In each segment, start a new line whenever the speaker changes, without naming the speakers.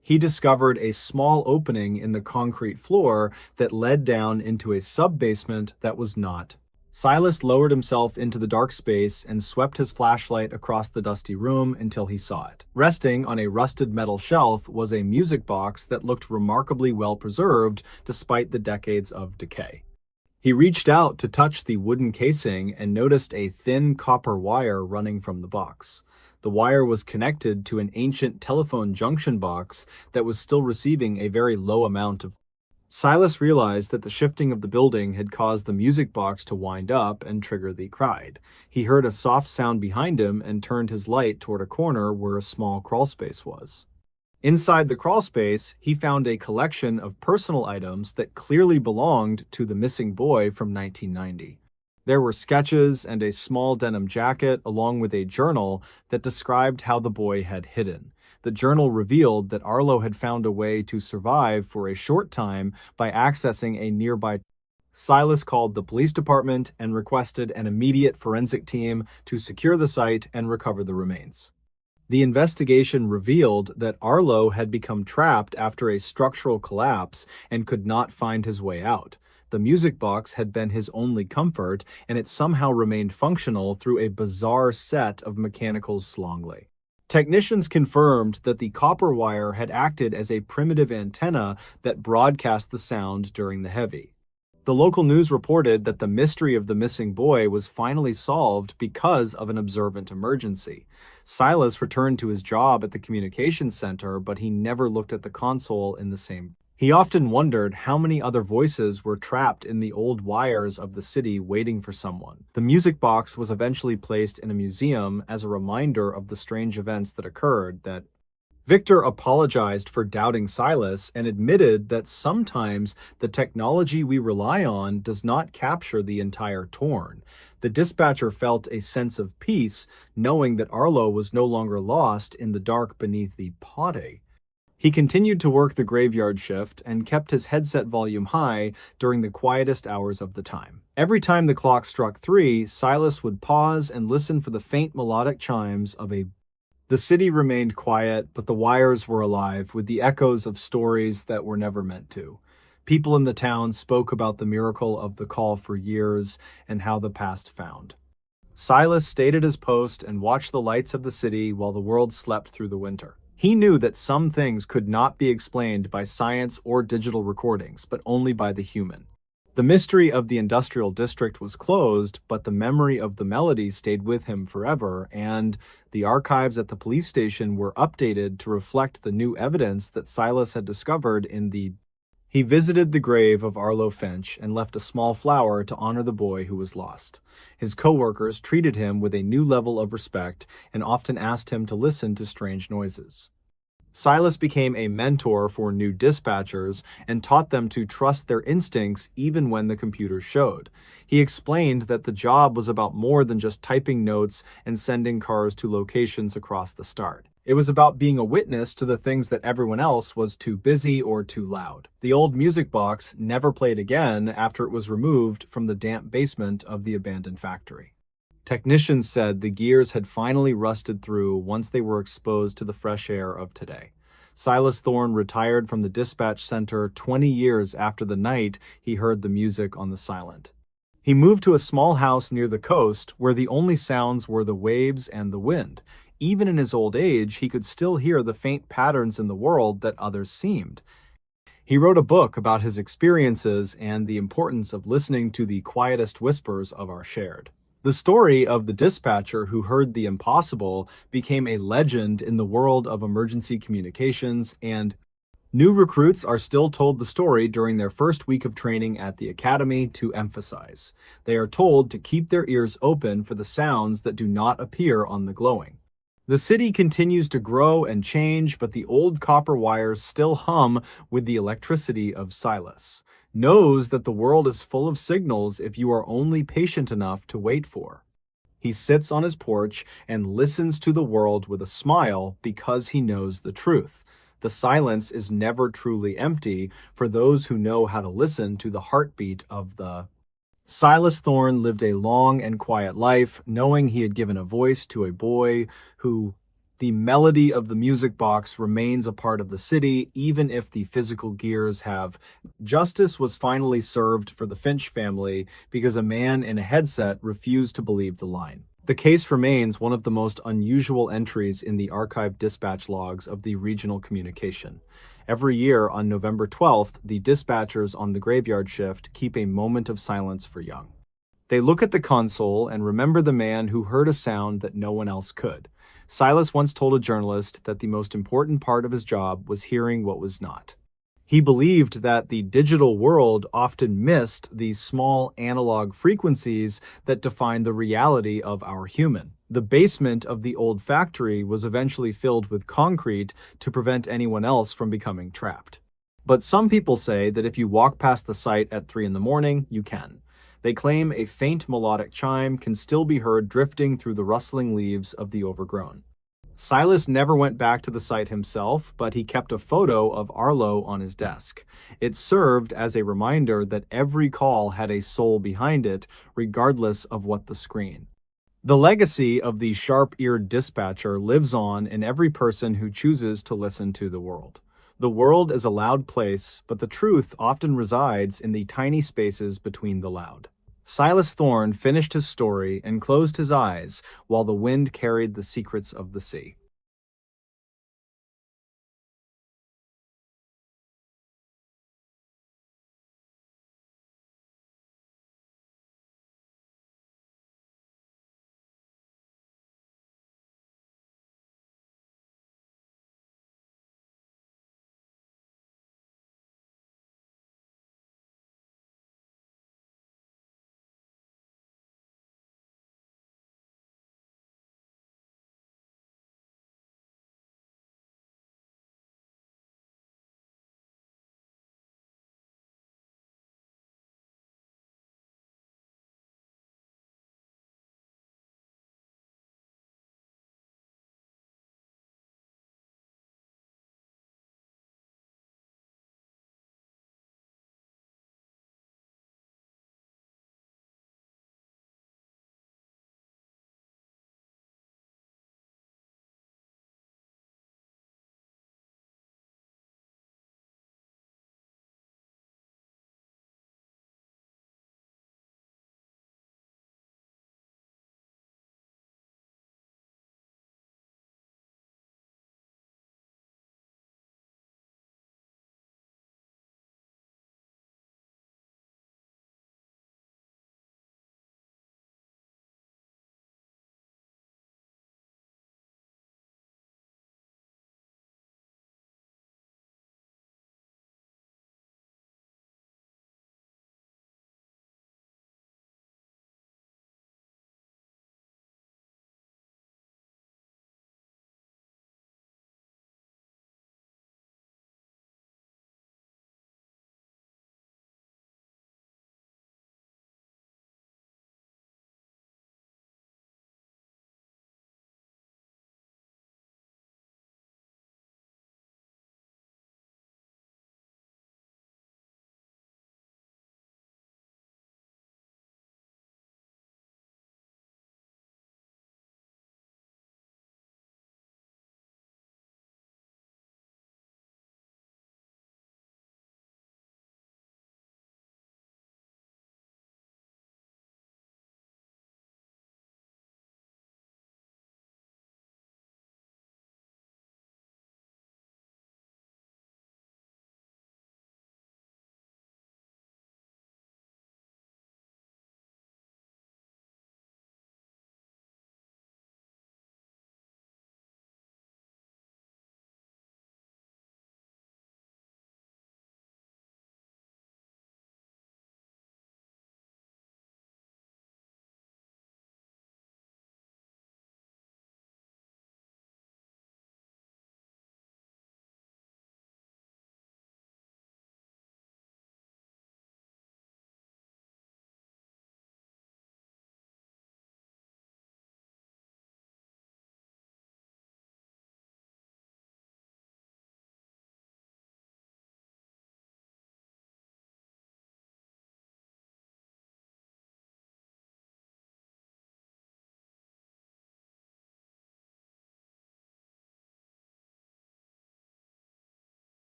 He discovered a small opening in the concrete floor that led down into a sub-basement that was not. Silas lowered himself into the dark space and swept his flashlight across the dusty room until he saw it. Resting on a rusted metal shelf was a music box that looked remarkably well preserved despite the decades of decay. He reached out to touch the wooden casing and noticed a thin copper wire running from the box. The wire was connected to an ancient telephone junction box that was still receiving a very low amount of. Silas realized that the shifting of the building had caused the music box to wind up and trigger the cried. He heard a soft sound behind him and turned his light toward a corner where a small crawlspace was. Inside the crawlspace, he found a collection of personal items that clearly belonged to the missing boy from 1990. There were sketches and a small denim jacket along with a journal that described how the boy had hidden. The journal revealed that Arlo had found a way to survive for a short time by accessing a nearby. Silas called the police department and requested an immediate forensic team to secure the site and recover the remains. The investigation revealed that Arlo had become trapped after a structural collapse and could not find his way out. The music box had been his only comfort, and it somehow remained functional through a bizarre set of mechanical slongly. Technicians confirmed that the copper wire had acted as a primitive antenna that broadcast the sound during the heavy. The local news reported that the mystery of the missing boy was finally solved because of an observant emergency. Silas returned to his job at the communications center, but he never looked at the console in the same. He often wondered how many other voices were trapped in the old wires of the city waiting for someone. The music box was eventually placed in a museum as a reminder of the strange events that occurred. That Victor apologized for doubting Silas and admitted that sometimes the technology we rely on does not capture the entire torn. The dispatcher felt a sense of peace, knowing that Arlo was no longer lost in the dark beneath the potty. He continued to work the graveyard shift and kept his headset volume high during the quietest hours of the time. Every time the clock struck 3, Silas would pause and listen for the faint melodic chimes of a. The city remained quiet, but the wires were alive with the echoes of stories that were never meant to. People in the town spoke about the miracle of the call for years and how the past found. Silas stayed at his post and watched the lights of the city while the world slept through the winter. He knew that some things could not be explained by science or digital recordings, but only by the human. The mystery of the industrial district was closed, but the memory of the melody stayed with him forever, and the archives at the police station were updated to reflect the new evidence that Silas had discovered in the. He visited the grave of Arlo Finch and left a small flower to honor the boy who was lost. His co-workers treated him with a new level of respect and often asked him to listen to strange noises. Silas became a mentor for new dispatchers and taught them to trust their instincts even when the computers showed. He explained that the job was about more than just typing notes and sending cars to locations across the start. It was about being a witness to the things that everyone else was too busy or too loud. The old music box never played again after it was removed from the damp basement of the abandoned factory. Technicians said the gears had finally rusted through once they were exposed to the fresh air of today. Silas Thorne retired from the dispatch center 20 years after the night he heard the music on the silent. He moved to a small house near the coast where the only sounds were the waves and the wind. Even in his old age, he could still hear the faint patterns in the world that others seemed. He wrote a book about his experiences and the importance of listening to the quietest whispers of our shared. The story of the dispatcher who heard the impossible became a legend in the world of emergency communications, and new recruits are still told the story during their first week of training at the academy to emphasize. They are told to keep their ears open for the sounds that do not appear on the glowing. The city continues to grow and change, but the old copper wires still hum with the electricity of Silas. Knows that the world is full of signals if you are only patient enough to wait for. He sits on his porch and listens to the world with a smile because he knows the truth. The silence is never truly empty for those who know how to listen to the heartbeat of the. Silas Thorne lived a long and quiet life, knowing he had given a voice to a boy who The melody of the music box remains a part of the city, even if the physical gears have. Justice was finally served for the Finch family because a man in a headset refused to believe the line. The case remains one of the most unusual entries in the archived dispatch logs of the regional communication. Every year on November 12th, the dispatchers on the graveyard shift keep a moment of silence for Young. They look at the console and remember the man who heard a sound that no one else could. Silas once told a journalist that the most important part of his job was hearing what was not. He believed that the digital world often missed these small analog frequencies that define the reality of our human. The basement of the old factory was eventually filled with concrete to prevent anyone else from becoming trapped. But some people say that if you walk past the site at 3 in the morning, you can. They claim a faint melodic chime can still be heard drifting through the rustling leaves of the overgrown. Silas never went back to the site himself, but he kept a photo of Arlo on his desk. It served as a reminder that every call had a soul behind it, regardless of what the screen. The legacy of the sharp-eared dispatcher lives on in every person who chooses to listen to the world. The world is a loud place, but the truth often resides in the tiny spaces between the loud. Silas Thorne finished his story and closed his eyes while the wind carried the secrets of the sea.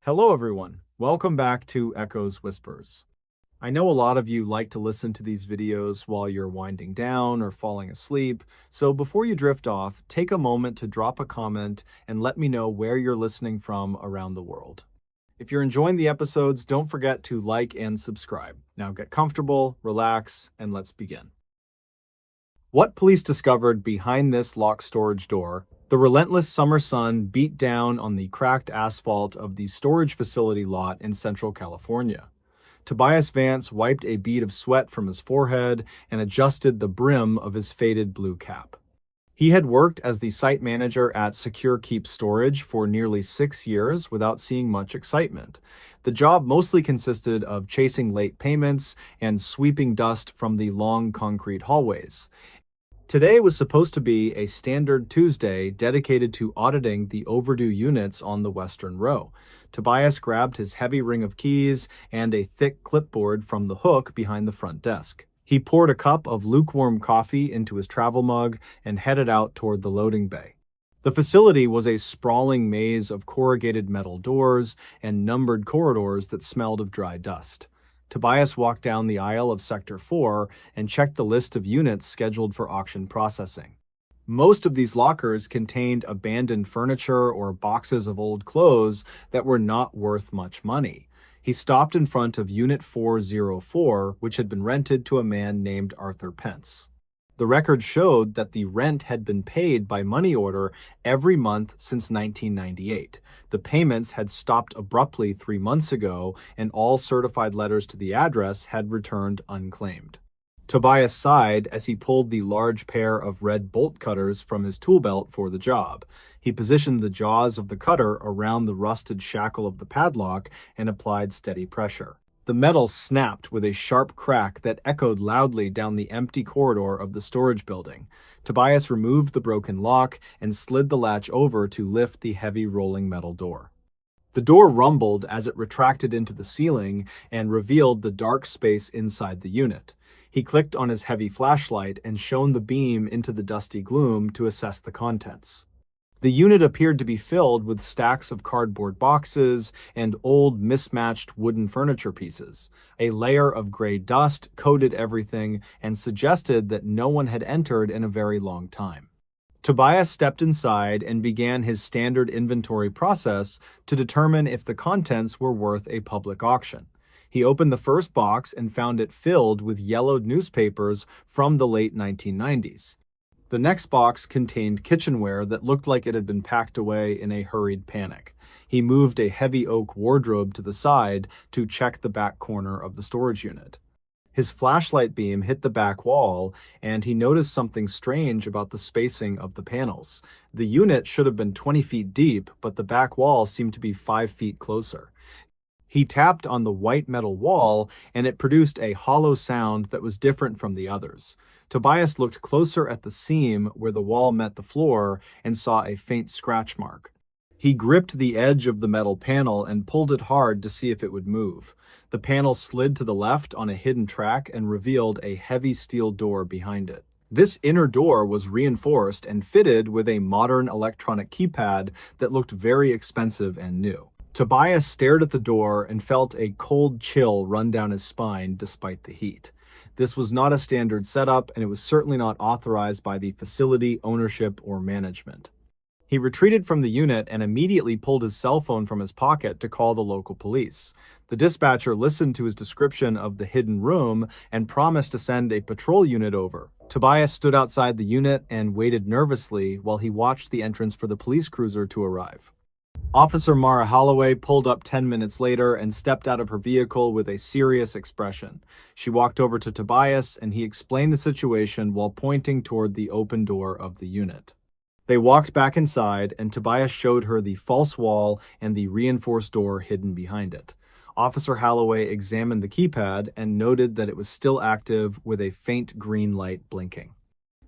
Hello, everyone. Welcome back to Echoes Whispers. I know a lot of you like to listen to these videos while you're winding down or falling asleep, so before you drift off, take a moment to drop a comment and let me know where you're listening from around the world. If you're enjoying the episodes, don't forget to like and subscribe. Now get comfortable, relax, and let's begin. What police discovered behind this locked storage door? The relentless summer sun beat down on the cracked asphalt of the storage facility lot in Central California. Tobias Vance wiped a bead of sweat from his forehead and adjusted the brim of his faded blue cap. He had worked as the site manager at Secure Keep Storage for nearly 6 years without seeing much excitement. The job mostly consisted of chasing late payments and sweeping dust from the long concrete hallways. Today was supposed to be a standard Tuesday dedicated to auditing the overdue units on the Western Row. Tobias grabbed his heavy ring of keys and a thick clipboard from the hook behind the front desk. He poured a cup of lukewarm coffee into his travel mug and headed out toward the loading bay. The facility was a sprawling maze of corrugated metal doors and numbered corridors that smelled of dry dust. Tobias walked down the aisle of Sector 4 and checked the list of units scheduled for auction processing. Most of these lockers contained abandoned furniture or boxes of old clothes that were not worth much money. He stopped in front of Unit 404, which had been rented to a man named Arthur Pence. The record showed that the rent had been paid by money order every month since 1998. The payments had stopped abruptly 3 months ago, and all certified letters to the address had returned unclaimed. Tobias sighed as he pulled the large pair of red bolt cutters from his tool belt for the job. He positioned the jaws of the cutter around the rusted shackle of the padlock and applied steady pressure. The metal snapped with a sharp crack that echoed loudly down the empty corridor of the storage building. Tobias removed the broken lock and slid the latch over to lift the heavy rolling metal door. The door rumbled as it retracted into the ceiling and revealed the dark space inside the unit. He clicked on his heavy flashlight and shone the beam into the dusty gloom to assess the contents. The unit appeared to be filled with stacks of cardboard boxes and old, mismatched wooden furniture pieces. A layer of gray dust coated everything and suggested that no one had entered in a very long time. Tobias stepped inside and began his standard inventory process to determine if the contents were worth a public auction. He opened the first box and found it filled with yellowed newspapers from the late 1990s. The next box contained kitchenware that looked like it had been packed away in a hurried panic. He moved a heavy oak wardrobe to the side to check the back corner of the storage unit. His flashlight beam hit the back wall, and he noticed something strange about the spacing of the panels. The unit should have been 20 feet deep, but the back wall seemed to be 5 feet closer. He tapped on the white metal wall, and it produced a hollow sound that was different from the others. Tobias looked closer at the seam where the wall met the floor and saw a faint scratch mark. He gripped the edge of the metal panel and pulled it hard to see if it would move. The panel slid to the left on a hidden track and revealed a heavy steel door behind it. This inner door was reinforced and fitted with a modern electronic keypad that looked very expensive and new. Tobias stared at the door and felt a cold chill run down his spine despite the heat. This was not a standard setup, and it was certainly not authorized by the facility, ownership, or management. He retreated from the unit and immediately pulled his cell phone from his pocket to call the local police. The dispatcher listened to his description of the hidden room and promised to send a patrol unit over. Tobias stood outside the unit and waited nervously while he watched the entrance for the police cruiser to arrive. Officer Mara Holloway pulled up 10 minutes later and stepped out of her vehicle with a serious expression. She walked over to Tobias and he explained the situation while pointing toward the open door of the unit. They walked back inside and Tobias showed her the false wall and the reinforced door hidden behind it. Officer Holloway examined the keypad and noted that it was still active with a faint green light blinking.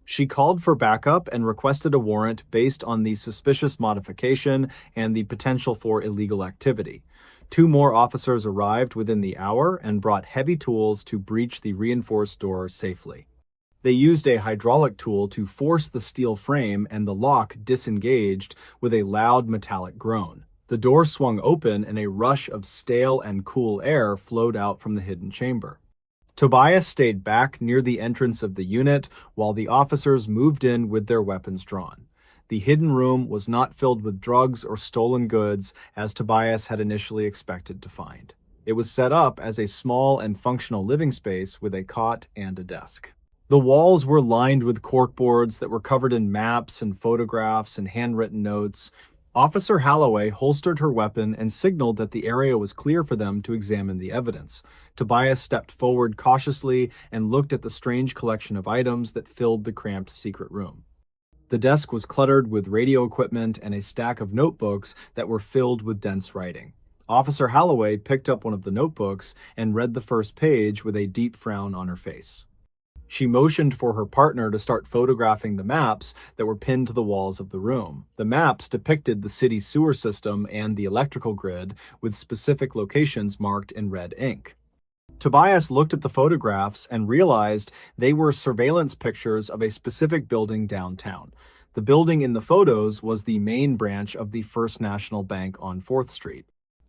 She called for backup and requested a warrant based on the suspicious modification and the potential for illegal activity. 2 more officers arrived within the hour and brought heavy tools to breach the reinforced door safely. They used a hydraulic tool to force the steel frame, and the lock disengaged with a loud metallic groan. The door swung open and a rush of stale and cool air flowed out from the hidden chamber. Tobias stayed back near the entrance of the unit while the officers moved in with their weapons drawn. The hidden room was not filled with drugs or stolen goods as Tobias had initially expected to find. It was set up as a small and functional living space with a cot and a desk. The walls were lined with corkboards that were covered in maps and photographs and handwritten notes. Officer Holloway holstered her weapon and signaled that the area was clear for them to examine the evidence. Tobias stepped forward cautiously and looked at the strange collection of items that filled the cramped secret room. The desk was cluttered with radio equipment and a stack of notebooks that were filled with dense writing. Officer Holloway picked up one of the notebooks and read the first page with a deep frown on her face. She motioned for her partner to start photographing the maps that were pinned to the walls of the room. The maps depicted the city's sewer system and the electrical grid with specific locations marked in red ink. Tobias looked at the photographs and realized they were surveillance pictures of a specific building downtown. The building in the photos was the main branch of the First National Bank on 4th Street.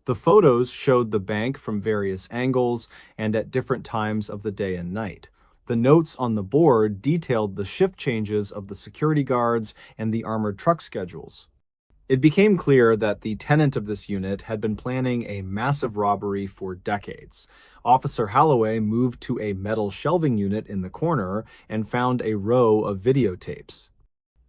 The photos showed the bank from various angles and at different times of the day and night. The notes on the board detailed the shift changes of the security guards and the armored truck schedules. It became clear that the tenant of this unit had been planning a massive robbery for decades. Officer Holloway moved to a metal shelving unit in the corner and found a row of videotapes.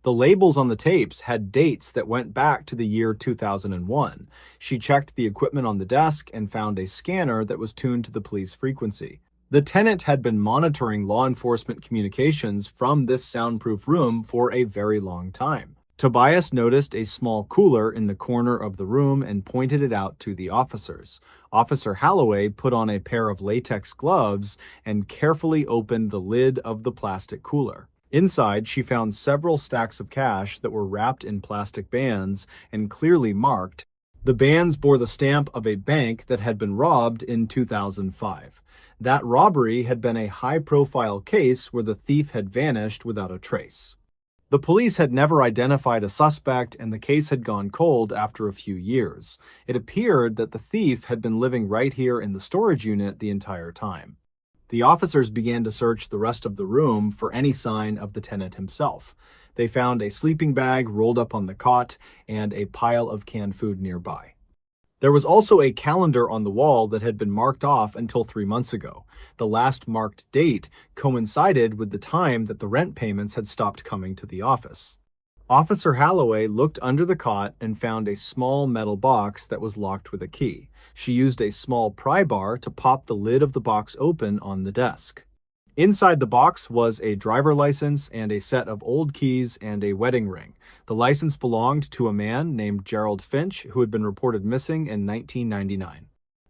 The labels on the tapes had dates that went back to the year 2001. She checked the equipment on the desk and found a scanner that was tuned to the police frequency. The tenant had been monitoring law enforcement communications from this soundproof room for a very long time. Tobias noticed a small cooler in the corner of the room and pointed it out to the officers. Officer Holloway put on a pair of latex gloves and carefully opened the lid of the plastic cooler. Inside, she found several stacks of cash that were wrapped in plastic bands and clearly marked. The bands bore the stamp of a bank that had been robbed in 2005. That robbery had been a high-profile case where the thief had vanished without a trace. The police had never identified a suspect, and the case had gone cold after a few years. It appeared that the thief had been living right here in the storage unit the entire time. The officers began to search the rest of the room for any sign of the tenant himself. They found a sleeping bag rolled up on the cot and a pile of canned food nearby. There was also a calendar on the wall that had been marked off until 3 months ago. The last marked date coincided with the time that the rent payments had stopped coming to the office. Officer Holloway looked under the cot and found a small metal box that was locked with a key. She used a small pry bar to pop the lid of the box open on the desk. Inside the box was a driver license and a set of old keys and a wedding ring. The license belonged to a man named Gerald Finch, who had been reported missing in 1999.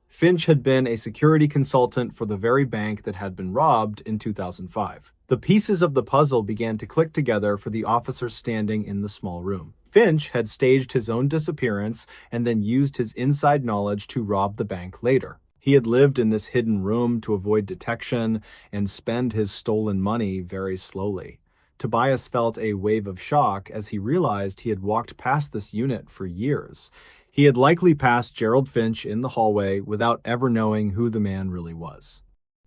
Finch had been a security consultant for the very bank that had been robbed in 2005. The pieces of the puzzle began to click together for the officers standing in the small room. Finch had staged his own disappearance and then used his inside knowledge to rob the bank later. He had lived in this hidden room to avoid detection and spend his stolen money very slowly. Tobias felt a wave of shock as he realized he had walked past this unit for years. He had likely passed Gerald Finch in the hallway without ever knowing who the man really was.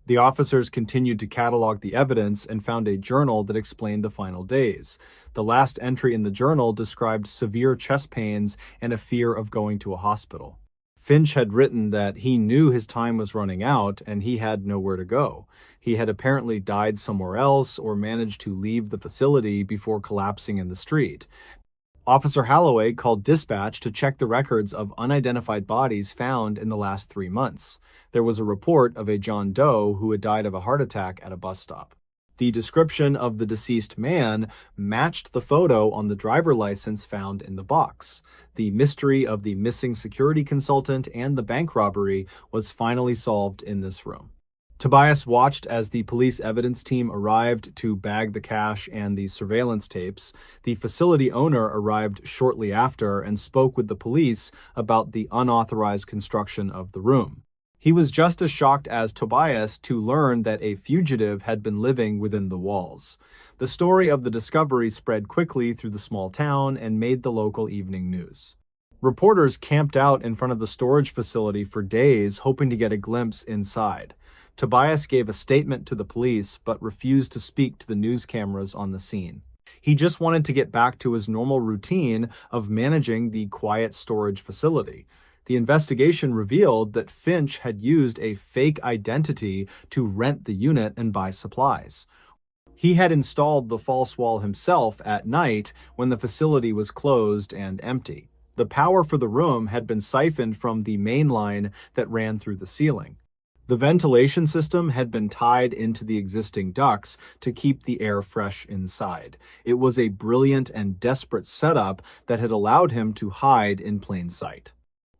The officers continued to catalog the evidence and found a journal that explained the final days. The last entry in the journal described severe chest pains and a fear of going to a hospital. Finch had written that he knew his time was running out and he had nowhere to go. He had apparently died somewhere else or managed to leave the facility before collapsing in the street. Officer Holloway called dispatch to check the records of unidentified bodies found in the last 3 months. There was a report of a John Doe who had died of a heart attack at a bus stop. The description of the deceased man matched the photo on the driver license found in the box. The mystery of the missing security consultant and the bank robbery was finally solved in this room. Tobias watched as the police evidence team arrived to bag the cash and the surveillance tapes. The facility owner arrived shortly after and spoke with the police about the unauthorized construction of the room. He was just as shocked as Tobias to learn that a fugitive had been living within the walls. The story of the discovery spread quickly through the small town and made the local evening news. Reporters camped out in front of the storage facility for days, hoping to get a glimpse inside. Tobias gave a statement to the police, but refused to speak to the news cameras on the scene. He just wanted to get back to his normal routine of managing the quiet storage facility. The investigation revealed that Finch had used a fake identity to rent the unit and buy supplies. He had installed the false wall himself at night when the facility was closed and empty. The power for the room had been siphoned from the main line that ran through the ceiling. The ventilation system had been tied into the existing ducts to keep the air fresh inside. It was a brilliant and desperate setup that had allowed him to hide in plain sight.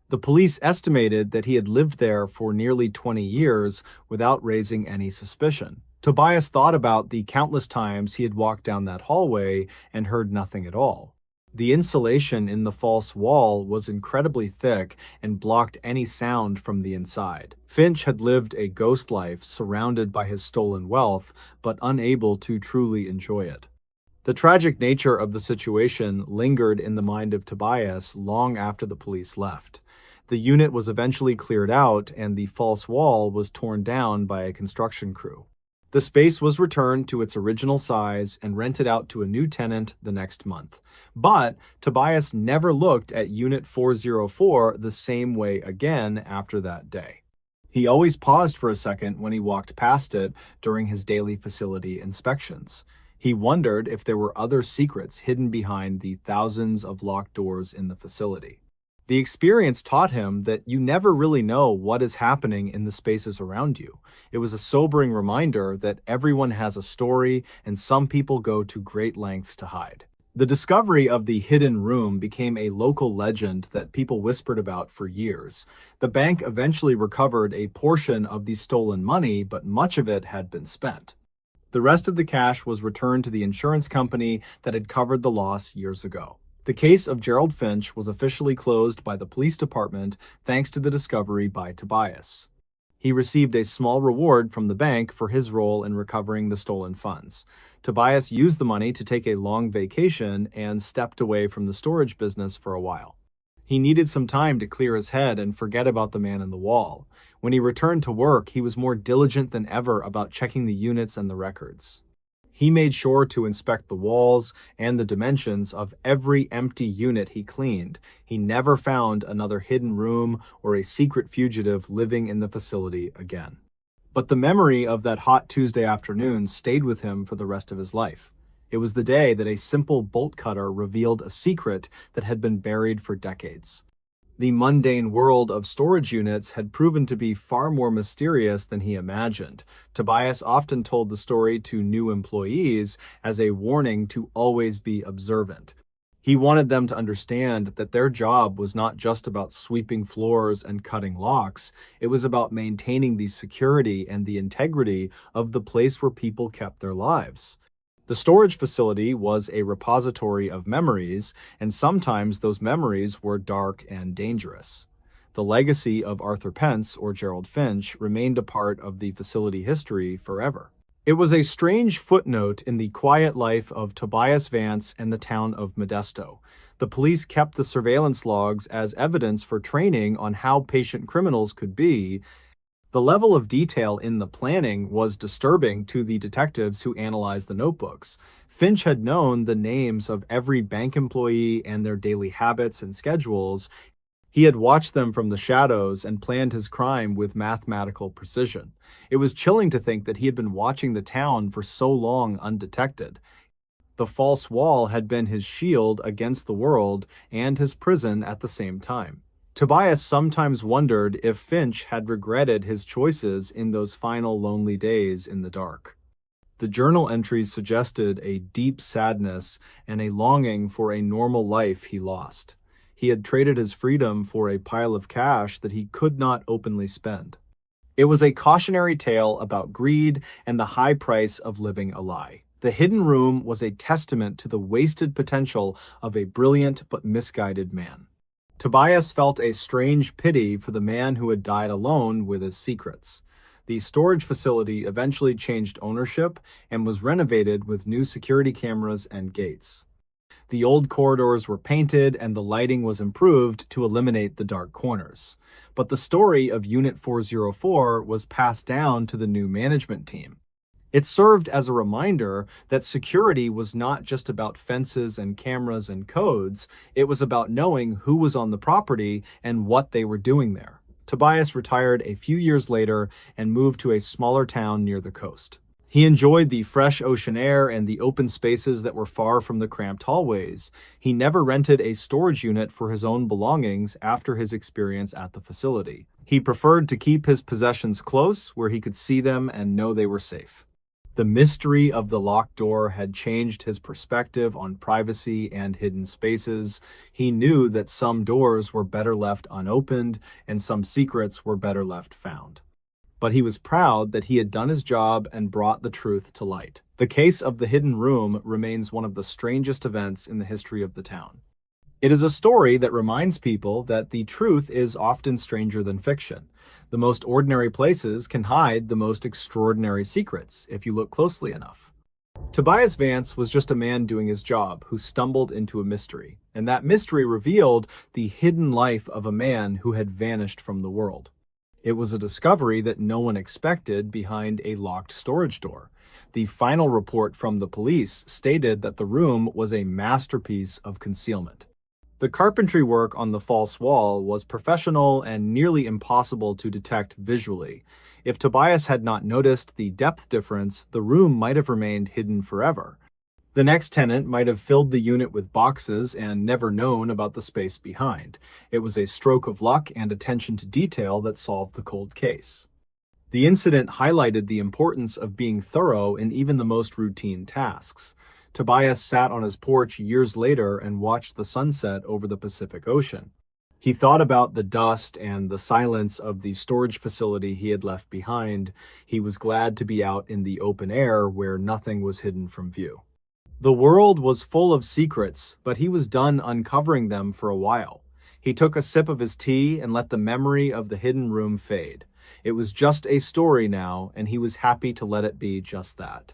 The police estimated that he had lived there for nearly 20 years without raising any suspicion. Tobias thought about the countless times he had walked down that hallway and heard nothing at all. The insulation in the false wall was incredibly thick and blocked any sound from the inside. Finch had lived a ghost life surrounded by his stolen wealth, but unable to truly enjoy it. The tragic nature of the situation lingered in the mind of Tobias long after the police left. The unit was eventually cleared out and the false wall was torn down by a construction crew. The space was returned to its original size and rented out to a new tenant the next month. But Tobias never looked at Unit 404 the same way again after that day. He always paused for a second when he walked past it during his daily facility inspections. He wondered if there were other secrets hidden behind the thousands of locked doors in the facility. The experience taught him that you never really know what is happening in the spaces around you. It was a sobering reminder that everyone has a story and some people go to great lengths to hide. The discovery of the hidden room became a local legend that people whispered about for years. The bank eventually recovered a portion of the stolen money, but much of it had been spent. The rest of the cash was returned to the insurance company that had covered the loss years ago. The case of Gerald Finch was officially closed by the police department thanks to the discovery by Tobias. He received a small reward from the bank for his role in recovering the stolen funds. Tobias used the money to take a long vacation and stepped away from the storage business for a while. He needed some time to clear his head and forget about the man in the wall. When he returned to work, he was more diligent than ever about checking the units and the records. He made sure to inspect the walls and the dimensions of every empty unit he cleaned. He never found another hidden room or a secret fugitive living in the facility again. But the memory of that hot Tuesday afternoon stayed with him for the rest of his life. It was the day that a simple bolt cutter revealed a secret that had been buried for decades. The mundane world of storage units had proven to be far more mysterious than he imagined. Tobias often told the story to new employees as a warning to always be observant. He wanted them to understand that their job was not just about sweeping floors and cutting locks. It was about maintaining the security and the integrity of the place where people kept their lives. The storage facility was a repository of memories, and sometimes those memories were dark and dangerous. The legacy of Arthur Pence or Gerald Finch remained a part of the facility history forever. It was a strange footnote in the quiet life of Tobias Vance and the town of Modesto. The police kept the surveillance logs as evidence for training on how patient criminals could be. The level of detail in the planning was disturbing to the detectives who analyzed the notebooks. Finch had known the names of every bank employee and their daily habits and schedules. He had watched them from the shadows and planned his crime with mathematical precision. It was chilling to think that he had been watching the town for so long undetected. The false wall had been his shield against the world and his prison at the same time. Tobias sometimes wondered if Finch had regretted his choices in those final lonely days in the dark. The journal entries suggested a deep sadness and a longing for a normal life he lost. He had traded his freedom for a pile of cash that he could not openly spend. It was a cautionary tale about greed and the high price of living a lie. The hidden room was a testament to the wasted potential of a brilliant but misguided man. Tobias felt a strange pity for the man who had died alone with his secrets. The storage facility eventually changed ownership and was renovated with new security cameras and gates. The old corridors were painted and the lighting was improved to eliminate the dark corners. But the story of Unit 404 was passed down to the new management team. It served as a reminder that security was not just about fences and cameras and codes, it was about knowing who was on the property and what they were doing there. Tobias retired a few years later and moved to a smaller town near the coast. He enjoyed the fresh ocean air and the open spaces that were far from the cramped hallways. He never rented a storage unit for his own belongings after his experience at the facility. He preferred to keep his possessions close where he could see them and know they were safe. The mystery of the locked door had changed his perspective on privacy and hidden spaces. He knew that some doors were better left unopened and some secrets were better left found. But he was proud that he had done his job and brought the truth to light. The case of the hidden room remains one of the strangest events in the history of the town. It is a story that reminds people that the truth is often stranger than fiction. The most ordinary places can hide the most extraordinary secrets if you look closely enough. Tobias Vance was just a man doing his job who stumbled into a mystery, and that mystery revealed the hidden life of a man who had vanished from the world. It was a discovery that no one expected behind a locked storage door. The final report from the police stated that the room was a masterpiece of concealment. The carpentry work on the false wall was professional and nearly impossible to detect visually. If Tobias had not noticed the depth difference, the room might have remained hidden forever. The next tenant might have filled the unit with boxes and never known about the space behind. It was a stroke of luck and attention to detail that solved the cold case. The incident highlighted the importance of being thorough in even the most routine tasks. Tobias sat on his porch years later and watched the sunset over the Pacific Ocean. He thought about the dust and the silence of the storage facility he had left behind. He was glad to be out in the open air where nothing was hidden from view. The world was full of secrets, but he was done uncovering them for a while. He took a sip of his tea and let the memory of the hidden room fade. It was just a story now, and he was happy to let it be just that.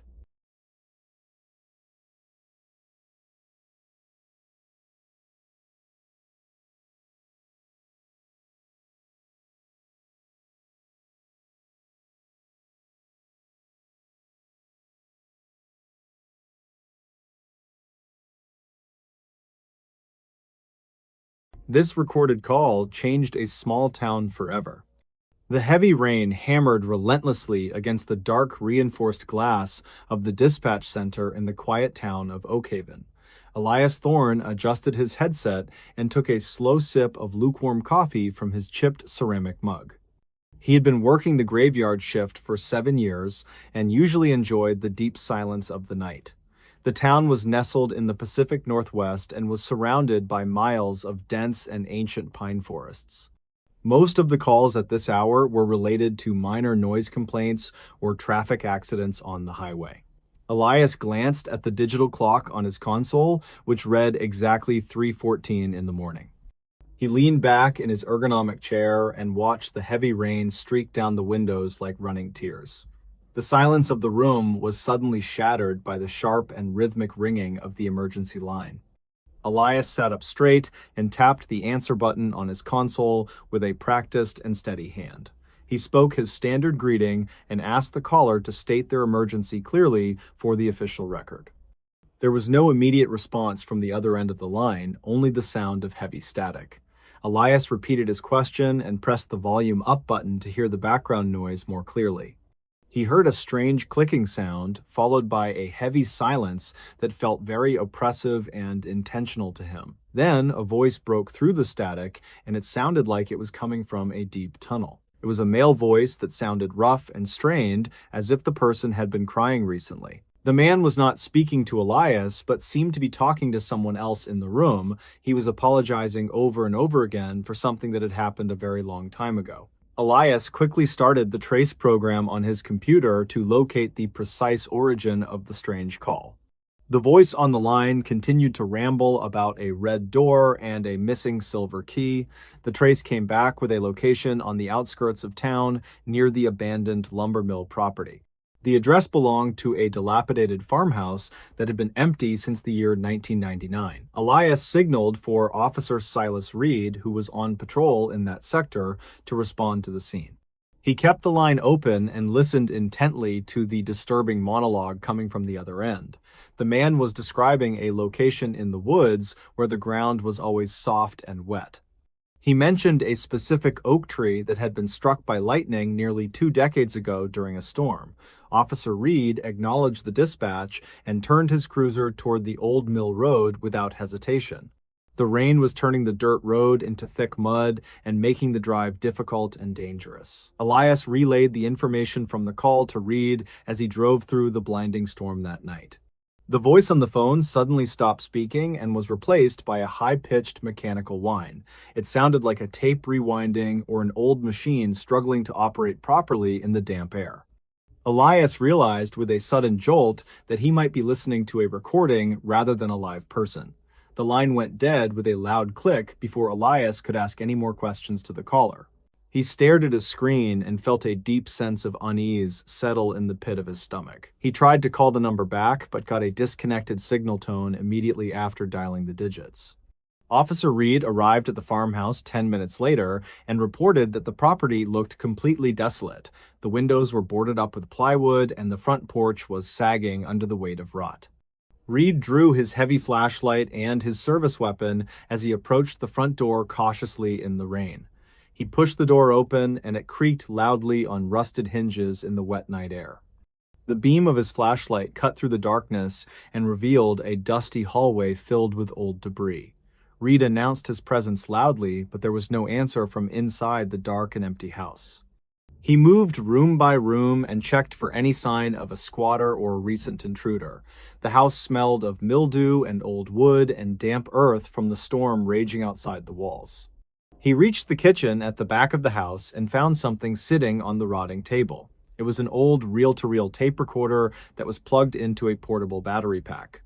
This recorded call changed a small town forever. The heavy rain hammered relentlessly against the dark, reinforced glass of the dispatch center in the quiet town of Oakhaven. Elias Thorne adjusted his headset and took a slow sip of lukewarm coffee from his chipped ceramic mug. He had been working the graveyard shift for 7 years and usually enjoyed the deep silence of the night. The town was nestled in the Pacific Northwest and was surrounded by miles of dense and ancient pine forests. Most of the calls at this hour were related to minor noise complaints or traffic accidents on the highway. Elias glanced at the digital clock on his console, which read exactly 3:14 in the morning. He leaned back in his ergonomic chair and watched the heavy rain streak down the windows like running tears. The silence of the room was suddenly shattered by the sharp and rhythmic ringing of the emergency line. Elias sat up straight and tapped the answer button on his console with a practiced and steady hand. He spoke his standard greeting and asked the caller to state their emergency clearly for the official record. There was no immediate response from the other end of the line, only the sound of heavy static. Elias repeated his question and pressed the volume up button to hear the background noise more clearly. He heard a strange clicking sound, followed by a heavy silence that felt very oppressive and intentional to him. Then a voice broke through the static, and it sounded like it was coming from a deep tunnel. It was a male voice that sounded rough and strained, as if the person had been crying recently. The man was not speaking to Elias, but seemed to be talking to someone else in the room. He was apologizing over and over again for something that had happened a very long time ago. Elias quickly started the trace program on his computer to locate the precise origin of the strange call. The voice on the line continued to ramble about a red door and a missing silver key. The trace came back with a location on the outskirts of town near the abandoned lumber mill property. The address belonged to a dilapidated farmhouse that had been empty since the year 1999. Elias signaled for Officer Silas Reed, who was on patrol in that sector, to respond to the scene. He kept the line open and listened intently to the disturbing monologue coming from the other end. The man was describing a location in the woods where the ground was always soft and wet. He mentioned a specific oak tree that had been struck by lightning nearly 2 decades ago during a storm. Officer Reed acknowledged the dispatch and turned his cruiser toward the Old Mill Road without hesitation. The rain was turning the dirt road into thick mud and making the drive difficult and dangerous. Elias relayed the information from the call to Reed as he drove through the blinding storm that night. The voice on the phone suddenly stopped speaking and was replaced by a high-pitched mechanical whine. It sounded like a tape rewinding or an old machine struggling to operate properly in the damp air. Elias realized with a sudden jolt that he might be listening to a recording rather than a live person. The line went dead with a loud click before Elias could ask any more questions to the caller. He stared at his screen and felt a deep sense of unease settle in the pit of his stomach. He tried to call the number back, but got a disconnected signal tone immediately after dialing the digits. Officer Reed arrived at the farmhouse 10 minutes later and reported that the property looked completely desolate. The windows were boarded up with plywood and the front porch was sagging under the weight of rot. Reed drew his heavy flashlight and his service weapon as he approached the front door cautiously in the rain. He pushed the door open, and it creaked loudly on rusted hinges in the wet night air. The beam of his flashlight cut through the darkness and revealed a dusty hallway filled with old debris. Reed announced his presence loudly, but there was no answer from inside the dark and empty house. He moved room by room and checked for any sign of a squatter or a recent intruder. The house smelled of mildew and old wood and damp earth from the storm raging outside the walls. He reached the kitchen at the back of the house and found something sitting on the rotting table. It was an old reel-to-reel tape recorder that was plugged into a portable battery pack.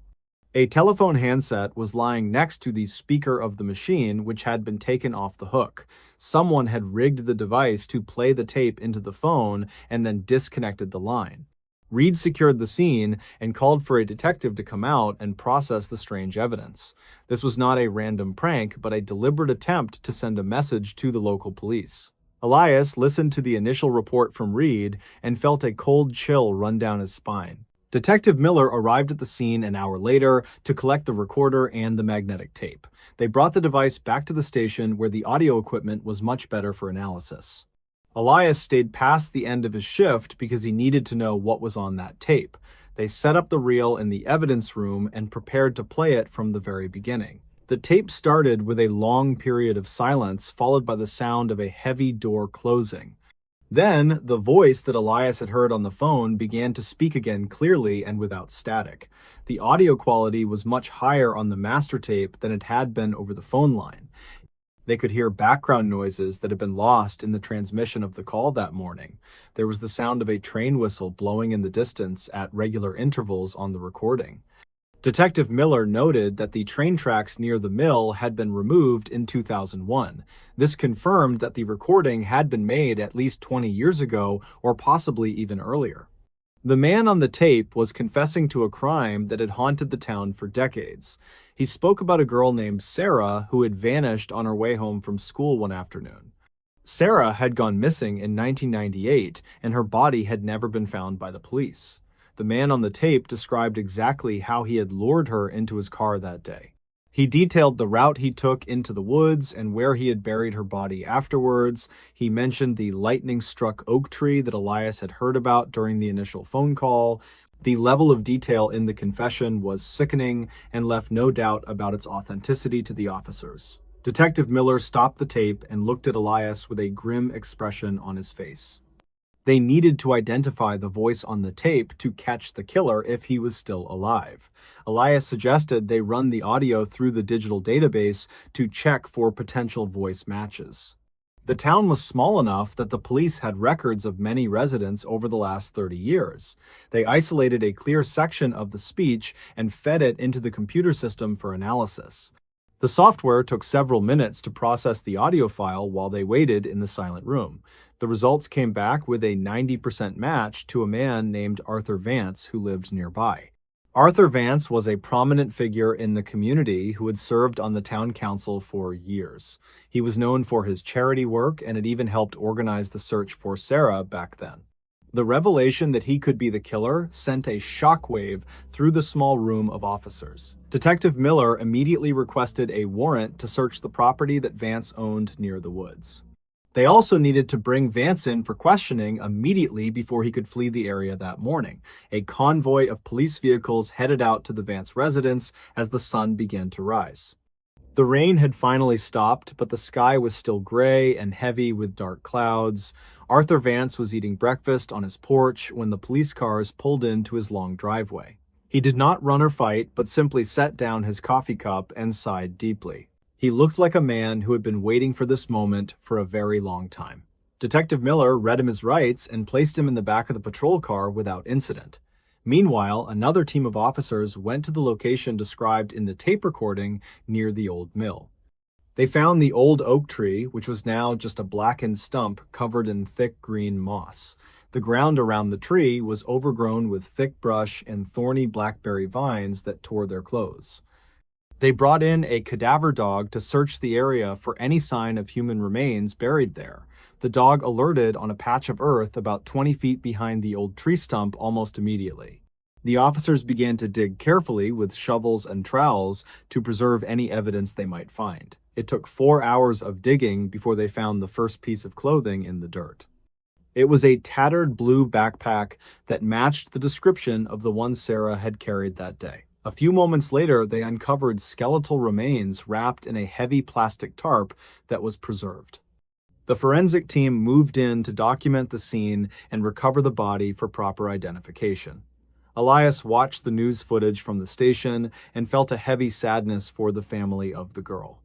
A telephone handset was lying next to the speaker of the machine, which had been taken off the hook. Someone had rigged the device to play the tape into the phone and then disconnected the line. Reed secured the scene and called for a detective to come out and process the strange evidence. This was not a random prank, but a deliberate attempt to send a message to the local police. Elias listened to the initial report from Reed and felt a cold chill run down his spine. Detective Miller arrived at the scene an hour later to collect the recorder and the magnetic tape. They brought the device back to the station where the audio equipment was much better for analysis. Elias stayed past the end of his shift because he needed to know what was on that tape. They set up the reel in the evidence room and prepared to play it from the very beginning. The tape started with a long period of silence, followed by the sound of a heavy door closing. Then, the voice that Elias had heard on the phone began to speak again clearly and without static. The audio quality was much higher on the master tape than it had been over the phone line. They could hear background noises that had been lost in the transmission of the call that morning. There was the sound of a train whistle blowing in the distance at regular intervals on the recording. Detective Miller noted that the train tracks near the mill had been removed in 2001. This confirmed that the recording had been made at least 20 years ago or possibly even earlier. The man on the tape was confessing to a crime that had haunted the town for decades. He spoke about a girl named Sarah who had vanished on her way home from school one afternoon. Sarah had gone missing in 1998, and her body had never been found by the police. The man on the tape described exactly how he had lured her into his car that day. He detailed the route he took into the woods and where he had buried her body afterwards. He mentioned the lightning-struck oak tree that Elias had heard about during the initial phone call. The level of detail in the confession was sickening and left no doubt about its authenticity to the officers. Detective Miller stopped the tape and looked at Elias with a grim expression on his face. They needed to identify the voice on the tape to catch the killer if he was still alive. Elias suggested they run the audio through the digital database to check for potential voice matches. The town was small enough that the police had records of many residents over the last 30 years. They isolated a clear section of the speech and fed it into the computer system for analysis. The software took several minutes to process the audio file while they waited in the silent room. The results came back with a 90% match to a man named Arthur Vance who lived nearby. Arthur Vance was a prominent figure in the community who had served on the town council for years. He was known for his charity work and had even helped organize the search for Sarah back then. The revelation that he could be the killer sent a shockwave through the small room of officers. Detective Miller immediately requested a warrant to search the property that Vance owned near the woods. They also needed to bring Vance in for questioning immediately before he could flee the area that morning. A convoy of police vehicles headed out to the Vance residence as the sun began to rise. The rain had finally stopped, but the sky was still gray and heavy with dark clouds. Arthur Vance was eating breakfast on his porch when the police cars pulled into his long driveway. He did not run or fight, but simply set down his coffee cup and sighed deeply. He looked like a man who had been waiting for this moment for a very long time. Detective Miller read him his rights and placed him in the back of the patrol car without incident. Meanwhile, another team of officers went to the location described in the tape recording near the old mill. They found the old oak tree, which was now just a blackened stump covered in thick green moss. The ground around the tree was overgrown with thick brush and thorny blackberry vines that tore their clothes. They brought in a cadaver dog to search the area for any sign of human remains buried there. The dog alerted on a patch of earth about 20 feet behind the old tree stump almost immediately. The officers began to dig carefully with shovels and trowels to preserve any evidence they might find. It took 4 hours of digging before they found the first piece of clothing in the dirt. It was a tattered blue backpack that matched the description of the one Sarah had carried that day. A few moments later, they uncovered skeletal remains wrapped in a heavy plastic tarp that was preserved. The forensic team moved in to document the scene and recover the body for proper identification. Elias watched the news footage from the station and felt a heavy sadness for the family of the girl.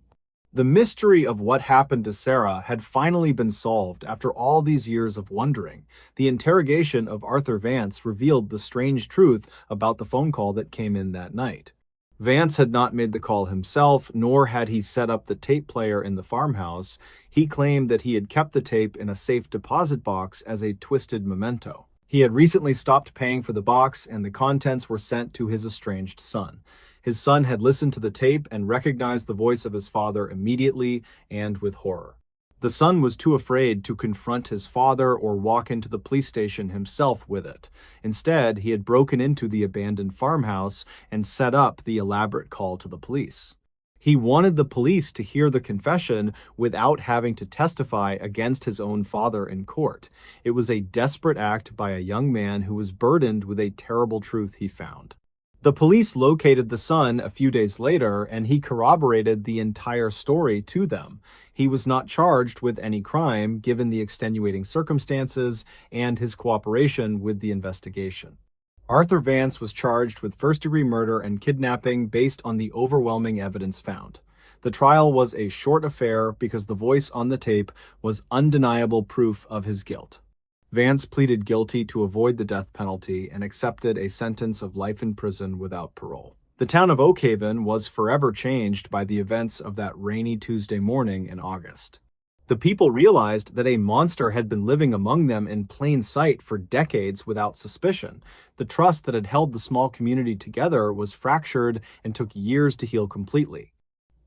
The mystery of what happened to Sarah had finally been solved after all these years of wondering. The interrogation of Arthur Vance revealed the strange truth about the phone call that came in that night. Vance had not made the call himself, nor had he set up the tape player in the farmhouse. He claimed that he had kept the tape in a safe deposit box as a twisted memento. He had recently stopped paying for the box, and the contents were sent to his estranged son. His son had listened to the tape and recognized the voice of his father immediately and with horror. The son was too afraid to confront his father or walk into the police station himself with it. Instead, he had broken into the abandoned farmhouse and set up the elaborate call to the police. He wanted the police to hear the confession without having to testify against his own father in court. It was a desperate act by a young man who was burdened with a terrible truth he found. The police located the son a few days later, and he corroborated the entire story to them. He was not charged with any crime, given the extenuating circumstances and his cooperation with the investigation. Arthur Vance was charged with first-degree murder and kidnapping based on the overwhelming evidence found. The trial was a short affair because the voice on the tape was undeniable proof of his guilt. Vance pleaded guilty to avoid the death penalty and accepted a sentence of life in prison without parole. The town of Oak Haven was forever changed by the events of that rainy Tuesday morning in August. The people realized that a monster had been living among them in plain sight for decades without suspicion. The trust that had held the small community together was fractured and took years to heal completely.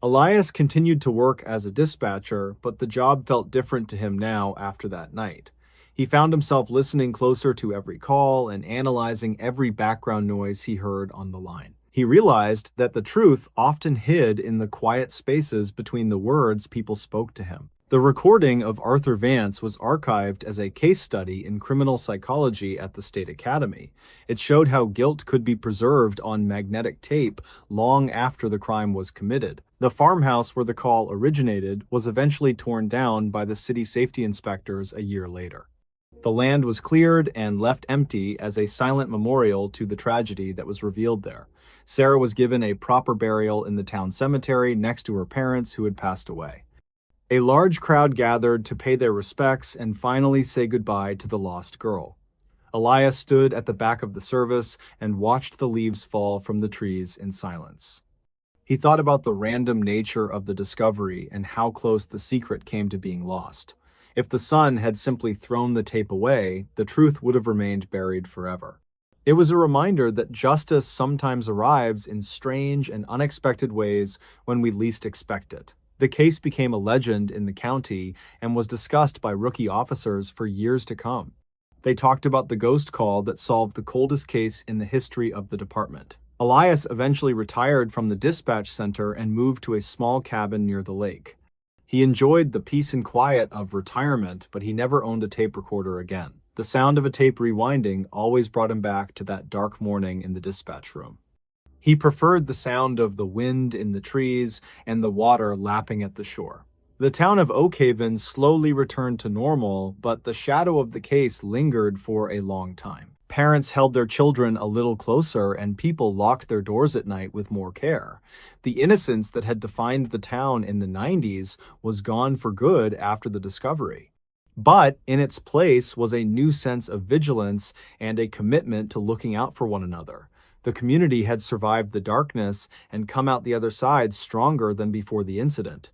Elias continued to work as a dispatcher, but the job felt different to him now after that night. He found himself listening closer to every call and analyzing every background noise he heard on the line. He realized that the truth often hid in the quiet spaces between the words people spoke to him. The recording of Arthur Vance was archived as a case study in criminal psychology at the State Academy. It showed how guilt could be preserved on magnetic tape long after the crime was committed. The farmhouse where the call originated was eventually torn down by the city safety inspectors a year later. The land was cleared and left empty as a silent memorial to the tragedy that was revealed there. Sarah was given a proper burial in the town cemetery next to her parents who had passed away. A large crowd gathered to pay their respects and finally say goodbye to the lost girl. Elias stood at the back of the service and watched the leaves fall from the trees in silence. He thought about the random nature of the discovery and how close the secret came to being lost. If the son had simply thrown the tape away, the truth would have remained buried forever. It was a reminder that justice sometimes arrives in strange and unexpected ways when we least expect it. The case became a legend in the county and was discussed by rookie officers for years to come. They talked about the ghost call that solved the coldest case in the history of the department. Elias eventually retired from the dispatch center and moved to a small cabin near the lake. He enjoyed the peace and quiet of retirement, but he never owned a tape recorder again. The sound of a tape rewinding always brought him back to that dark morning in the dispatch room. He preferred the sound of the wind in the trees and the water lapping at the shore. The town of Oakhaven slowly returned to normal, but the shadow of the case lingered for a long time. Parents held their children a little closer, and people locked their doors at night with more care. The innocence that had defined the town in the 90s was gone for good after the discovery. But in its place was a new sense of vigilance and a commitment to looking out for one another. The community had survived the darkness and come out the other side stronger than before the incident.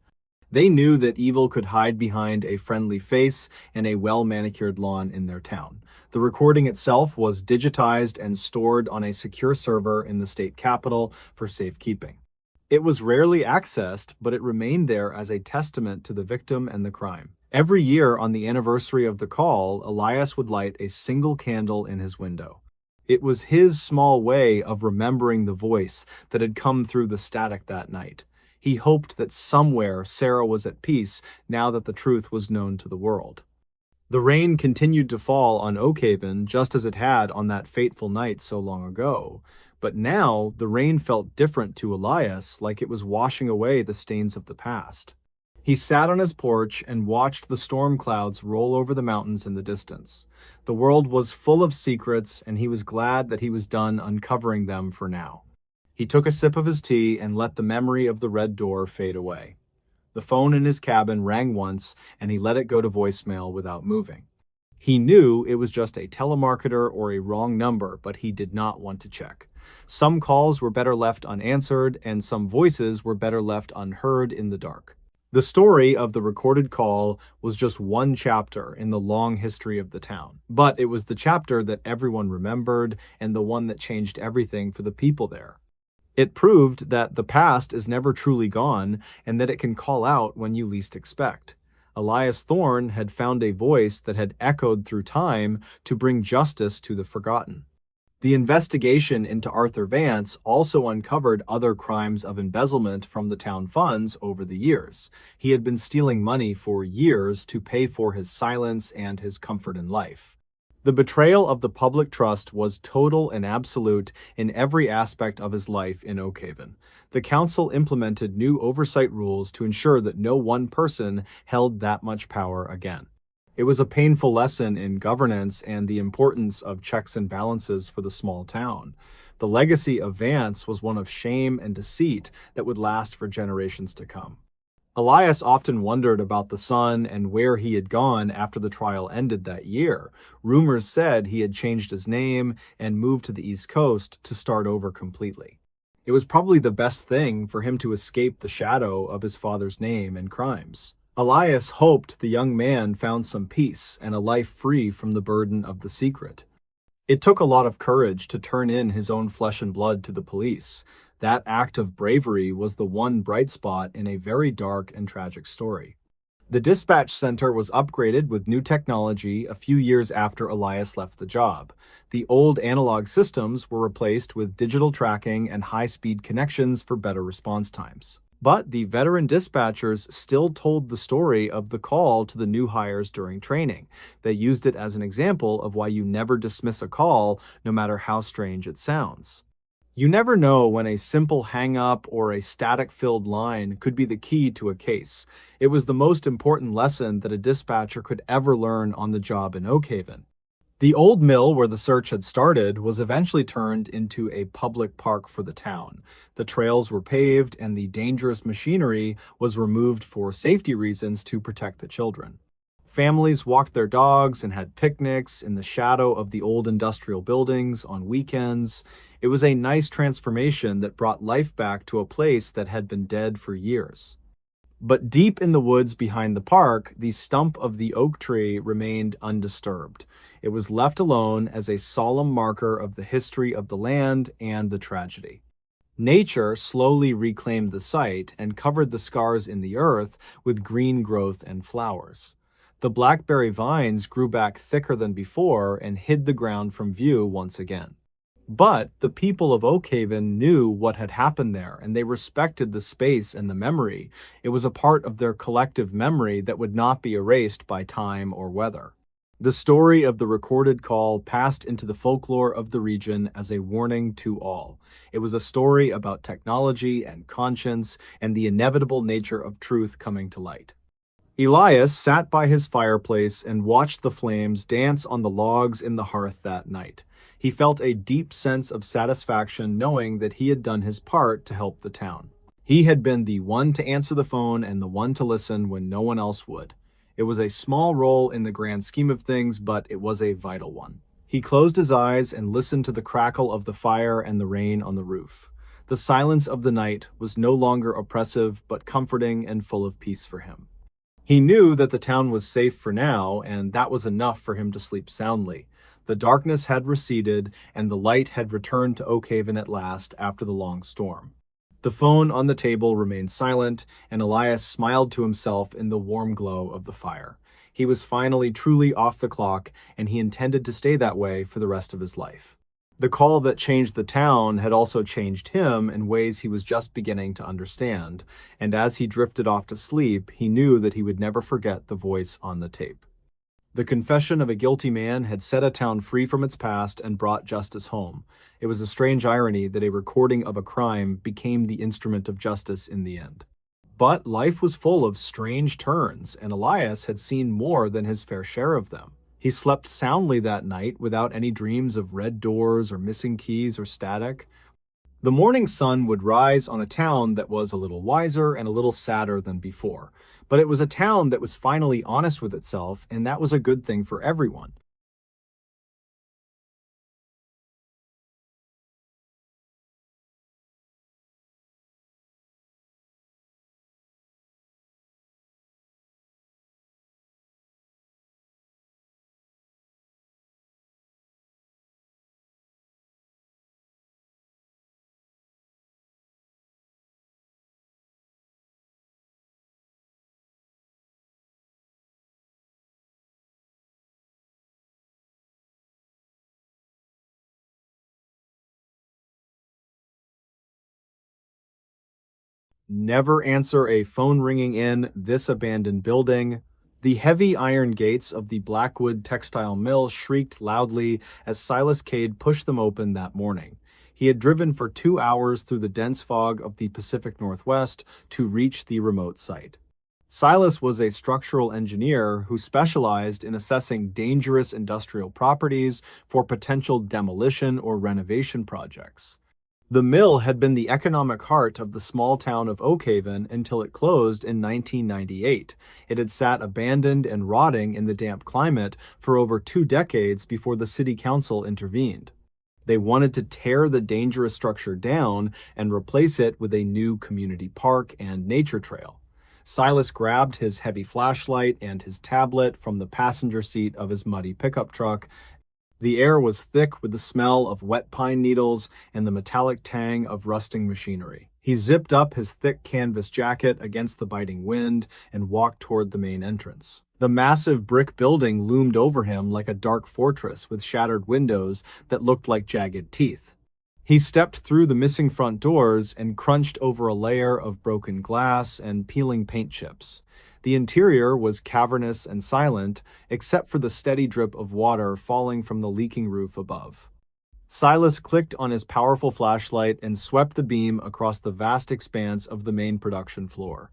They knew that evil could hide behind a friendly face and a well-manicured lawn in their town. The recording itself was digitized and stored on a secure server in the state capitol for safekeeping. It was rarely accessed, but it remained there as a testament to the victim and the crime. Every year on the anniversary of the call, Elias would light a single candle in his window. It was his small way of remembering the voice that had come through the static that night. He hoped that somewhere Sarah was at peace now that the truth was known to the world. The rain continued to fall on Oakhaven just as it had on that fateful night so long ago. But now the rain felt different to Elias, like it was washing away the stains of the past. He sat on his porch and watched the storm clouds roll over the mountains in the distance. The world was full of secrets, and he was glad that he was done uncovering them for now. He took a sip of his tea and let the memory of the red door fade away. The phone in his cabin rang once, and he let it go to voicemail without moving. He knew it was just a telemarketer or a wrong number, but he did not want to check. Some calls were better left unanswered, and some voices were better left unheard in the dark. The story of the recorded call was just one chapter in the long history of the town, but it was the chapter that everyone remembered and the one that changed everything for the people there. It proved that the past is never truly gone and that it can call out when you least expect. Elias Thorne had found a voice that had echoed through time to bring justice to the forgotten. The investigation into Arthur Vance also uncovered other crimes of embezzlement from the town funds over the years. He had been stealing money for years to pay for his silence and his comfort in life. The betrayal of the public trust was total and absolute in every aspect of his life in Oakhaven. The council implemented new oversight rules to ensure that no one person held that much power again. It was a painful lesson in governance and the importance of checks and balances for the small town. The legacy of Vance was one of shame and deceit that would last for generations to come. Elias often wondered about the son and where he had gone after the trial ended that year. Rumors said he had changed his name and moved to the East Coast to start over completely. It was probably the best thing for him to escape the shadow of his father's name and crimes. Elias hoped the young man found some peace and a life free from the burden of the secret. It took a lot of courage to turn in his own flesh and blood to the police. That act of bravery was the one bright spot in a very dark and tragic story. The dispatch center was upgraded with new technology a few years after Elias left the job. The old analog systems were replaced with digital tracking and high-speed connections for better response times. But the veteran dispatchers still told the story of the call to the new hires during training. They used it as an example of why you never dismiss a call, no matter how strange it sounds. You never know when a simple hang-up or a static-filled line could be the key to a case. It was the most important lesson that a dispatcher could ever learn on the job in Oakhaven. The old mill where the search had started was eventually turned into a public park for the town. The trails were paved and the dangerous machinery was removed for safety reasons to protect the children. Families walked their dogs and had picnics in the shadow of the old industrial buildings on weekends. It was a nice transformation that brought life back to a place that had been dead for years. But deep in the woods behind the park, the stump of the oak tree remained undisturbed. It was left alone as a solemn marker of the history of the land and the tragedy. Nature slowly reclaimed the site and covered the scars in the earth with green growth and flowers. The blackberry vines grew back thicker than before and hid the ground from view once again. But the people of Oakhaven knew what had happened there, and they respected the space and the memory. It was a part of their collective memory that would not be erased by time or weather. The story of the recorded call passed into the folklore of the region as a warning to all. It was a story about technology and conscience and the inevitable nature of truth coming to light. Elias sat by his fireplace and watched the flames dance on the logs in the hearth that night. He felt a deep sense of satisfaction knowing that he had done his part to help the town. He had been the one to answer the phone and the one to listen when no one else would. It was a small role in the grand scheme of things, but it was a vital one. He closed his eyes and listened to the crackle of the fire and the rain on the roof. The silence of the night was no longer oppressive, but comforting and full of peace for him. He knew that the town was safe for now, and that was enough for him to sleep soundly. The darkness had receded, and the light had returned to Oakhaven at last after the long storm. The phone on the table remained silent, and Elias smiled to himself in the warm glow of the fire. He was finally truly off the clock, and he intended to stay that way for the rest of his life. The call that changed the town had also changed him in ways he was just beginning to understand, and as he drifted off to sleep, he knew that he would never forget the voice on the tape. The confession of a guilty man had set a town free from its past and brought justice home. It was a strange irony that a recording of a crime became the instrument of justice in the end. But life was full of strange turns, and Elias had seen more than his fair share of them. He slept soundly that night without any dreams of red doors or missing keys or static. The morning sun would rise on a town that was a little wiser and a little sadder than before. But it was a town that was finally honest with itself, and that was a good thing for everyone. Never answer a phone ringing in this abandoned building. The heavy iron gates of the Blackwood textile mill shrieked loudly as Silas Cade pushed them open that morning. He had driven for 2 hours through the dense fog of the Pacific Northwest to reach the remote site. Silas was a structural engineer who specialized in assessing dangerous industrial properties for potential demolition or renovation projects. The mill had been the economic heart of the small town of Oakhaven until it closed in 1998. It had sat abandoned and rotting in the damp climate for over 2 decades before the city council intervened. They wanted to tear the dangerous structure down and replace it with a new community park and nature trail. Silas grabbed his heavy flashlight and his tablet from the passenger seat of his muddy pickup truck. The air was thick with the smell of wet pine needles and the metallic tang of rusting machinery. He zipped up his thick canvas jacket against the biting wind and walked toward the main entrance. The massive brick building loomed over him like a dark fortress with shattered windows that looked like jagged teeth. He stepped through the missing front doors and crunched over a layer of broken glass and peeling paint chips. The interior was cavernous and silent, except for the steady drip of water falling from the leaking roof above. Silas clicked on his powerful flashlight and swept the beam across the vast expanse of the main production floor.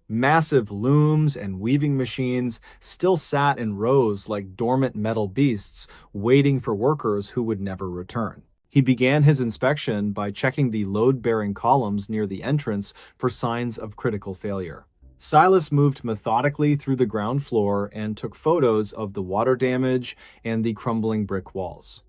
Massive looms and weaving machines still sat in rows like dormant metal beasts, waiting for workers who would never return. He began his inspection by checking the load-bearing columns near the entrance for signs of critical failure. Silas moved methodically through the ground floor and took photos of the water damage and the crumbling brick walls.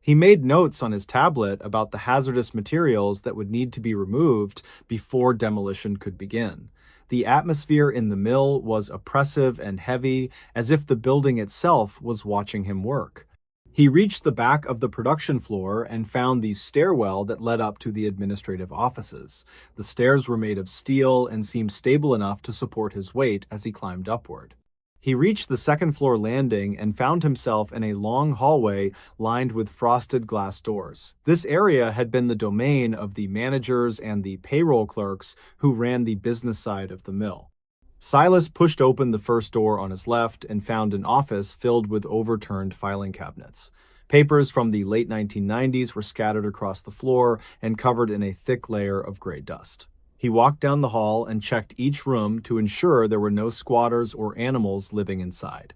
He made notes on his tablet about the hazardous materials that would need to be removed before demolition could begin. The atmosphere in the mill was oppressive and heavy, as if the building itself was watching him work. He reached the back of the production floor and found the stairwell that led up to the administrative offices. The stairs were made of steel and seemed stable enough to support his weight as he climbed upward. He reached the second-floor landing and found himself in a long hallway lined with frosted glass doors. This area had been the domain of the managers and the payroll clerks who ran the business side of the mill. Silas pushed open the first door on his left and found an office filled with overturned filing cabinets. Papers from the late 1990s were scattered across the floor and covered in a thick layer of gray dust. He walked down the hall and checked each room to ensure there were no squatters or animals living inside.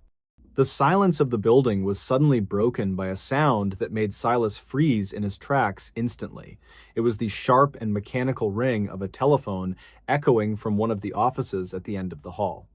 The silence of the building was suddenly broken by a sound that made Silas freeze in his tracks instantly. It was the sharp and mechanical ring of a telephone echoing from one of the offices at the end of the hall.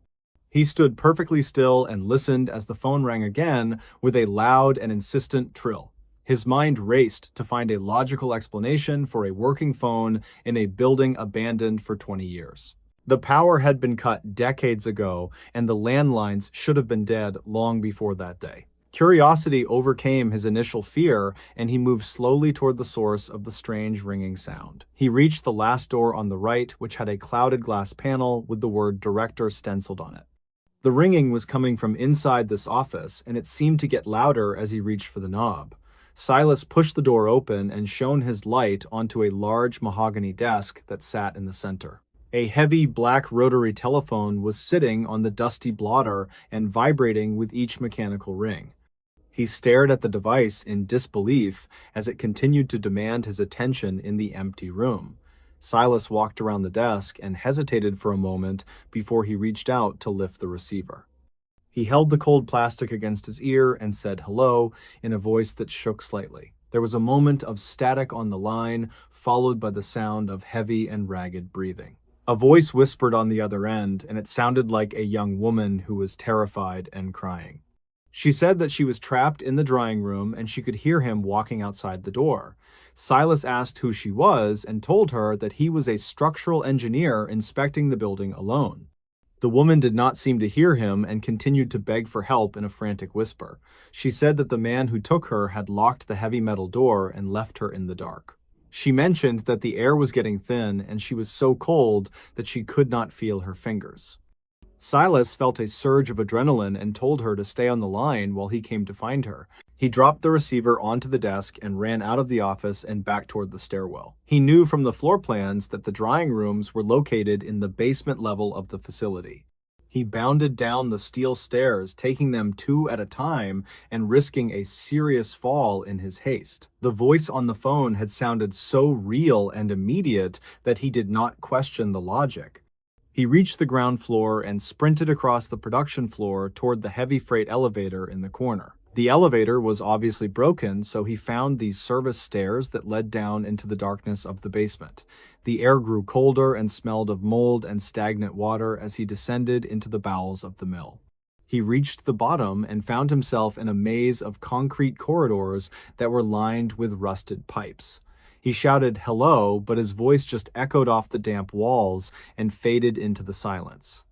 He stood perfectly still and listened as the phone rang again with a loud and insistent trill. His mind raced to find a logical explanation for a working phone in a building abandoned for 20 years. The power had been cut decades ago, and the landlines should have been dead long before that day. Curiosity overcame his initial fear, and he moved slowly toward the source of the strange ringing sound. He reached the last door on the right, which had a clouded glass panel with the word Director stenciled on it. The ringing was coming from inside this office, and it seemed to get louder as he reached for the knob. Silas pushed the door open and shone his light onto a large mahogany desk that sat in the center. A heavy black rotary telephone was sitting on the dusty blotter and vibrating with each mechanical ring. He stared at the device in disbelief as it continued to demand his attention in the empty room. Silas walked around the desk and hesitated for a moment before he reached out to lift the receiver. He held the cold plastic against his ear and said hello in a voice that shook slightly. There was a moment of static on the line, followed by the sound of heavy and ragged breathing. A voice whispered on the other end, and it sounded like a young woman who was terrified and crying. She said that she was trapped in the drawing room and she could hear him walking outside the door. Silas asked who she was and told her that he was a structural engineer inspecting the building alone. The woman did not seem to hear him and continued to beg for help in a frantic whisper. She said that the man who took her had locked the heavy metal door and left her in the dark. She mentioned that the air was getting thin and she was so cold that she could not feel her fingers. Silas felt a surge of adrenaline and told her to stay on the line while he came to find her. He dropped the receiver onto the desk and ran out of the office and back toward the stairwell. He knew from the floor plans that the drying rooms were located in the basement level of the facility. He bounded down the steel stairs, taking them two at a time and risking a serious fall in his haste. The voice on the phone had sounded so real and immediate that he did not question the logic. He reached the ground floor and sprinted across the production floor toward the heavy freight elevator in the corner. The elevator was obviously broken, so he found these service stairs that led down into the darkness of the basement. The air grew colder and smelled of mold and stagnant water as he descended into the bowels of the mill. He reached the bottom and found himself in a maze of concrete corridors that were lined with rusted pipes. He shouted hello, but his voice just echoed off the damp walls and faded into the silence.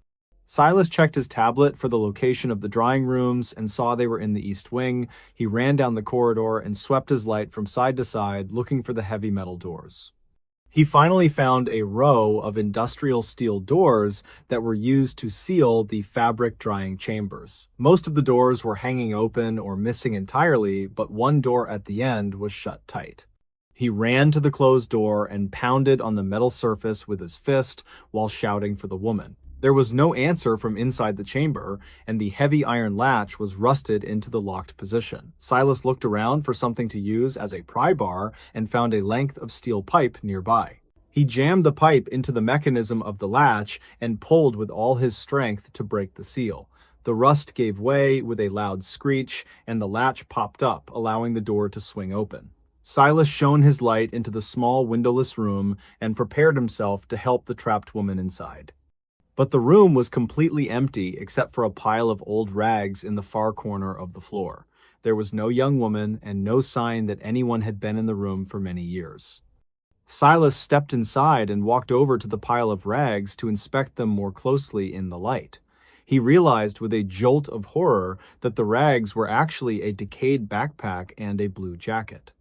Silas checked his tablet for the location of the drying rooms and saw they were in the east wing. He ran down the corridor and swept his light from side to side, looking for the heavy metal doors. He finally found a row of industrial steel doors that were used to seal the fabric drying chambers. Most of the doors were hanging open or missing entirely, but one door at the end was shut tight. He ran to the closed door and pounded on the metal surface with his fist while shouting for the woman. There was no answer from inside the chamber, and the heavy iron latch was rusted into the locked position. Silas looked around for something to use as a pry bar and found a length of steel pipe nearby. He jammed the pipe into the mechanism of the latch and pulled with all his strength to break the seal. The rust gave way with a loud screech, and the latch popped up, allowing the door to swing open. Silas shone his light into the small windowless room and prepared himself to help the trapped woman inside. But the room was completely empty except for a pile of old rags in the far corner of the floor. There was no young woman and no sign that anyone had been in the room for many years. Silas stepped inside and walked over to the pile of rags to inspect them more closely in the light. He realized with a jolt of horror that the rags were actually a decayed backpack and a blue jacket.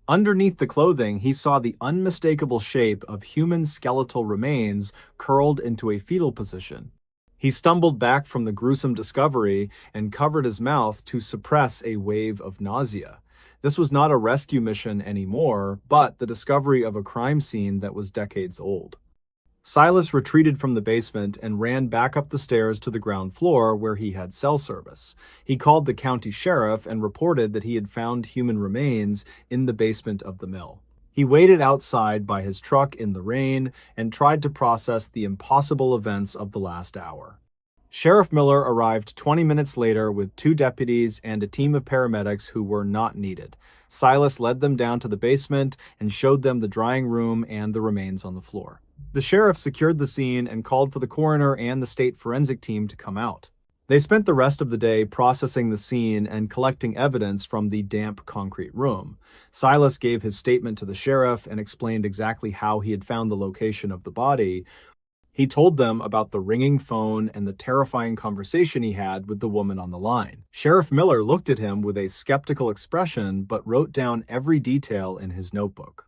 Underneath the clothing, he saw the unmistakable shape of human skeletal remains curled into a fetal position. He stumbled back from the gruesome discovery and covered his mouth to suppress a wave of nausea. This was not a rescue mission anymore, but the discovery of a crime scene that was decades old. Silas retreated from the basement and ran back up the stairs to the ground floor where he had cell service. He called the county sheriff and reported that he had found human remains in the basement of the mill. He waited outside by his truck in the rain and tried to process the impossible events of the last hour. Sheriff Miller arrived 20 minutes later with 2 deputies and a team of paramedics who were not needed. Silas led them down to the basement and showed them the drying room and the remains on the floor. The sheriff secured the scene and called for the coroner and the state forensic team to come out. They spent the rest of the day processing the scene and collecting evidence from the damp concrete room. Silas gave his statement to the sheriff and explained exactly how he had found the location of the body. He told them about the ringing phone and the terrifying conversation he had with the woman on the line. Sheriff Miller looked at him with a skeptical expression but wrote down every detail in his notebook.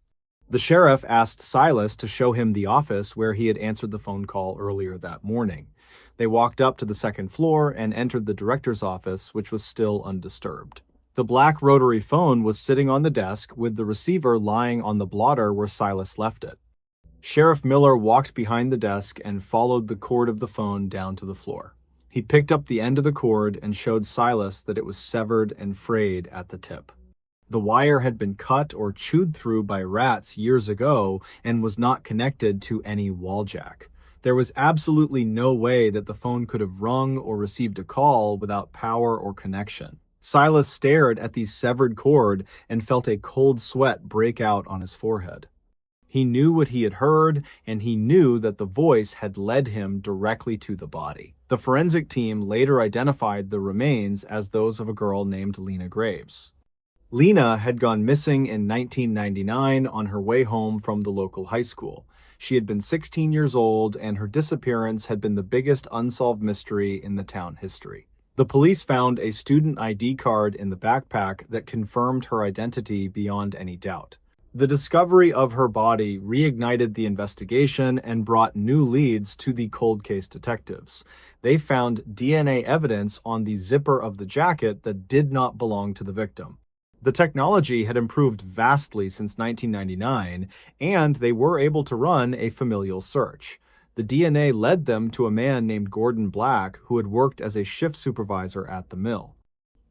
The sheriff asked Silas to show him the office where he had answered the phone call earlier that morning. They walked up to the second floor and entered the director's office, which was still undisturbed. The black rotary phone was sitting on the desk with the receiver lying on the blotter where Silas left it. Sheriff Miller walked behind the desk and followed the cord of the phone down to the floor. He picked up the end of the cord and showed Silas that it was severed and frayed at the tip. The wire had been cut or chewed through by rats years ago and was not connected to any wall jack. There was absolutely no way that the phone could have rung or received a call without power or connection. Silas stared at the severed cord and felt a cold sweat break out on his forehead. He knew what he had heard, and he knew that the voice had led him directly to the body. The forensic team later identified the remains as those of a girl named Lena Graves. Lena had gone missing in 1999 on her way home from the local high school. She had been 16 years old, and her disappearance had been the biggest unsolved mystery in the town history. The police found a student ID card in the backpack that confirmed her identity beyond any doubt. The discovery of her body reignited the investigation and brought new leads to the cold case detectives. They found DNA evidence on the zipper of the jacket that did not belong to the victim. The technology had improved vastly since 1999, and they were able to run a familial search. The DNA led them to a man named Gordon Black, who had worked as a shift supervisor at the mill.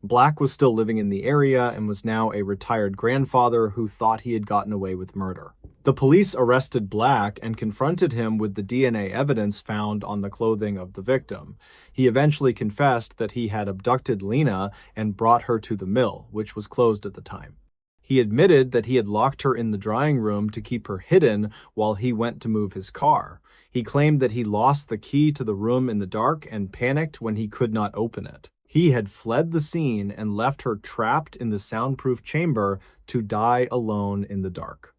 Black was still living in the area and was now a retired grandfather who thought he had gotten away with murder. The police arrested Black and confronted him with the DNA evidence found on the clothing of the victim. He eventually confessed that he had abducted Lena and brought her to the mill, which was closed at the time. He admitted that he had locked her in the drying room to keep her hidden while he went to move his car. He claimed that he lost the key to the room in the dark and panicked when he could not open it. He had fled the scene and left her trapped in the soundproof chamber to die alone in the dark.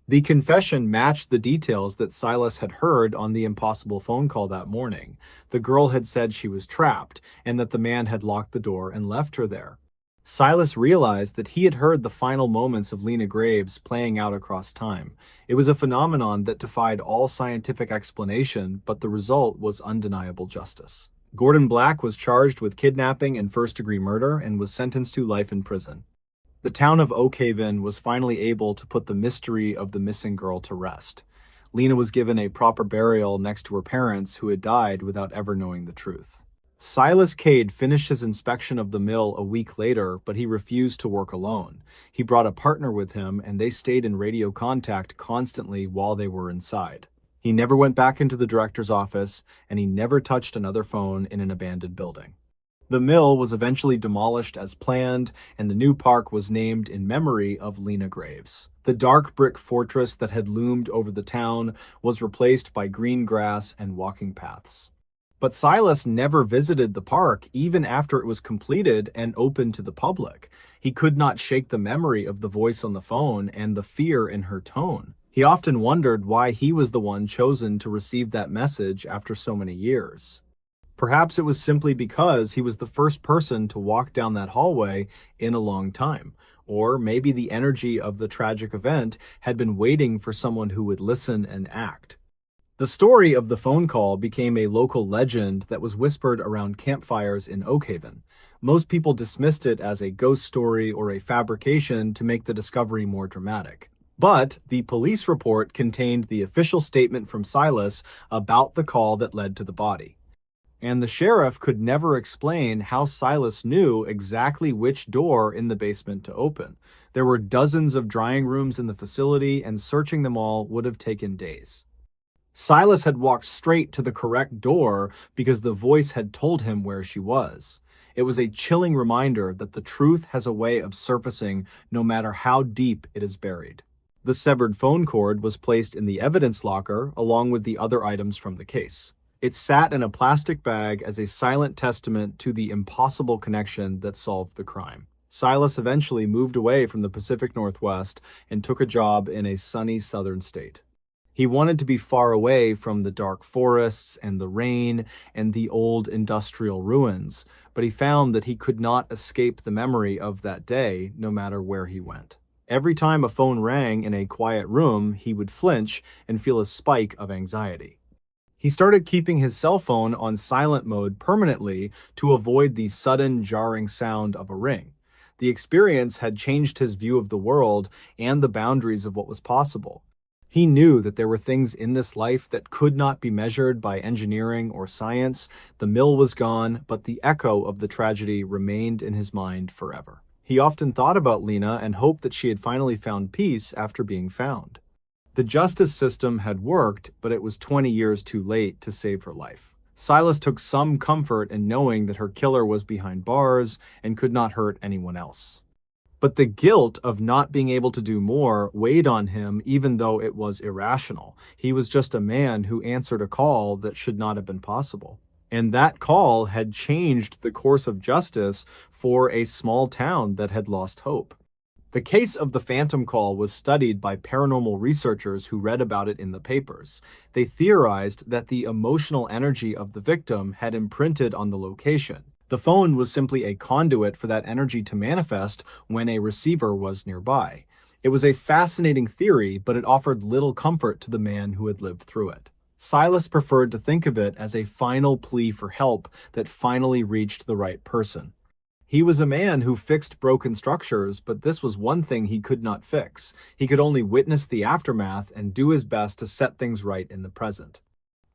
The confession matched the details that Silas had heard on the impossible phone call that morning. The girl had said she was trapped and that the man had locked the door and left her there. Silas realized that he had heard the final moments of Lena Graves playing out across time. It was a phenomenon that defied all scientific explanation, but the result was undeniable justice. Gordon Black was charged with kidnapping and first-degree murder and was sentenced to life in prison. The town of Oak Haven was finally able to put the mystery of the missing girl to rest. Lena was given a proper burial next to her parents who had died without ever knowing the truth. Silas Cade finished his inspection of the mill a week later, but he refused to work alone. He brought a partner with him, and they stayed in radio contact constantly while they were inside. He never went back into the director's office, and he never touched another phone in an abandoned building. The mill was eventually demolished as planned, and the new park was named in memory of Lena Graves. The dark brick fortress that had loomed over the town was replaced by green grass and walking paths. But Silas never visited the park even after it was completed and open to the public. He could not shake the memory of the voice on the phone and the fear in her tone. He often wondered why he was the one chosen to receive that message after so many years. Perhaps it was simply because he was the first person to walk down that hallway in a long time. Or maybe the energy of the tragic event had been waiting for someone who would listen and act. The story of the phone call became a local legend that was whispered around campfires in Oakhaven. Most people dismissed it as a ghost story or a fabrication to make the discovery more dramatic. But the police report contained the official statement from Silas about the call that led to the body. And the sheriff could never explain how Silas knew exactly which door in the basement to open. There were dozens of drying rooms in the facility, and searching them all would have taken days. Silas had walked straight to the correct door because the voice had told him where she was. It was a chilling reminder that the truth has a way of surfacing no matter how deep it is buried. The severed phone cord was placed in the evidence locker along with the other items from the case. It sat in a plastic bag as a silent testament to the impossible connection that solved the crime. Silas eventually moved away from the Pacific Northwest and took a job in a sunny southern state. He wanted to be far away from the dark forests and the rain and the old industrial ruins, but he found that he could not escape the memory of that day no matter where he went. Every time a phone rang in a quiet room, he would flinch and feel a spike of anxiety. He started keeping his cell phone on silent mode permanently to avoid the sudden, jarring sound of a ring. The experience had changed his view of the world and the boundaries of what was possible. He knew that there were things in this life that could not be measured by engineering or science. The mill was gone, but the echo of the tragedy remained in his mind forever. He often thought about Lena and hoped that she had finally found peace after being found. The justice system had worked, but it was 20 years too late to save her life. Silas took some comfort in knowing that her killer was behind bars and could not hurt anyone else. But the guilt of not being able to do more weighed on him even though it was irrational. He was just a man who answered a call that should not have been possible. And that call had changed the course of justice for a small town that had lost hope. The case of the phantom call was studied by paranormal researchers who read about it in the papers. They theorized that the emotional energy of the victim had imprinted on the location. The phone was simply a conduit for that energy to manifest when a receiver was nearby. It was a fascinating theory, but it offered little comfort to the man who had lived through it. Silas preferred to think of it as a final plea for help that finally reached the right person. He was a man who fixed broken structures, but this was one thing he could not fix. He could only witness the aftermath and do his best to set things right in the present.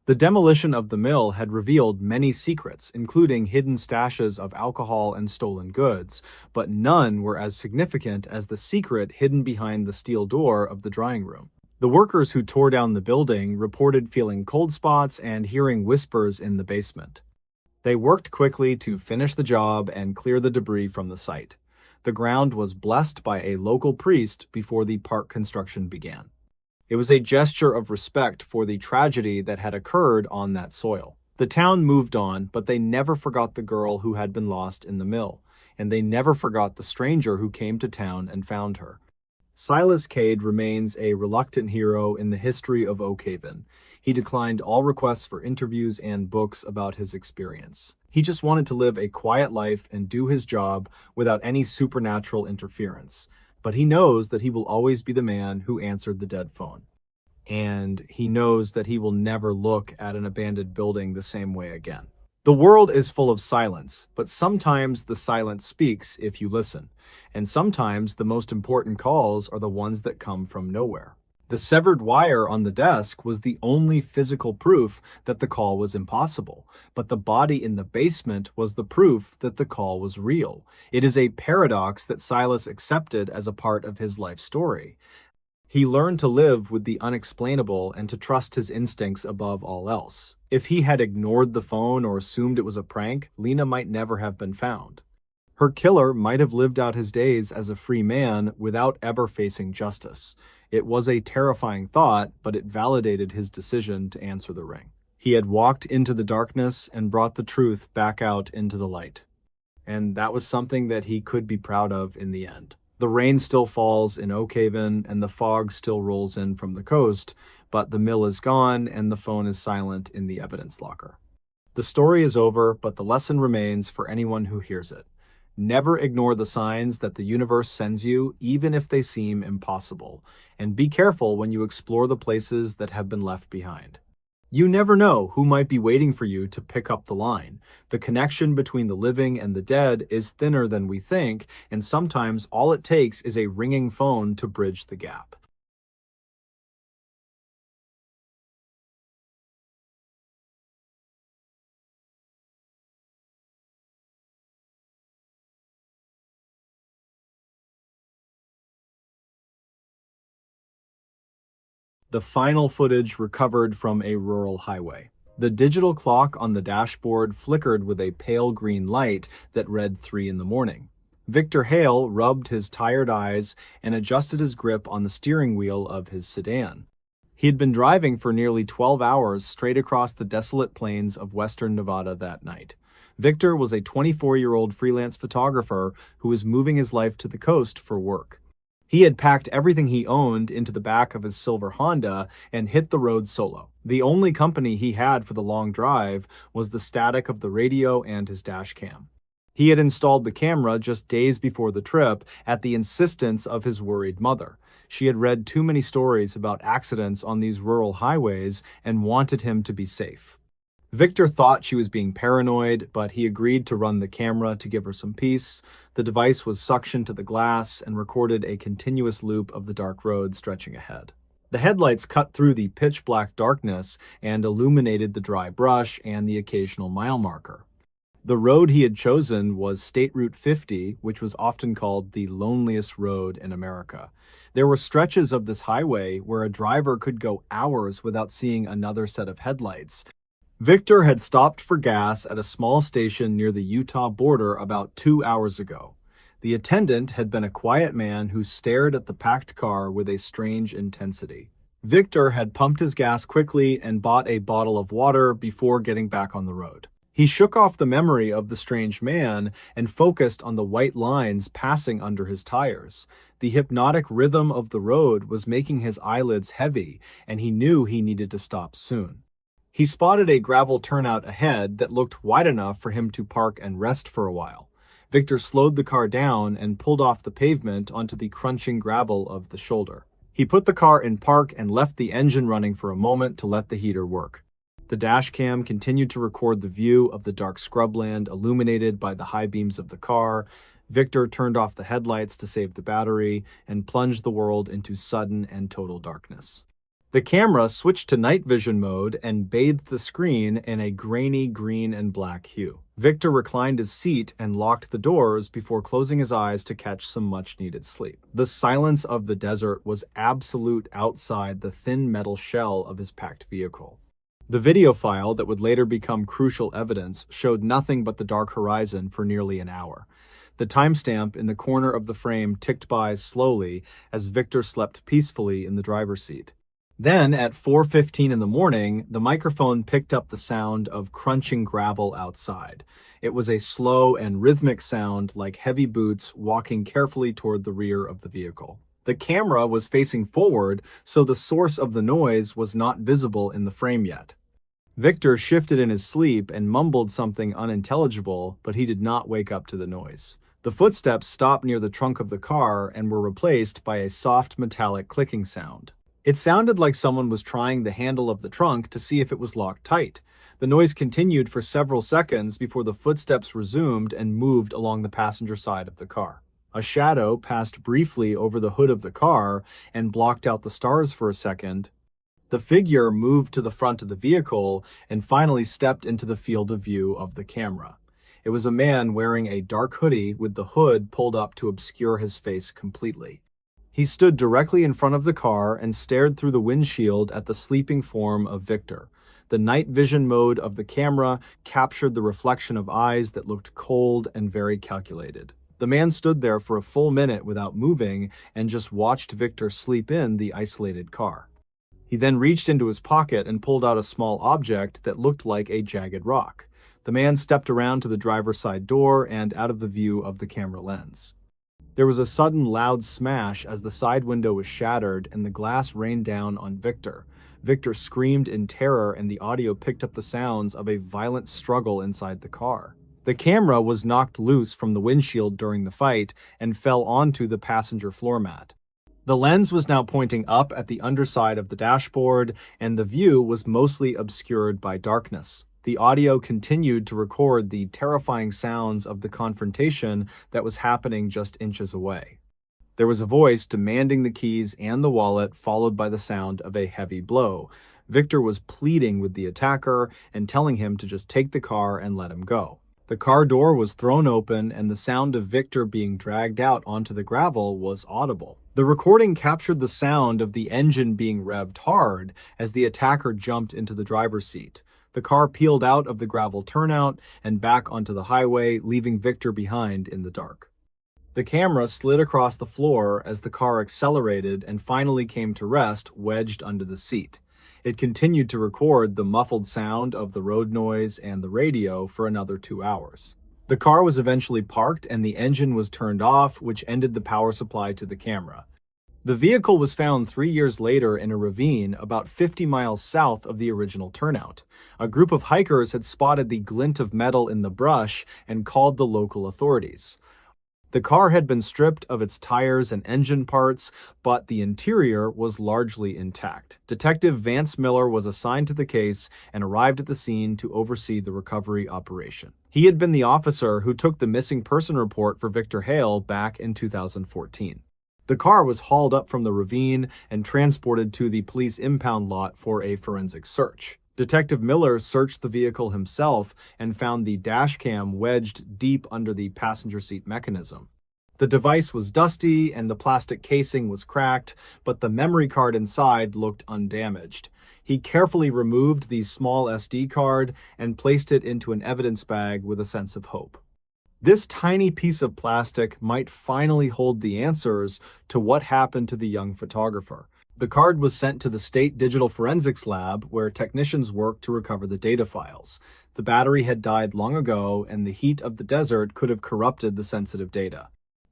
The demolition of the mill had revealed many secrets, including hidden stashes of alcohol and stolen goods, but none were as significant as the secret hidden behind the steel door of the drying room. The workers who tore down the building reported feeling cold spots and hearing whispers in the basement. They worked quickly to finish the job and clear the debris from the site. The ground was blessed by a local priest before the park construction began. It was a gesture of respect for the tragedy that had occurred on that soil. The town moved on, but they never forgot the girl who had been lost in the mill, and they never forgot the stranger who came to town and found her. Silas Cade remains a reluctant hero in the history of Oakhaven. He declined all requests for interviews and books about his experience. He just wanted to live a quiet life and do his job without any supernatural interference. But he knows that he will always be the man who answered the dead phone. And he knows that he will never look at an abandoned building the same way again. The world is full of silence, but sometimes the silence speaks if you listen. And sometimes the most important calls are the ones that come from nowhere. The severed wire on the desk was the only physical proof that the call was impossible, but the body in the basement was the proof that the call was real. It is a paradox that Silas accepted as a part of his life story. He learned to live with the unexplainable and to trust his instincts above all else. If he had ignored the phone or assumed it was a prank, Lena might never have been found. Her killer might have lived out his days as a free man without ever facing justice. It was a terrifying thought, but it validated his decision to answer the ring. He had walked into the darkness and brought the truth back out into the light. And that was something that he could be proud of in the end. The rain still falls in Oak Haven and the fog still rolls in from the coast, but the mill is gone and the phone is silent in the evidence locker. The story is over, but the lesson remains for anyone who hears it. Never ignore the signs that the universe sends you, even if they seem impossible, and be careful when you explore the places that have been left behind. You never know who might be waiting for you to pick up the line. The connection between the living and the dead is thinner than we think, and sometimes all it takes is a ringing phone to bridge the gap. The final footage recovered from a rural highway. The digital clock on the dashboard flickered with a pale green light that read 3 in the morning. Victor Hale rubbed his tired eyes and adjusted his grip on the steering wheel of his sedan. He had been driving for nearly 12 hours straight across the desolate plains of western Nevada that night. Victor was a 24-year-old freelance photographer who was moving his life to the coast for work. He had packed everything he owned into the back of his silver Honda and hit the road solo. The only company he had for the long drive was the static of the radio and his dash cam. He had installed the camera just days before the trip at the insistence of his worried mother. She had read too many stories about accidents on these rural highways and wanted him to be safe. Victor thought she was being paranoid, but he agreed to run the camera to give her some peace. The device was suctioned to the glass and recorded a continuous loop of the dark road stretching ahead. The headlights cut through the pitch-black darkness and illuminated the dry brush and the occasional mile marker. The road he had chosen was State Route 50, which was often called the loneliest road in America. There were stretches of this highway where a driver could go hours without seeing another set of headlights. Victor had stopped for gas at a small station near the Utah border about 2 hours ago. The attendant had been a quiet man who stared at the packed car with a strange intensity. Victor had pumped his gas quickly and bought a bottle of water before getting back on the road. He shook off the memory of the strange man and focused on the white lines passing under his tires. The hypnotic rhythm of the road was making his eyelids heavy, and he knew he needed to stop soon. He spotted a gravel turnout ahead that looked wide enough for him to park and rest for a while. Victor slowed the car down and pulled off the pavement onto the crunching gravel of the shoulder. He put the car in park and left the engine running for a moment to let the heater work. The dash cam continued to record the view of the dark scrubland illuminated by the high beams of the car. Victor turned off the headlights to save the battery and plunged the world into sudden and total darkness. The camera switched to night vision mode and bathed the screen in a grainy green and black hue. Victor reclined his seat and locked the doors before closing his eyes to catch some much-needed sleep. The silence of the desert was absolute outside the thin metal shell of his packed vehicle. The video file that would later become crucial evidence showed nothing but the dark horizon for nearly an hour. The timestamp in the corner of the frame ticked by slowly as Victor slept peacefully in the driver's seat. Then, at 4:15 in the morning, the microphone picked up the sound of crunching gravel outside. It was a slow and rhythmic sound like heavy boots walking carefully toward the rear of the vehicle. The camera was facing forward, so the source of the noise was not visible in the frame yet. Victor shifted in his sleep and mumbled something unintelligible, but he did not wake up to the noise. The footsteps stopped near the trunk of the car and were replaced by a soft metallic clicking sound. It sounded like someone was trying the handle of the trunk to see if it was locked tight. The noise continued for several seconds before the footsteps resumed and moved along the passenger side of the car. A shadow passed briefly over the hood of the car and blocked out the stars for a second. The figure moved to the front of the vehicle and finally stepped into the field of view of the camera. It was a man wearing a dark hoodie with the hood pulled up to obscure his face completely. He stood directly in front of the car and stared through the windshield at the sleeping form of Victor. The night vision mode of the camera captured the reflection of eyes that looked cold and very calculated. The man stood there for a full minute without moving and just watched Victor sleep in the isolated car. He then reached into his pocket and pulled out a small object that looked like a jagged rock. The man stepped around to the driver's side door and out of the view of the camera lens. There was a sudden loud smash as the side window was shattered and the glass rained down on Victor. Victor screamed in terror and the audio picked up the sounds of a violent struggle inside the car. The camera was knocked loose from the windshield during the fight and fell onto the passenger floor mat. The lens was now pointing up at the underside of the dashboard, and the view was mostly obscured by darkness. The audio continued to record the terrifying sounds of the confrontation that was happening just inches away. There was a voice demanding the keys and the wallet, followed by the sound of a heavy blow. Victor was pleading with the attacker and telling him to just take the car and let him go. The car door was thrown open and the sound of Victor being dragged out onto the gravel was audible. The recording captured the sound of the engine being revved hard as the attacker jumped into the driver's seat. The car peeled out of the gravel turnout and back onto the highway, leaving Victor behind in the dark. The camera slid across the floor as the car accelerated and finally came to rest, wedged under the seat. It continued to record the muffled sound of the road noise and the radio for another 2 hours. The car was eventually parked and the engine was turned off, which ended the power supply to the camera. The vehicle was found 3 years later in a ravine about 50 miles south of the original turnout. A group of hikers had spotted the glint of metal in the brush and called the local authorities. The car had been stripped of its tires and engine parts, but the interior was largely intact. Detective Vance Miller was assigned to the case and arrived at the scene to oversee the recovery operation. He had been the officer who took the missing person report for Victor Hale back in 2014. The car was hauled up from the ravine and transported to the police impound lot for a forensic search. Detective Miller searched the vehicle himself and found the dash cam wedged deep under the passenger seat mechanism. The device was dusty and the plastic casing was cracked, but the memory card inside looked undamaged. He carefully removed the small SD card and placed it into an evidence bag with a sense of hope. This tiny piece of plastic might finally hold the answers to what happened to the young photographer. The card was sent to the State Digital Forensics Lab, where technicians worked to recover the data files. The battery had died long ago, and the heat of the desert could have corrupted the sensitive data.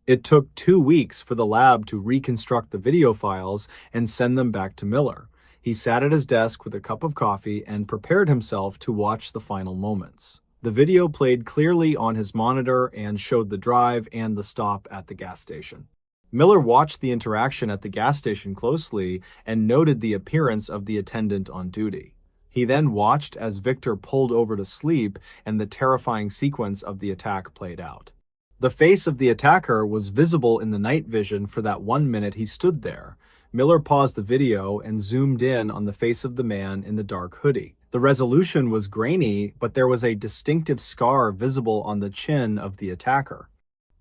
It took 2 weeks for the lab to reconstruct the video files and send them back to Miller. He sat at his desk with a cup of coffee and prepared himself to watch the final moments. The video played clearly on his monitor and showed the drive and the stop at the gas station. Miller watched the interaction at the gas station closely and noted the appearance of the attendant on duty. He then watched as Victor pulled over to sleep and the terrifying sequence of the attack played out. The face of the attacker was visible in the night vision for that 1 minute he stood there. Miller paused the video and zoomed in on the face of the man in the dark hoodie. The resolution was grainy, but there was a distinctive scar visible on the chin of the attacker.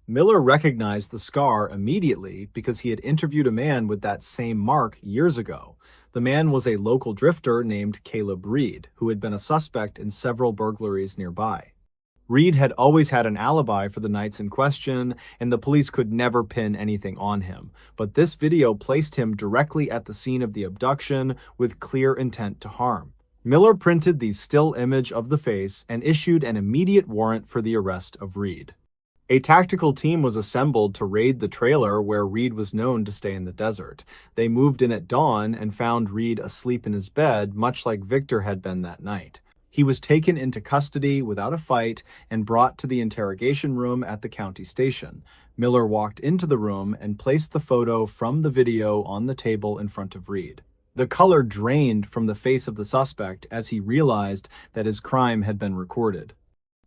Miller recognized the scar immediately because he had interviewed a man with that same mark years ago. The man was a local drifter named Caleb Reed, who had been a suspect in several burglaries nearby. Reed had always had an alibi for the nights in question, and the police could never pin anything on him. But this video placed him directly at the scene of the abduction with clear intent to harm. Miller printed the still image of the face and issued an immediate warrant for the arrest of Reed. A tactical team was assembled to raid the trailer where Reed was known to stay in the desert. They moved in at dawn and found Reed asleep in his bed, much like Victor had been that night. He was taken into custody without a fight and brought to the interrogation room at the county station. Miller walked into the room and placed the photo from the video on the table in front of Reed. The color drained from the face of the suspect as he realized that his crime had been recorded.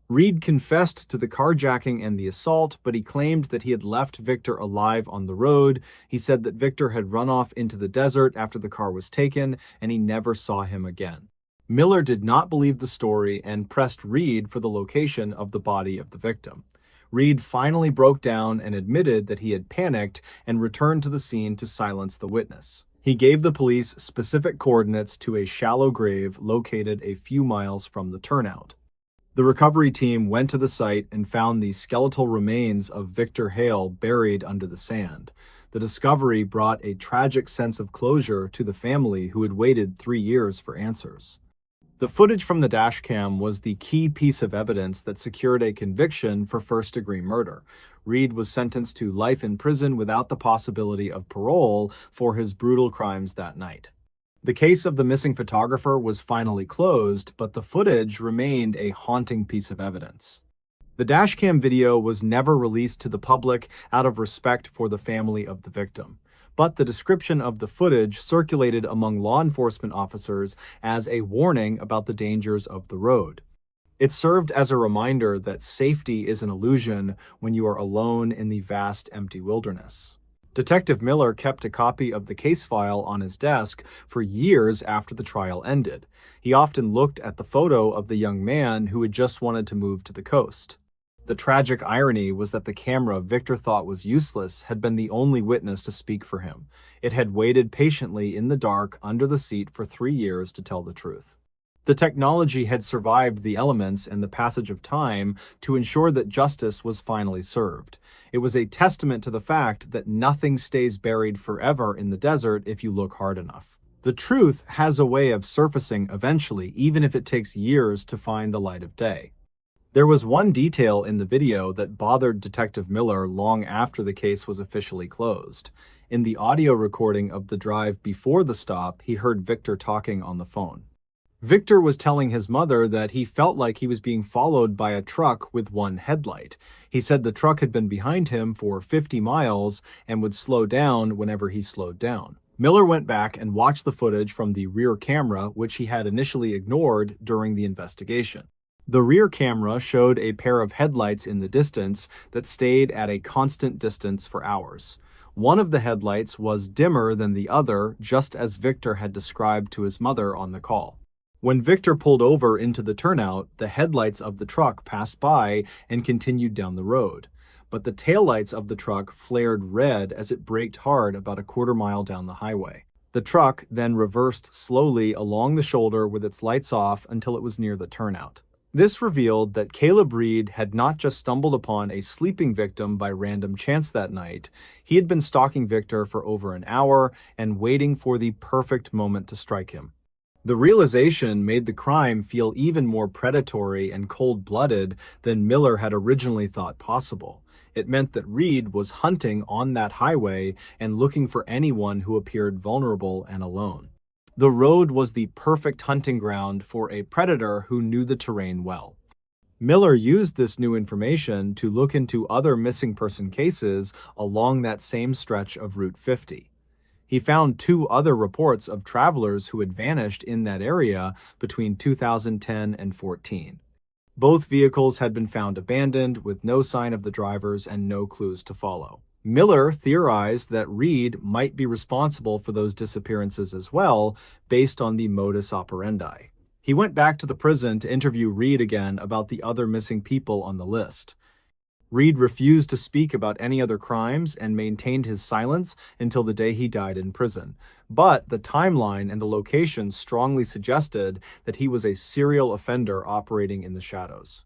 Reed confessed to the carjacking and the assault, but he claimed that he had left Victor alive on the road. He said that Victor had run off into the desert after the car was taken, and he never saw him again. Miller did not believe the story and pressed Reed for the location of the body of the victim. Reed finally broke down and admitted that he had panicked and returned to the scene to silence the witness. He gave the police specific coordinates to a shallow grave located a few miles from the turnout. The recovery team went to the site and found the skeletal remains of Victor Hale buried under the sand. The discovery brought a tragic sense of closure to the family who had waited 3 years for answers. The footage from the dashcam was the key piece of evidence that secured a conviction for first-degree murder. Reed was sentenced to life in prison without the possibility of parole for his brutal crimes that night. The case of the missing photographer was finally closed, but the footage remained a haunting piece of evidence. The dashcam video was never released to the public out of respect for the family of the victim, but the description of the footage circulated among law enforcement officers as a warning about the dangers of the road. It served as a reminder that safety is an illusion when you are alone in the vast, empty wilderness. Detective Miller kept a copy of the case file on his desk for years after the trial ended. He often looked at the photo of the young man who had just wanted to move to the coast. The tragic irony was that the camera Victor thought was useless had been the only witness to speak for him. It had waited patiently in the dark under the seat for 3 years to tell the truth. The technology had survived the elements and the passage of time to ensure that justice was finally served. It was a testament to the fact that nothing stays buried forever in the desert if you look hard enough. The truth has a way of surfacing eventually, even if it takes years to find the light of day. There was one detail in the video that bothered Detective Miller long after the case was officially closed. In the audio recording of the drive before the stop, he heard Victor talking on the phone. Victor was telling his mother that he felt like he was being followed by a truck with one headlight. He said the truck had been behind him for 50 miles and would slow down whenever he slowed down. Miller went back and watched the footage from the rear camera, which he had initially ignored during the investigation. The rear camera showed a pair of headlights in the distance that stayed at a constant distance for hours. One of the headlights was dimmer than the other, just as Victor had described to his mother on the call. When Victor pulled over into the turnout, the headlights of the truck passed by and continued down the road. But the taillights of the truck flared red as it braked hard about a quarter-mile down the highway. The truck then reversed slowly along the shoulder with its lights off until it was near the turnout. This revealed that Caleb Reed had not just stumbled upon a sleeping victim by random chance that night. He had been stalking Victor for over an hour and waiting for the perfect moment to strike him. The realization made the crime feel even more predatory and cold-blooded than Miller had originally thought possible. It meant that Reed was hunting on that highway and looking for anyone who appeared vulnerable and alone. The road was the perfect hunting ground for a predator who knew the terrain well. Miller used this new information to look into other missing person cases along that same stretch of Route 50. He found 2 other reports of travelers who had vanished in that area between 2010 and 14. Both vehicles had been found abandoned with no sign of the drivers and no clues to follow. Miller theorized that Reed might be responsible for those disappearances as well, based on the modus operandi. He went back to the prison to interview Reed again about the other missing people on the list. Reed refused to speak about any other crimes and maintained his silence until the day he died in prison. But the timeline and the location strongly suggested that he was a serial offender operating in the shadows.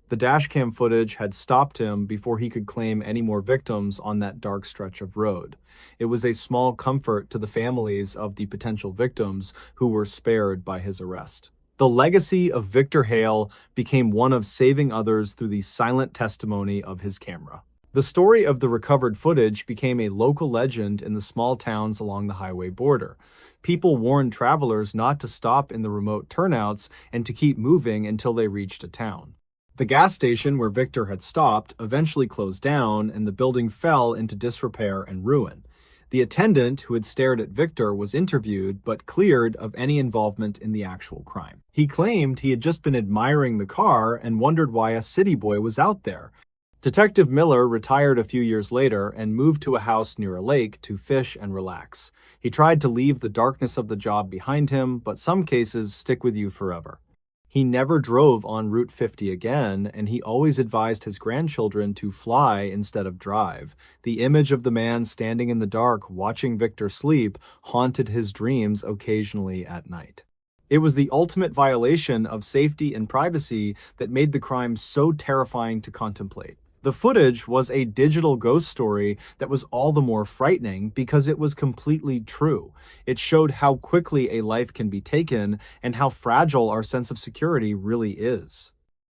The dashcam footage had stopped him before he could claim any more victims on that dark stretch of road. It was a small comfort to the families of the potential victims who were spared by his arrest. The legacy of Victor Hale became one of saving others through the silent testimony of his camera. The story of the recovered footage became a local legend in the small towns along the highway border. People warned travelers not to stop in the remote turnouts and to keep moving until they reached a town. The gas station where Victor had stopped eventually closed down, and the building fell into disrepair and ruin. The attendant who had stared at Victor was interviewed but cleared of any involvement in the actual crime. He claimed he had just been admiring the car and wondered why a city boy was out there. Detective Miller retired a few years later and moved to a house near a lake to fish and relax. He tried to leave the darkness of the job behind him, but some cases stick with you forever. He never drove on Route 50 again, and he always advised his grandchildren to fly instead of drive. The image of the man standing in the dark watching Victor sleep haunted his dreams occasionally at night. It was the ultimate violation of safety and privacy that made the crime so terrifying to contemplate. The footage was a digital ghost story that was all the more frightening because it was completely true. It showed how quickly a life can be taken and how fragile our sense of security really is.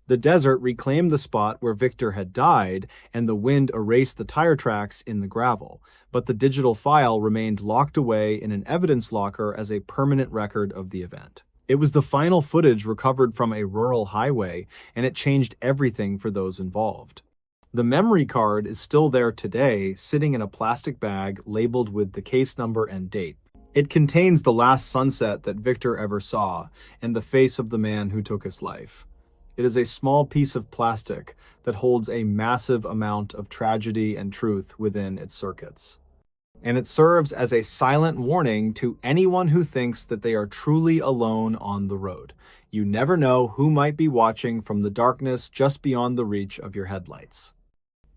The desert reclaimed the spot where Victor had died, and the wind erased the tire tracks in the gravel, but the digital file remained locked away in an evidence locker as a permanent record of the event. It was the final footage recovered from a rural highway, and it changed everything for those involved. The memory card is still there today, sitting in a plastic bag labeled with the case number and date. It contains the last sunset that Victor ever saw and the face of the man who took his life. It is a small piece of plastic that holds a massive amount of tragedy and truth within its circuits. And it serves as a silent warning to anyone who thinks that they are truly alone on the road. You never know who might be watching from the darkness just beyond the reach of your headlights.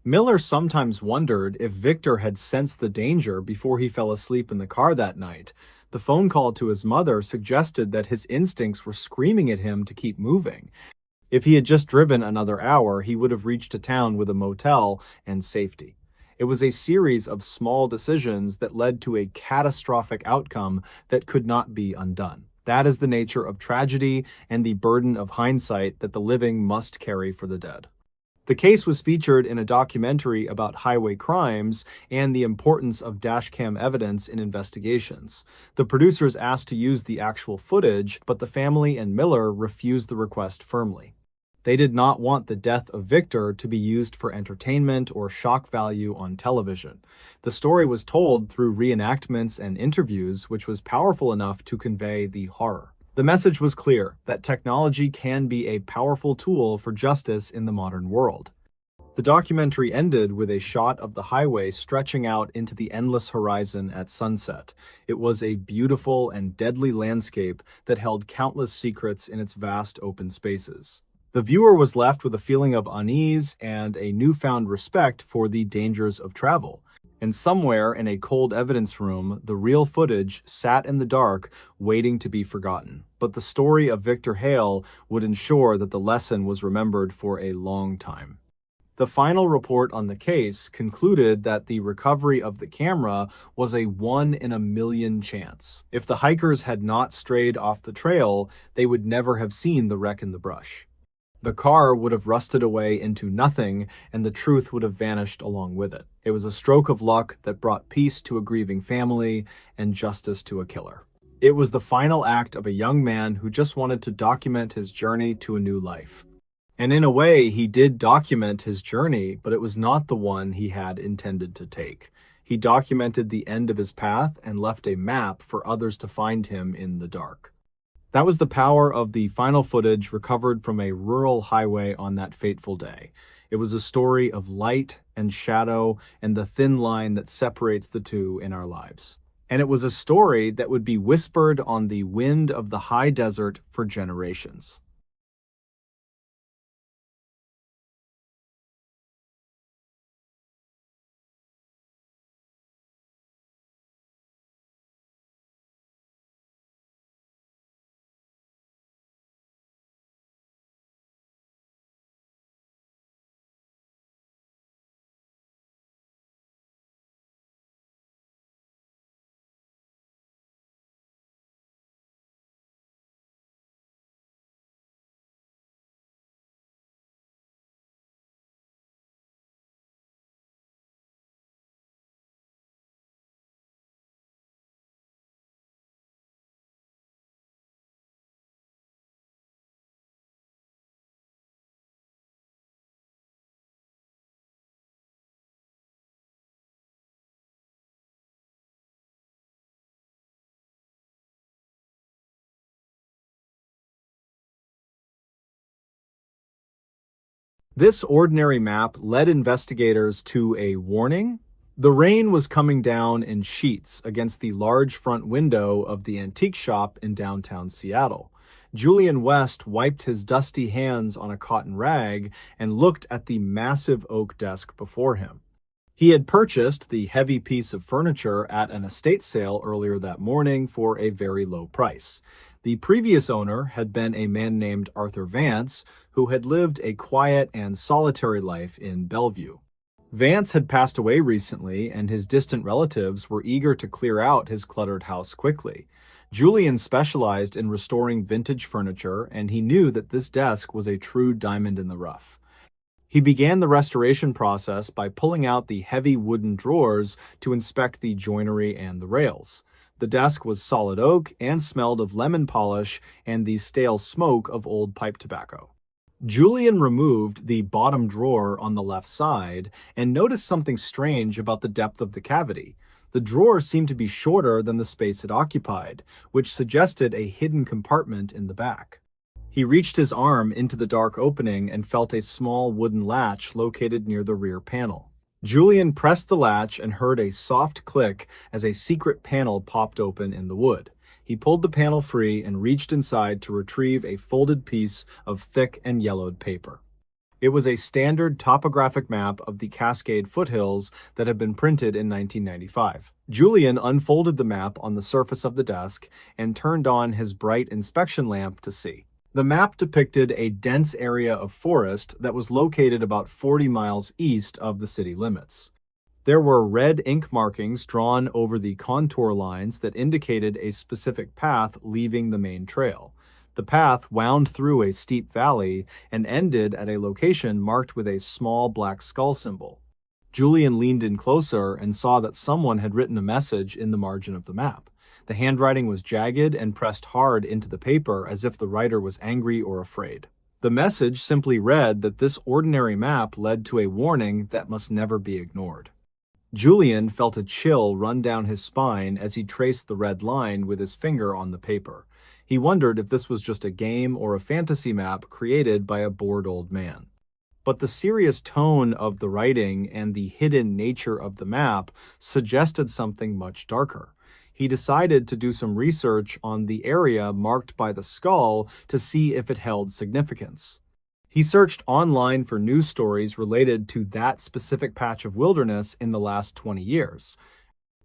Miller sometimes wondered if Victor had sensed the danger before he fell asleep in the car that night. The phone call to his mother suggested that his instincts were screaming at him to keep moving. If he had just driven another hour, he would have reached a town with a motel and safety. It was a series of small decisions that led to a catastrophic outcome that could not be undone. That is the nature of tragedy and the burden of hindsight that the living must carry for the dead. The case was featured in a documentary about highway crimes and the importance of dashcam evidence in investigations. The producers asked to use the actual footage, but the family and Miller refused the request firmly. They did not want the death of Victor to be used for entertainment or shock value on television. The story was told through reenactments and interviews, which was powerful enough to convey the horror. The message was clear that technology can be a powerful tool for justice in the modern world. The documentary ended with a shot of the highway stretching out into the endless horizon at sunset. It was a beautiful and deadly landscape that held countless secrets in its vast open spaces. The viewer was left with a feeling of unease and a newfound respect for the dangers of travel. And somewhere in a cold evidence room, the real footage sat in the dark, waiting to be forgotten. But the story of Victor Hale would ensure that the lesson was remembered for a long time. The final report on the case concluded that the recovery of the camera was a 1 in a million chance. If the hikers had not strayed off the trail, they would never have seen the wreck in the brush. The car would have rusted away into nothing, and the truth would have vanished along with it. It was a stroke of luck that brought peace to a grieving family and justice to a killer. It was the final act of a young man who just wanted to document his journey to a new life. And in a way, he did document his journey, but it was not the one he had intended to take. He documented the end of his path and left a map for others to find him in the dark. That was the power of the final footage recovered from a rural highway on that fateful day. It was a story of light and shadow and the thin line that separates the two in our lives. And it was a story that would be whispered on the wind of the high desert for generations. This ordinary map led investigators to a warning. The rain was coming down in sheets against the large front window of the antique shop in downtown Seattle. Julian West wiped his dusty hands on a cotton rag and looked at the massive oak desk before him. He had purchased the heavy piece of furniture at an estate sale earlier that morning for a very low price. The previous owner had been a man named Arthur Vance, who had lived a quiet and solitary life in Bellevue. Vance had passed away recently, and his distant relatives were eager to clear out his cluttered house quickly. Julian specialized in restoring vintage furniture, and he knew that this desk was a true diamond in the rough. He began the restoration process by pulling out the heavy wooden drawers to inspect the joinery and the rails. The desk was solid oak and smelled of lemon polish and the stale smoke of old pipe tobacco. Julian removed the bottom drawer on the left side and noticed something strange about the depth of the cavity. The drawer seemed to be shorter than the space it occupied, which suggested a hidden compartment in the back. He reached his arm into the dark opening and felt a small wooden latch located near the rear panel. Julian pressed the latch and heard a soft click as a secret panel popped open in the wood. He pulled the panel free and reached inside to retrieve a folded piece of thick and yellowed paper. It was a standard topographic map of the Cascade foothills that had been printed in 1995. Julian unfolded the map on the surface of the desk and turned on his bright inspection lamp to see. The map depicted a dense area of forest that was located about 40 miles east of the city limits. There were red ink markings drawn over the contour lines that indicated a specific path leaving the main trail. The path wound through a steep valley and ended at a location marked with a small black skull symbol. Julian leaned in closer and saw that someone had written a message in the margin of the map. The handwriting was jagged and pressed hard into the paper as if the writer was angry or afraid. The message simply read that this ordinary map led to a warning that must never be ignored. Julian felt a chill run down his spine as he traced the red line with his finger on the paper. He wondered if this was just a game or a fantasy map created by a bored old man. But the serious tone of the writing and the hidden nature of the map suggested something much darker. He decided to do some research on the area marked by the skull to see if it held significance. He searched online for news stories related to that specific patch of wilderness in the last 20 years.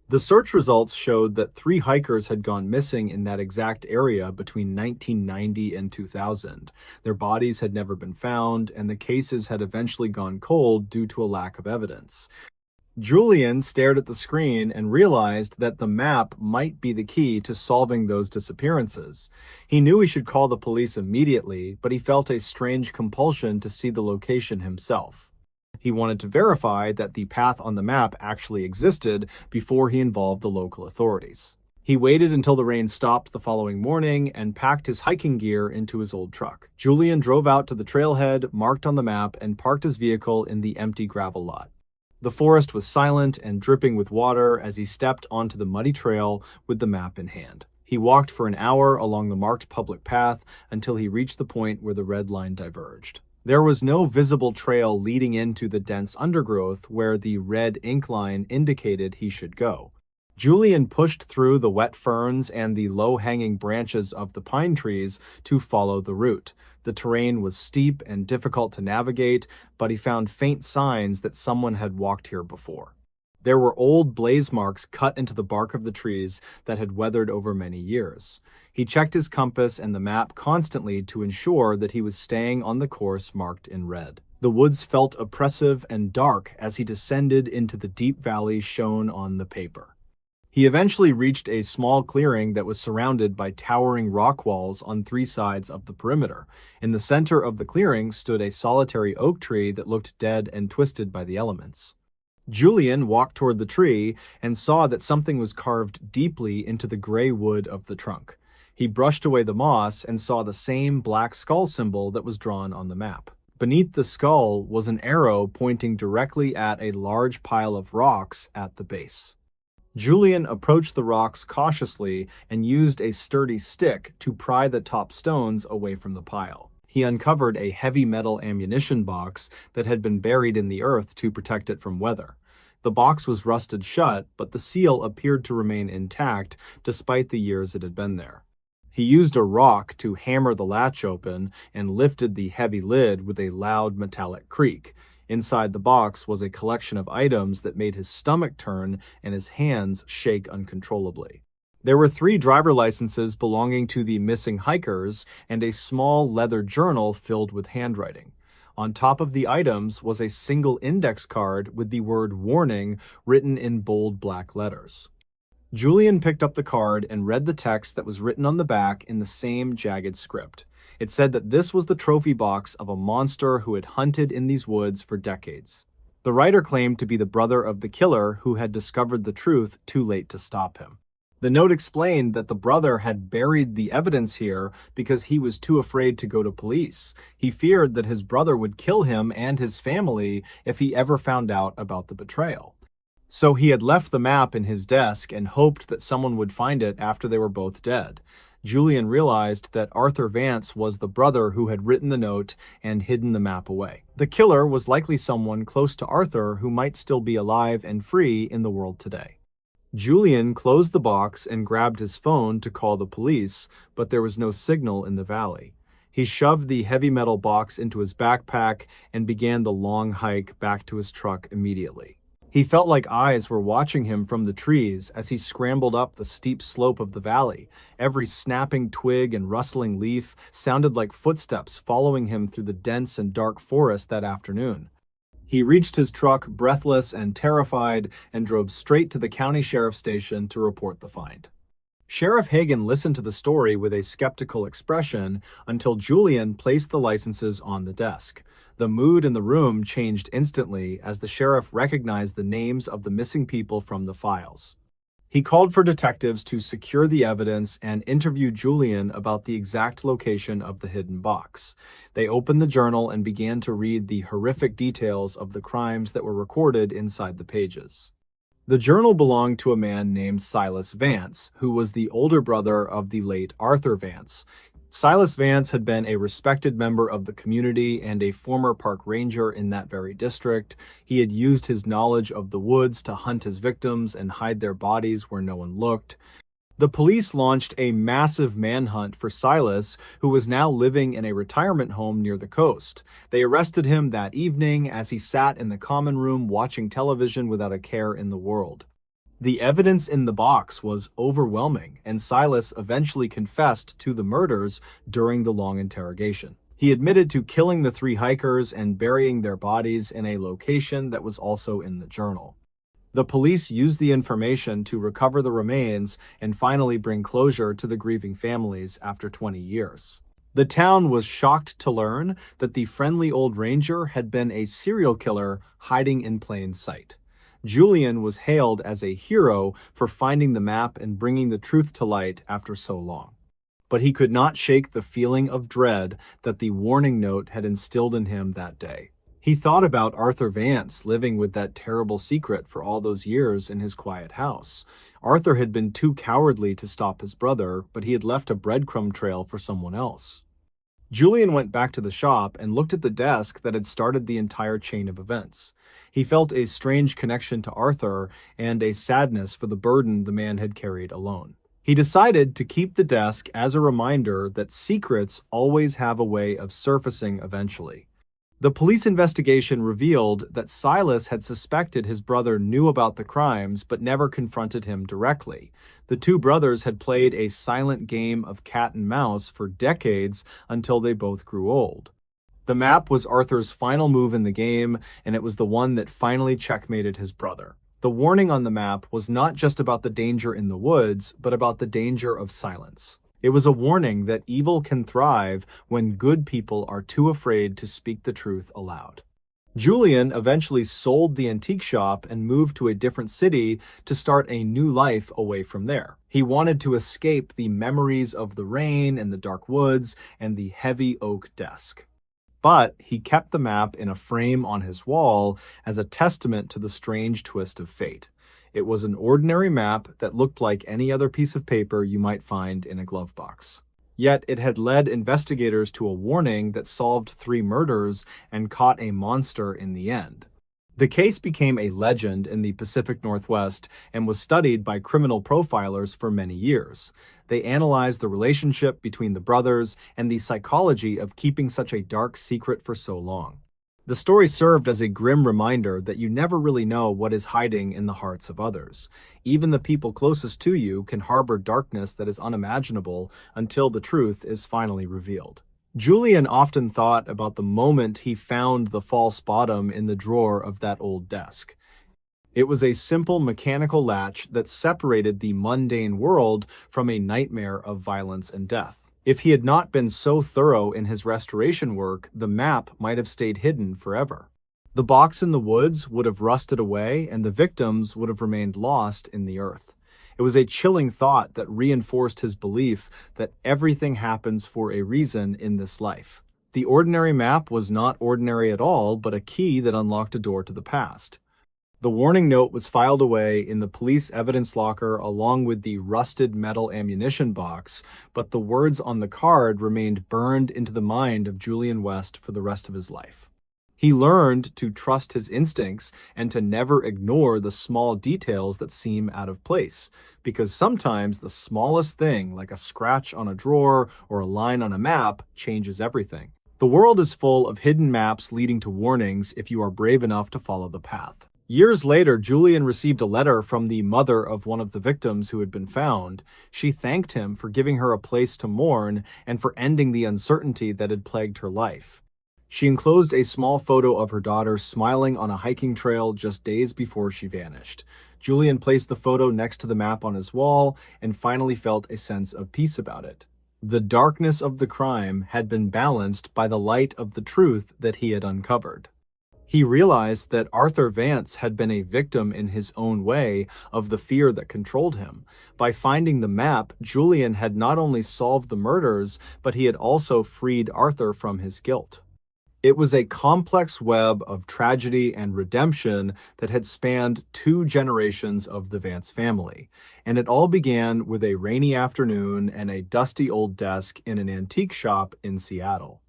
The search results showed that 3 hikers had gone missing in that exact area between 1990 and 2000. Their bodies had never been found, and the cases had eventually gone cold due to a lack of evidence. Julian stared at the screen and realized that the map might be the key to solving those disappearances. He knew he should call the police immediately, but he felt a strange compulsion to see the location himself. He wanted to verify that the path on the map actually existed before he involved the local authorities. He waited until the rain stopped the following morning and packed his hiking gear into his old truck. Julian drove out to the trailhead marked on the map and parked his vehicle in the empty gravel lot. The forest was silent and dripping with water as he stepped onto the muddy trail with the map in hand. He walked for an hour along the marked public path until he reached the point where the red line diverged. There was no visible trail leading into the dense undergrowth where the red ink line indicated he should go. Julian pushed through the wet ferns and the low-hanging branches of the pine trees to follow the route. The terrain was steep and difficult to navigate, but he found faint signs that someone had walked here before. There were old blaze marks cut into the bark of the trees that had weathered over many years. He checked his compass and the map constantly to ensure that he was staying on the course marked in red. The woods felt oppressive and dark as he descended into the deep valley shown on the paper. He eventually reached a small clearing that was surrounded by towering rock walls on 3 sides of the perimeter. In the center of the clearing stood a solitary oak tree that looked dead and twisted by the elements. Julian walked toward the tree and saw that something was carved deeply into the gray wood of the trunk. He brushed away the moss and saw the same black skull symbol that was drawn on the map. Beneath the skull was an arrow pointing directly at a large pile of rocks at the base. Julian approached the rocks cautiously and used a sturdy stick to pry the top stones away from the pile. He uncovered a heavy metal ammunition box that had been buried in the earth to protect it from weather. The box was rusted shut, but the seal appeared to remain intact despite the years it had been there. He used a rock to hammer the latch open and lifted the heavy lid with a loud metallic creak. Inside the box was a collection of items that made his stomach turn and his hands shake uncontrollably. There were 3 driver licenses belonging to the missing hikers and a small leather journal filled with handwriting. On top of the items was a single index card with the word warning written in bold black letters. Julian picked up the card and read the text that was written on the back in the same jagged script. It said that this was the trophy box of a monster who had hunted in these woods for decades. The writer claimed to be the brother of the killer who had discovered the truth too late to stop him. The note explained that the brother had buried the evidence here because he was too afraid to go to police. He feared that his brother would kill him and his family if he ever found out about the betrayal. So he had left the map in his desk and hoped that someone would find it after they were both dead. Julian realized that Arthur Vance was the brother who had written the note and hidden the map away. The killer was likely someone close to Arthur who might still be alive and free in the world today. Julian closed the box and grabbed his phone to call the police, but there was no signal in the valley. He shoved the heavy metal box into his backpack and began the long hike back to his truck immediately. He felt like eyes were watching him from the trees as he scrambled up the steep slope of the valley. Every snapping twig and rustling leaf sounded like footsteps following him through the dense and dark forest that afternoon. He reached his truck breathless and terrified and drove straight to the county sheriff's station to report the find. Sheriff Hagen listened to the story with a skeptical expression until Julian placed the licenses on the desk. The mood in the room changed instantly as the sheriff recognized the names of the missing people from the files. He called for detectives to secure the evidence and interview Julian about the exact location of the hidden box. They opened the journal and began to read the horrific details of the crimes that were recorded inside the pages. The journal belonged to a man named Silas Vance, who was the older brother of the late Arthur Vance. Silas Vance had been a respected member of the community and a former park ranger in that very district. He had used his knowledge of the woods to hunt his victims and hide their bodies where no one looked. The police launched a massive manhunt for Silas, who was now living in a retirement home near the coast. They arrested him that evening as he sat in the common room watching television without a care in the world. The evidence in the box was overwhelming, and Silas eventually confessed to the murders during the long interrogation. He admitted to killing the 3 hikers and burying their bodies in a location that was also in the journal. The police used the information to recover the remains and finally bring closure to the grieving families after 20 years. The town was shocked to learn that the friendly old ranger had been a serial killer hiding in plain sight. Julian was hailed as a hero for finding the map and bringing the truth to light after so long. But he could not shake the feeling of dread that the warning note had instilled in him that day. He thought about Arthur Vance living with that terrible secret for all those years in his quiet house. Arthur had been too cowardly to stop his brother, but he had left a breadcrumb trail for someone else. Julian went back to the shop and looked at the desk that had started the entire chain of events. He felt a strange connection to Arthur and a sadness for the burden the man had carried alone. He decided to keep the desk as a reminder that secrets always have a way of surfacing eventually. The police investigation revealed that Silas had suspected his brother knew about the crimes but never confronted him directly. The 2 brothers had played a silent game of cat and mouse for decades until they both grew old. The map was Arthur's final move in the game, and it was the one that finally checkmated his brother. The warning on the map was not just about the danger in the woods, but about the danger of silence. It was a warning that evil can thrive when good people are too afraid to speak the truth aloud. Julian eventually sold the antique shop and moved to a different city to start a new life away from there. He wanted to escape the memories of the rain and the dark woods and the heavy oak desk. But he kept the map in a frame on his wall as a testament to the strange twist of fate. It was an ordinary map that looked like any other piece of paper you might find in a glove box. Yet it had led investigators to a warning that solved 3 murders and caught a monster in the end. The case became a legend in the Pacific Northwest and was studied by criminal profilers for many years. They analyzed the relationship between the brothers and the psychology of keeping such a dark secret for so long. The story served as a grim reminder that you never really know what is hiding in the hearts of others. Even the people closest to you can harbor darkness that is unimaginable until the truth is finally revealed. Julian often thought about the moment he found the false bottom in the drawer of that old desk. It was a simple mechanical latch that separated the mundane world from a nightmare of violence and death. If he had not been so thorough in his restoration work, the map might have stayed hidden forever. The box in the woods would have rusted away, and the victims would have remained lost in the earth. It was a chilling thought that reinforced his belief that everything happens for a reason in this life. The ordinary map was not ordinary at all, but a key that unlocked a door to the past. The warning note was filed away in the police evidence locker along with the rusted metal ammunition box, but the words on the card remained burned into the mind of Julian West for the rest of his life. He learned to trust his instincts and to never ignore the small details that seem out of place, because sometimes the smallest thing, like a scratch on a drawer or a line on a map, changes everything. The world is full of hidden maps leading to warnings if you are brave enough to follow the path. Years later, Julian received a letter from the mother of one of the victims who had been found. She thanked him for giving her a place to mourn and for ending the uncertainty that had plagued her life. She enclosed a small photo of her daughter smiling on a hiking trail just days before she vanished. Julian placed the photo next to the map on his wall and finally felt a sense of peace about it. The darkness of the crime had been balanced by the light of the truth that he had uncovered. He realized that Arthur Vance had been a victim in his own way of the fear that controlled him. By finding the map, Julian had not only solved the murders, but he had also freed Arthur from his guilt. It was a complex web of tragedy and redemption that had spanned 2 generations of the Vance family, and it all began with a rainy afternoon and a dusty old desk in an antique shop in Seattle.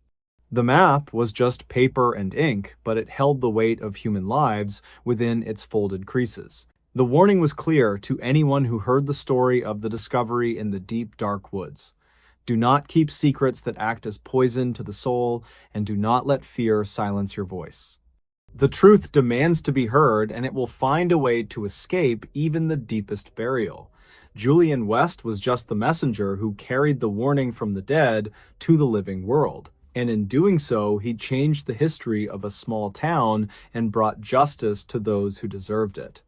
The map was just paper and ink, but it held the weight of human lives within its folded creases. The warning was clear to anyone who heard the story of the discovery in the deep, dark woods. Do not keep secrets that act as poison to the soul, and do not let fear silence your voice. The truth demands to be heard, and it will find a way to escape even the deepest burial. Julian West was just the messenger who carried the warning from the dead to the living world. And in doing so, he changed the history of a small town and brought justice to those who deserved it.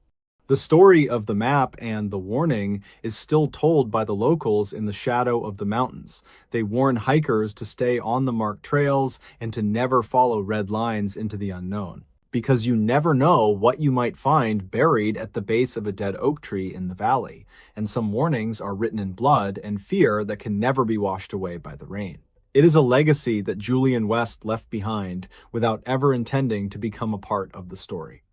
The story of the map and the warning is still told by the locals in the shadow of the mountains. They warn hikers to stay on the marked trails and to never follow red lines into the unknown, because you never know what you might find buried at the base of a dead oak tree in the valley, and some warnings are written in blood and fear that can never be washed away by the rain. It is a legacy that Julian West left behind without ever intending to become a part of the story.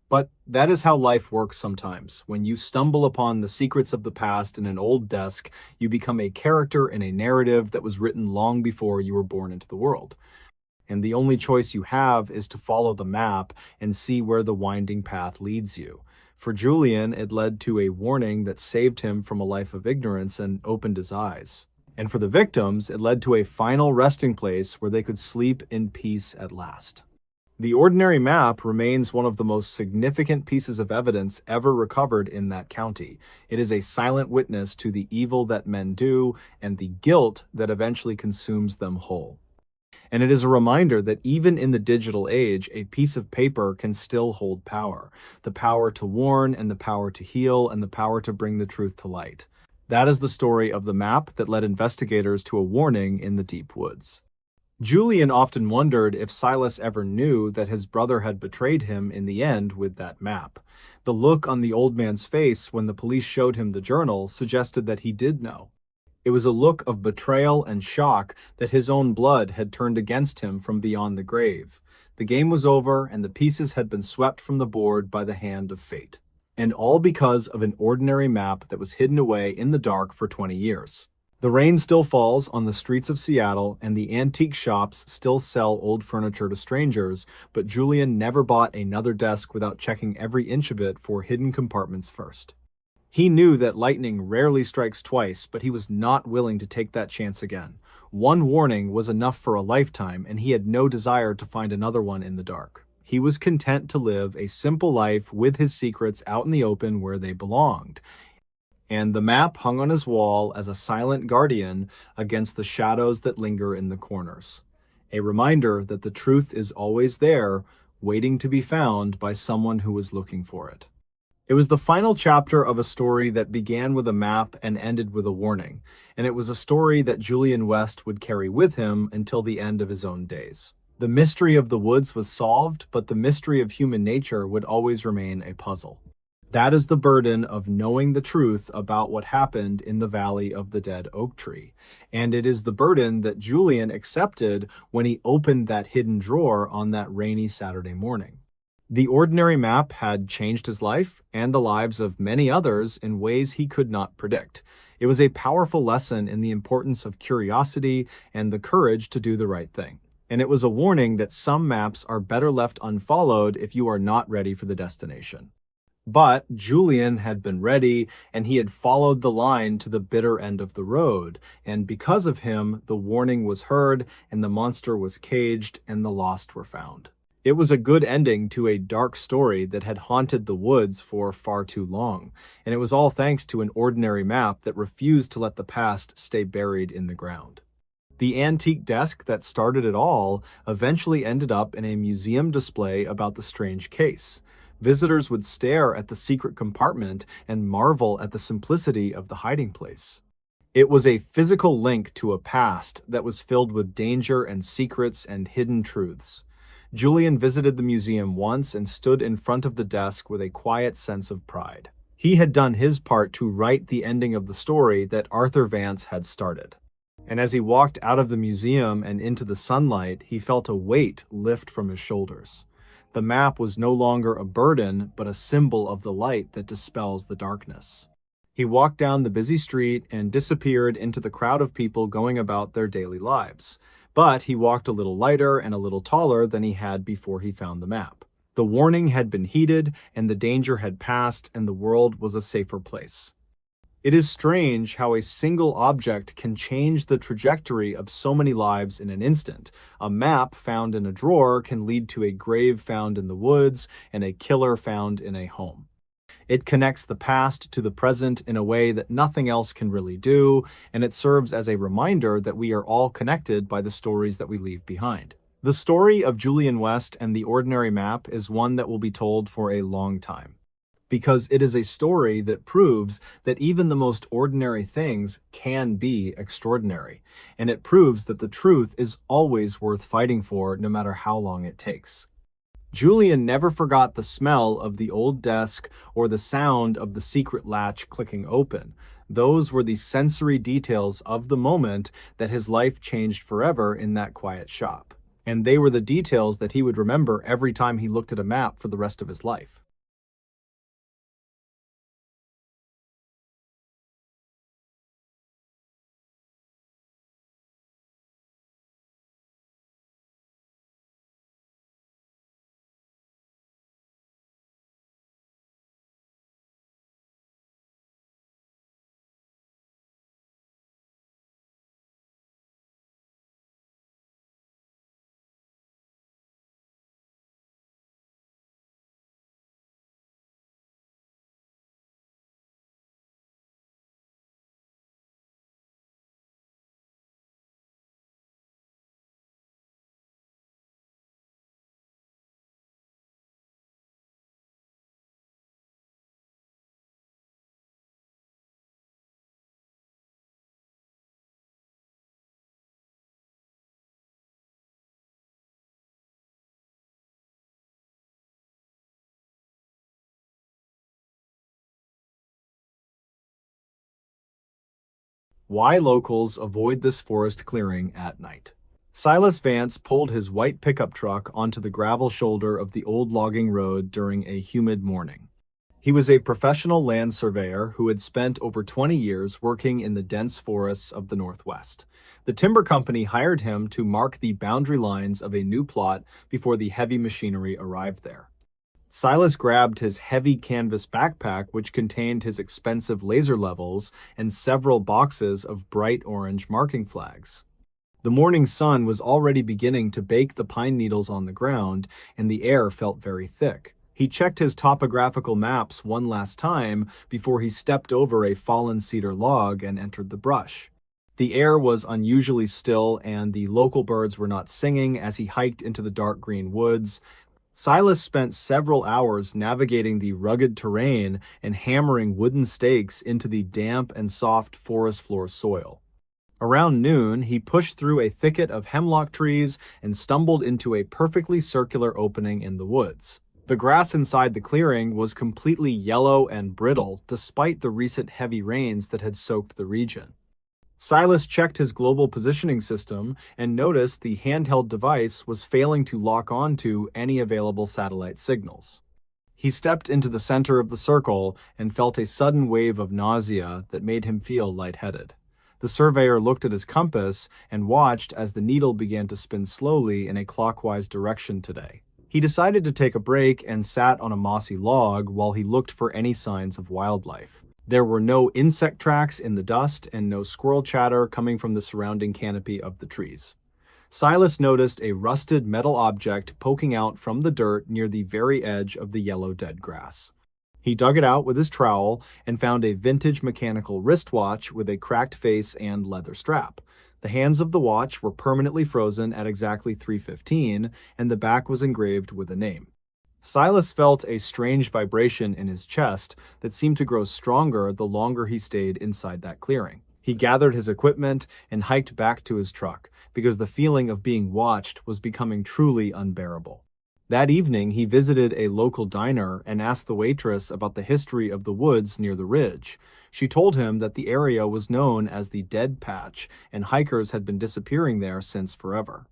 But that is how life works sometimes. When you stumble upon the secrets of the past in an old desk, you become a character in a narrative that was written long before you were born into the world. And the only choice you have is to follow the map and see where the winding path leads you. For Julian, it led to a warning that saved him from a life of ignorance and opened his eyes. And for the victims, it led to a final resting place where they could sleep in peace at last. The ordinary map remains one of the most significant pieces of evidence ever recovered in that county. It is a silent witness to the evil that men do and the guilt that eventually consumes them whole. And it is a reminder that even in the digital age, a piece of paper can still hold power. The power to warn and the power to heal and the power to bring the truth to light. That is the story of the map that led investigators to a warning in the deep woods. Julian often wondered if Silas ever knew that his brother had betrayed him in the end with that map. The look on the old man's face when the police showed him the journal suggested that he did know. It was a look of betrayal and shock that his own blood had turned against him from beyond the grave. The game was over, and the pieces had been swept from the board by the hand of fate. And all because of an ordinary map that was hidden away in the dark for 20 years. The rain still falls on the streets of Seattle, and the antique shops still sell old furniture to strangers, but Julian never bought another desk without checking every inch of it for hidden compartments first. He knew that lightning rarely strikes twice, but he was not willing to take that chance again. One warning was enough for a lifetime, and he had no desire to find another one in the dark. He was content to live a simple life with his secrets out in the open where they belonged. And the map hung on his wall as a silent guardian against the shadows that linger in the corners. A reminder that the truth is always there, waiting to be found by someone who was looking for it. It was the final chapter of a story that began with a map and ended with a warning, and it was a story that Julian West would carry with him until the end of his own days. The mystery of the woods was solved, but the mystery of human nature would always remain a puzzle. That is the burden of knowing the truth about what happened in the Valley of the Dead Oak Tree, and it is the burden that Julian accepted when he opened that hidden drawer on that rainy Saturday morning. The ordinary map had changed his life and the lives of many others in ways he could not predict. It was a powerful lesson in the importance of curiosity and the courage to do the right thing. And it was a warning that some maps are better left unfollowed if you are not ready for the destination. But Julian had been ready, and he had followed the line to the bitter end of the road, and because of him, the warning was heard, and the monster was caged, and the lost were found. It was a good ending to a dark story that had haunted the woods for far too long, and it was all thanks to an ordinary map that refused to let the past stay buried in the ground. The antique desk that started it all eventually ended up in a museum display about the strange case. Visitors would stare at the secret compartment and marvel at the simplicity of the hiding place. It was a physical link to a past that was filled with danger and secrets and hidden truths. Julian visited the museum once and stood in front of the desk with a quiet sense of pride. He had done his part to write the ending of the story that Arthur Vance had started. And as he walked out of the museum and into the sunlight, he felt a weight lift from his shoulders. The map was no longer a burden, but a symbol of the light that dispels the darkness. He walked down the busy street and disappeared into the crowd of people going about their daily lives. But he walked a little lighter and a little taller than he had before he found the map. The warning had been heeded, and the danger had passed, and the world was a safer place. It is strange how a single object can change the trajectory of so many lives in an instant. A map found in a drawer can lead to a grave found in the woods and a killer found in a home. It connects the past to the present in a way that nothing else can really do, and it serves as a reminder that we are all connected by the stories that we leave behind. The story of Julian West and the ordinary map is one that will be told for a long time, because it is a story that proves that even the most ordinary things can be extraordinary, and it proves that the truth is always worth fighting for no matter how long it takes. Julian never forgot the smell of the old desk or the sound of the secret latch clicking open. Those were the sensory details of the moment that his life changed forever in that quiet shop. And they were the details that he would remember every time he looked at a map for the rest of his life. Why locals avoid this forest clearing at night. Silas Vance pulled his white pickup truck onto the gravel shoulder of the old logging road during a humid morning. He was a professional land surveyor who had spent over 20 years working in the dense forests of the Northwest. The timber company hired him to mark the boundary lines of a new plot before the heavy machinery arrived there. Silas grabbed his heavy canvas backpack, which contained his expensive laser levels and several boxes of bright orange marking flags. The morning sun was already beginning to bake the pine needles on the ground, and the air felt very thick. He checked his topographical maps one last time before he stepped over a fallen cedar log and entered the brush. The air was unusually still, and the local birds were not singing as he hiked into the dark green woods. Silas spent several hours navigating the rugged terrain and hammering wooden stakes into the damp and soft forest floor soil. Around noon, he pushed through a thicket of hemlock trees and stumbled into a perfectly circular opening in the woods. The grass inside the clearing was completely yellow and brittle, despite the recent heavy rains that had soaked the region. Silas checked his global positioning system and noticed the handheld device was failing to lock onto any available satellite signals. He stepped into the center of the circle and felt a sudden wave of nausea that made him feel lightheaded. The surveyor looked at his compass and watched as the needle began to spin slowly in a clockwise direction today. He decided to take a break and sat on a mossy log while he looked for any signs of wildlife. There were no insect tracks in the dust and no squirrel chatter coming from the surrounding canopy of the trees. Silas noticed a rusted metal object poking out from the dirt near the very edge of the yellow dead grass. He dug it out with his trowel and found a vintage mechanical wristwatch with a cracked face and leather strap. The hands of the watch were permanently frozen at exactly 3:15, and the back was engraved with a name. Silas felt a strange vibration in his chest that seemed to grow stronger the longer he stayed inside that clearing. He gathered his equipment and hiked back to his truck because the feeling of being watched was becoming truly unbearable. That evening, he visited a local diner and asked the waitress about the history of the woods near the ridge. She told him that the area was known as the Dead Patch, and hikers had been disappearing there since forever.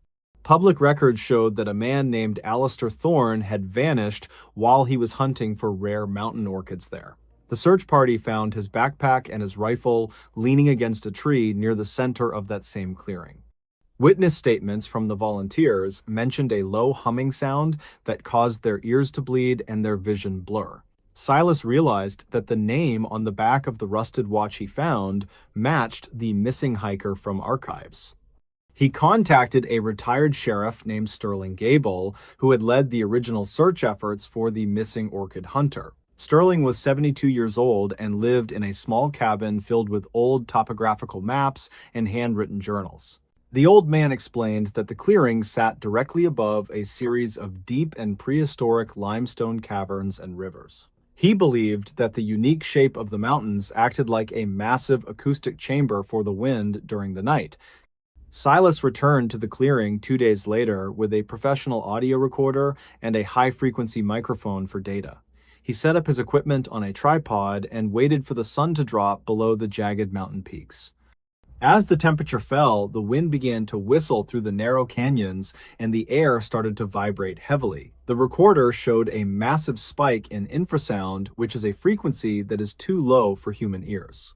Public records showed that a man named Alistair Thorne had vanished while he was hunting for rare mountain orchids there. The search party found his backpack and his rifle leaning against a tree near the center of that same clearing. Witness statements from the volunteers mentioned a low humming sound that caused their ears to bleed and their vision blur. Silas realized that the name on the back of the rusted watch he found matched the missing hiker from archives. He contacted a retired sheriff named Sterling Gable, who had led the original search efforts for the missing orchid hunter. Sterling was 72 years old and lived in a small cabin filled with old topographical maps and handwritten journals. The old man explained that the clearing sat directly above a series of deep and prehistoric limestone caverns and rivers. He believed that the unique shape of the mountains acted like a massive acoustic chamber for the wind during the night. Silas returned to the clearing 2 days later with a professional audio recorder and a high-frequency microphone for data. He set up his equipment on a tripod and waited for the sun to drop below the jagged mountain peaks. As the temperature fell, the wind began to whistle through the narrow canyons and the air started to vibrate heavily. The recorder showed a massive spike in infrasound, which is a frequency that is too low for human ears.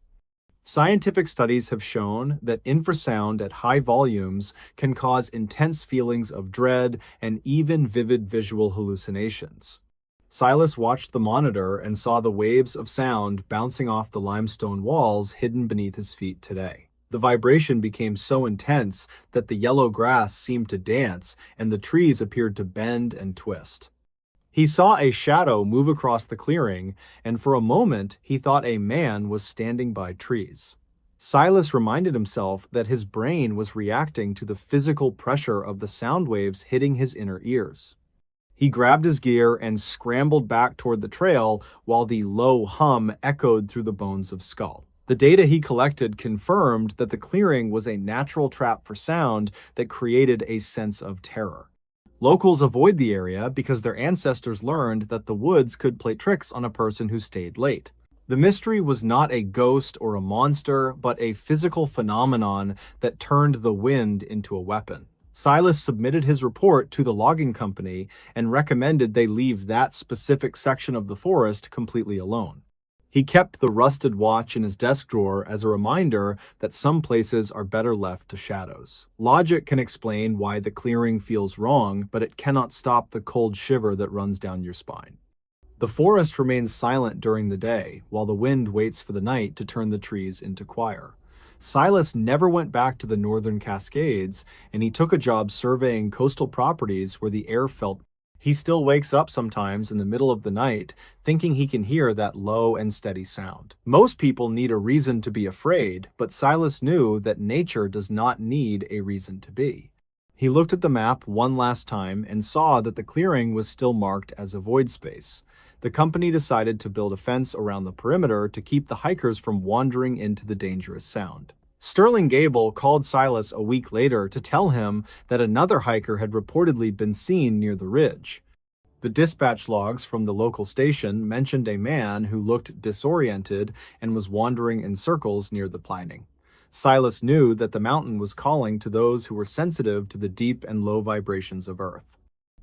Scientific studies have shown that infrasound at high volumes can cause intense feelings of dread and even vivid visual hallucinations. Silas watched the monitor and saw the waves of sound bouncing off the limestone walls hidden beneath his feet today. The vibration became so intense that the yellow grass seemed to dance and the trees appeared to bend and twist. He saw a shadow move across the clearing, and for a moment he thought a man was standing by trees. Silas reminded himself that his brain was reacting to the physical pressure of the sound waves hitting his inner ears. He grabbed his gear and scrambled back toward the trail while the low hum echoed through the bones of Skull. The data he collected confirmed that the clearing was a natural trap for sound that created a sense of terror. Locals avoid the area because their ancestors learned that the woods could play tricks on a person who stayed late. The mystery was not a ghost or a monster, but a physical phenomenon that turned the wind into a weapon. Silas submitted his report to the logging company and recommended they leave that specific section of the forest completely alone. He kept the rusted watch in his desk drawer as a reminder that some places are better left to shadows. Logic can explain why the clearing feels wrong, but it cannot stop the cold shiver that runs down your spine. The forest remains silent during the day, while the wind waits for the night to turn the trees into choir. Silas never went back to the northern Cascades, and he took a job surveying coastal properties where the air felt. He still wakes up sometimes in the middle of the night, thinking he can hear that low and steady sound. Most people need a reason to be afraid, but Silas knew that nature does not need a reason to be. He looked at the map one last time and saw that the clearing was still marked as a void space. The company decided to build a fence around the perimeter to keep the hikers from wandering into the dangerous sound. Sterling Gable called Silas a week later to tell him that another hiker had reportedly been seen near the ridge. The dispatch logs from the local station mentioned a man who looked disoriented and was wandering in circles near the planting. Silas knew that the mountain was calling to those who were sensitive to the deep and low vibrations of Earth.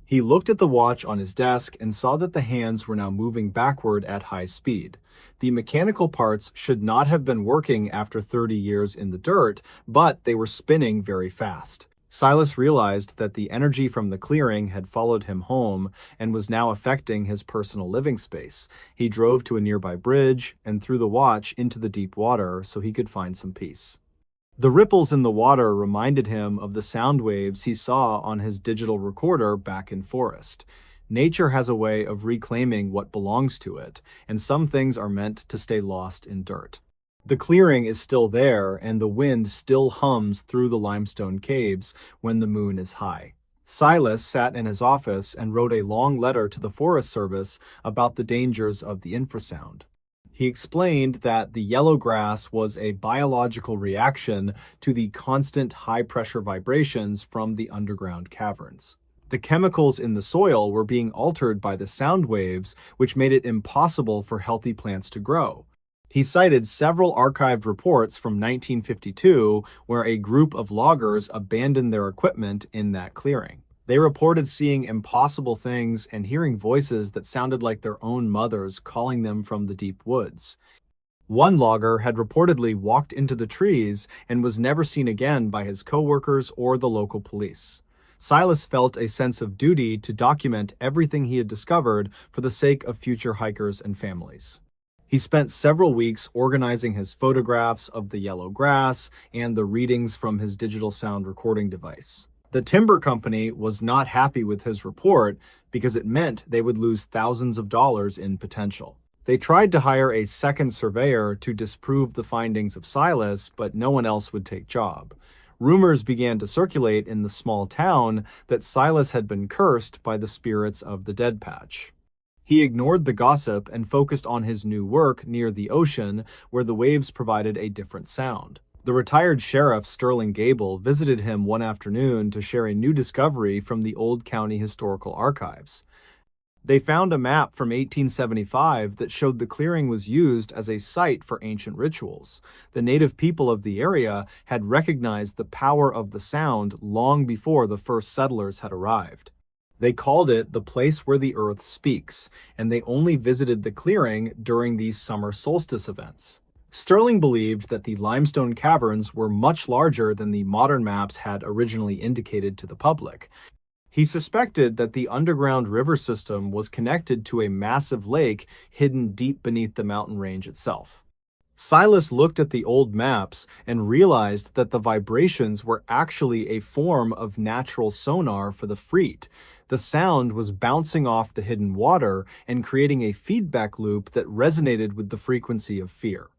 He looked at the watch on his desk and saw that the hands were now moving backward at high speed. The mechanical parts should not have been working after 30 years in the dirt, but they were spinning very fast. Silas realized that the energy from the clearing had followed him home and was now affecting his personal living space. He drove to a nearby bridge and threw the watch into the deep water so he could find some peace. The ripples in the water reminded him of the sound waves he saw on his digital recorder back in forest. Nature has a way of reclaiming what belongs to it, and some things are meant to stay lost in dirt. The clearing is still there, and the wind still hums through the limestone caves when the moon is high. Silas sat in his office and wrote a long letter to the Forest Service about the dangers of the infrasound. He explained that the yellow grass was a biological reaction to the constant high-pressure vibrations from the underground caverns. The chemicals in the soil were being altered by the sound waves, which made it impossible for healthy plants to grow. He cited several archived reports from 1952 where a group of loggers abandoned their equipment in that clearing. They reported seeing impossible things and hearing voices that sounded like their own mothers calling them from the deep woods. One logger had reportedly walked into the trees and was never seen again by his coworkers or the local police. Silas felt a sense of duty to document everything he had discovered for the sake of future hikers and families. He spent several weeks organizing his photographs of the yellow grass and the readings from his digital sound recording device. The timber company was not happy with his report because it meant they would lose thousands of dollars in potential. They tried to hire a second surveyor to disprove the findings of Silas, but no one else would take job. Rumors began to circulate in the small town that Silas had been cursed by the spirits of the dead patch. He ignored the gossip and focused on his new work near the ocean, where the waves provided a different sound. The retired sheriff Sterling Gable visited him one afternoon to share a new discovery from the old county historical archives. They found a map from 1875 that showed the clearing was used as a site for ancient rituals. The native people of the area had recognized the power of the sound long before the first settlers had arrived. They called it the place where the earth speaks, and they only visited the clearing during these summer solstice events. Sterling believed that the limestone caverns were much larger than the modern maps had originally indicated to the public. He suspected that the underground river system was connected to a massive lake hidden deep beneath the mountain range itself. Silas looked at the old maps and realized that the vibrations were actually a form of natural sonar for the Freet. The sound was bouncing off the hidden water and creating a feedback loop that resonated with the frequency of fear.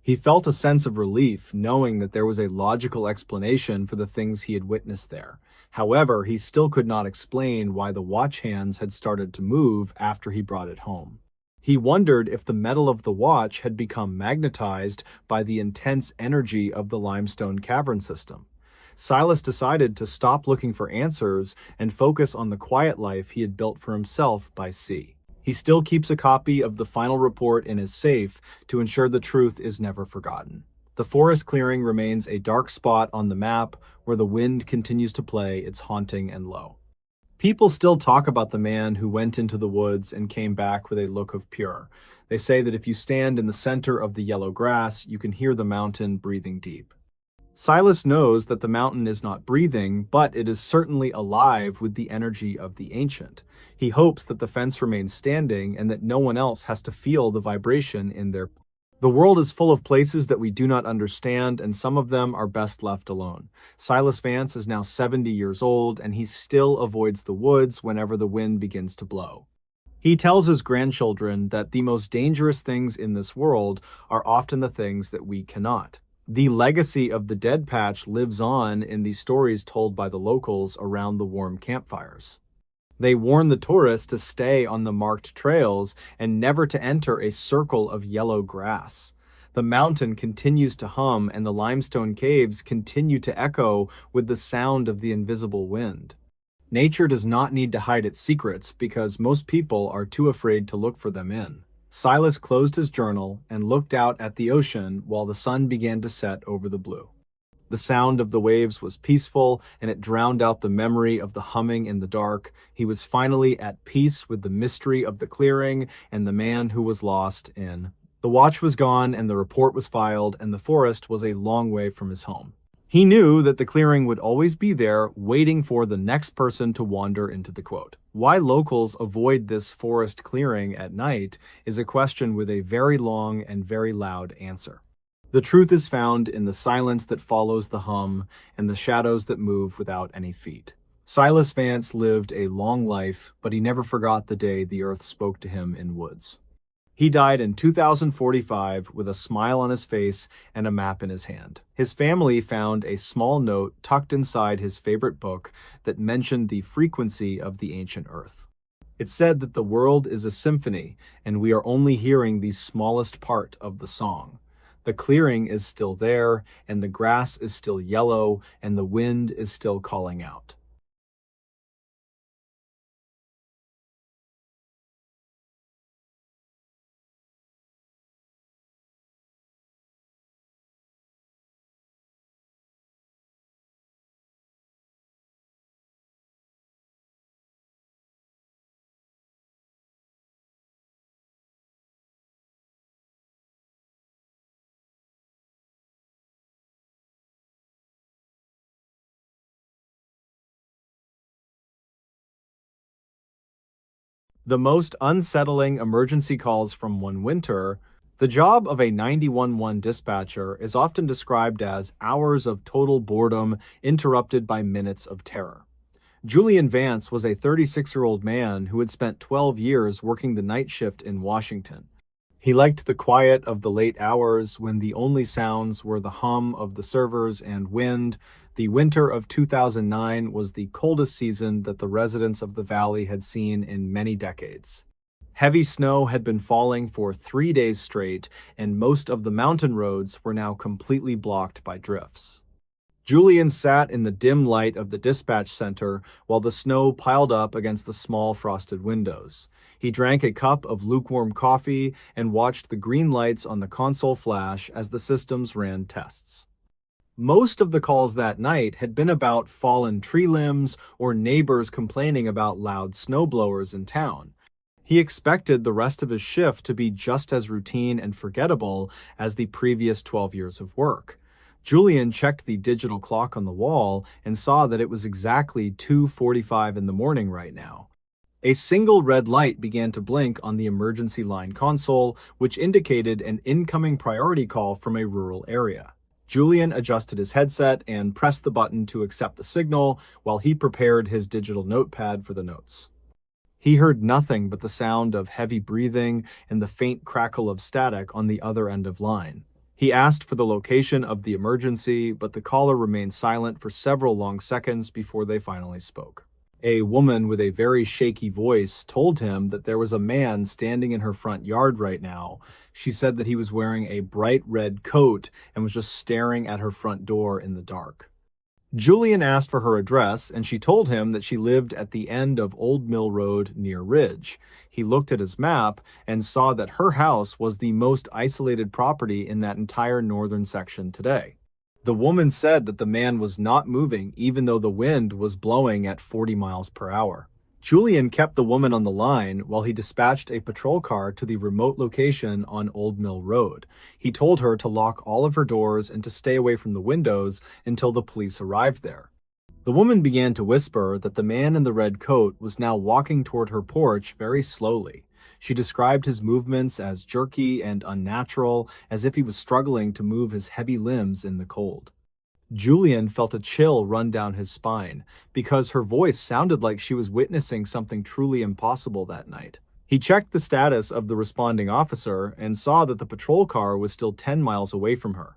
He felt a sense of relief knowing that there was a logical explanation for the things he had witnessed there. However, he still could not explain why the watch hands had started to move after he brought it home. He wondered if the metal of the watch had become magnetized by the intense energy of the limestone cavern system. Silas decided to stop looking for answers and focus on the quiet life he had built for himself by sea. He still keeps a copy of the final report in his safe to ensure the truth is never forgotten. The forest clearing remains a dark spot on the map where the wind continues to play its haunting and low. People still talk about the man who went into the woods and came back with a look of pure. They say that if you stand in the center of the yellow grass, you can hear the mountain breathing deep. Silas knows that the mountain is not breathing, but it is certainly alive with the energy of the ancient. He hopes that the fence remains standing and that no one else has to feel the vibration in their. The world is full of places that we do not understand, and some of them are best left alone. Silas Vance is now 70 years old, and he still avoids the woods whenever the wind begins to blow. He tells his grandchildren that the most dangerous things in this world are often the things that we cannot. The legacy of the dead patch lives on in the stories told by the locals around the warm campfires. They warn the tourists to stay on the marked trails and never to enter a circle of yellow grass. The mountain continues to hum and the limestone caves continue to echo with the sound of the invisible wind. Nature does not need to hide its secrets because most people are too afraid to look for them in. Silas closed his journal and looked out at the ocean while the sun began to set over the blue. The sound of the waves was peaceful, and it drowned out the memory of the humming in the dark. He was finally at peace with the mystery of the clearing and the man who was lost in. The watch was gone, and the report was filed, and the forest was a long way from his home. He knew that the clearing would always be there, waiting for the next person to wander into the quote. Why locals avoid this forest clearing at night is a question with a very long and very loud answer. The truth is found in the silence that follows the hum and the shadows that move without any feet. Silas Vance lived a long life, but he never forgot the day the earth spoke to him in woods. He died in 2045 with a smile on his face and a map in his hand. His family found a small note tucked inside his favorite book that mentioned the frequency of the ancient earth. It said that the world is a symphony, and we are only hearing the smallest part of the song. The clearing is still there, and the grass is still yellow, and the wind is still calling out. The most unsettling emergency calls from one winter. The job of a 911 dispatcher is often described as hours of total boredom interrupted by minutes of terror. Julian Vance was a 36-year-old man who had spent 12 years working the night shift in Washington. He liked the quiet of the late hours when the only sounds were the hum of the servers and wind. The winter of 2009 was the coldest season that the residents of the valley had seen in many decades. Heavy snow had been falling for 3 days straight, and most of the mountain roads were now completely blocked by drifts. Julian sat in the dim light of the dispatch center while the snow piled up against the small frosted windows. He drank a cup of lukewarm coffee and watched the green lights on the console flash as the systems ran tests. Most of the calls that night had been about fallen tree limbs or neighbors complaining about loud snowblowers in town. He expected the rest of his shift to be just as routine and forgettable as the previous 12 years of work. Julian checked the digital clock on the wall and saw that it was exactly 2:45 in the morning right now. A single red light began to blink on the emergency line console, which indicated an incoming priority call from a rural area. Julian adjusted his headset and pressed the button to accept the signal while he prepared his digital notepad for the notes. He heard nothing but the sound of heavy breathing and the faint crackle of static on the other end of line. He asked for the location of the emergency, but the caller remained silent for several long seconds before they finally spoke. A woman with a very shaky voice told him that there was a man standing in her front yard right now. She said that he was wearing a bright red coat and was just staring at her front door in the dark. Julian asked for her address, and she told him that she lived at the end of Old Mill Road near Ridge. He looked at his map and saw that her house was the most isolated property in that entire northern section today. The woman said that the man was not moving even though the wind was blowing at 40 miles per hour. Julian kept the woman on the line while he dispatched a patrol car to the remote location on Old Mill Road. He told her to lock all of her doors and to stay away from the windows until the police arrived there. The woman began to whisper that the man in the red coat was now walking toward her porch very slowly. She described his movements as jerky and unnatural, as if he was struggling to move his heavy limbs in the cold. Julian felt a chill run down his spine, because her voice sounded like she was witnessing something truly impossible that night. He checked the status of the responding officer and saw that the patrol car was still 10 miles away from her.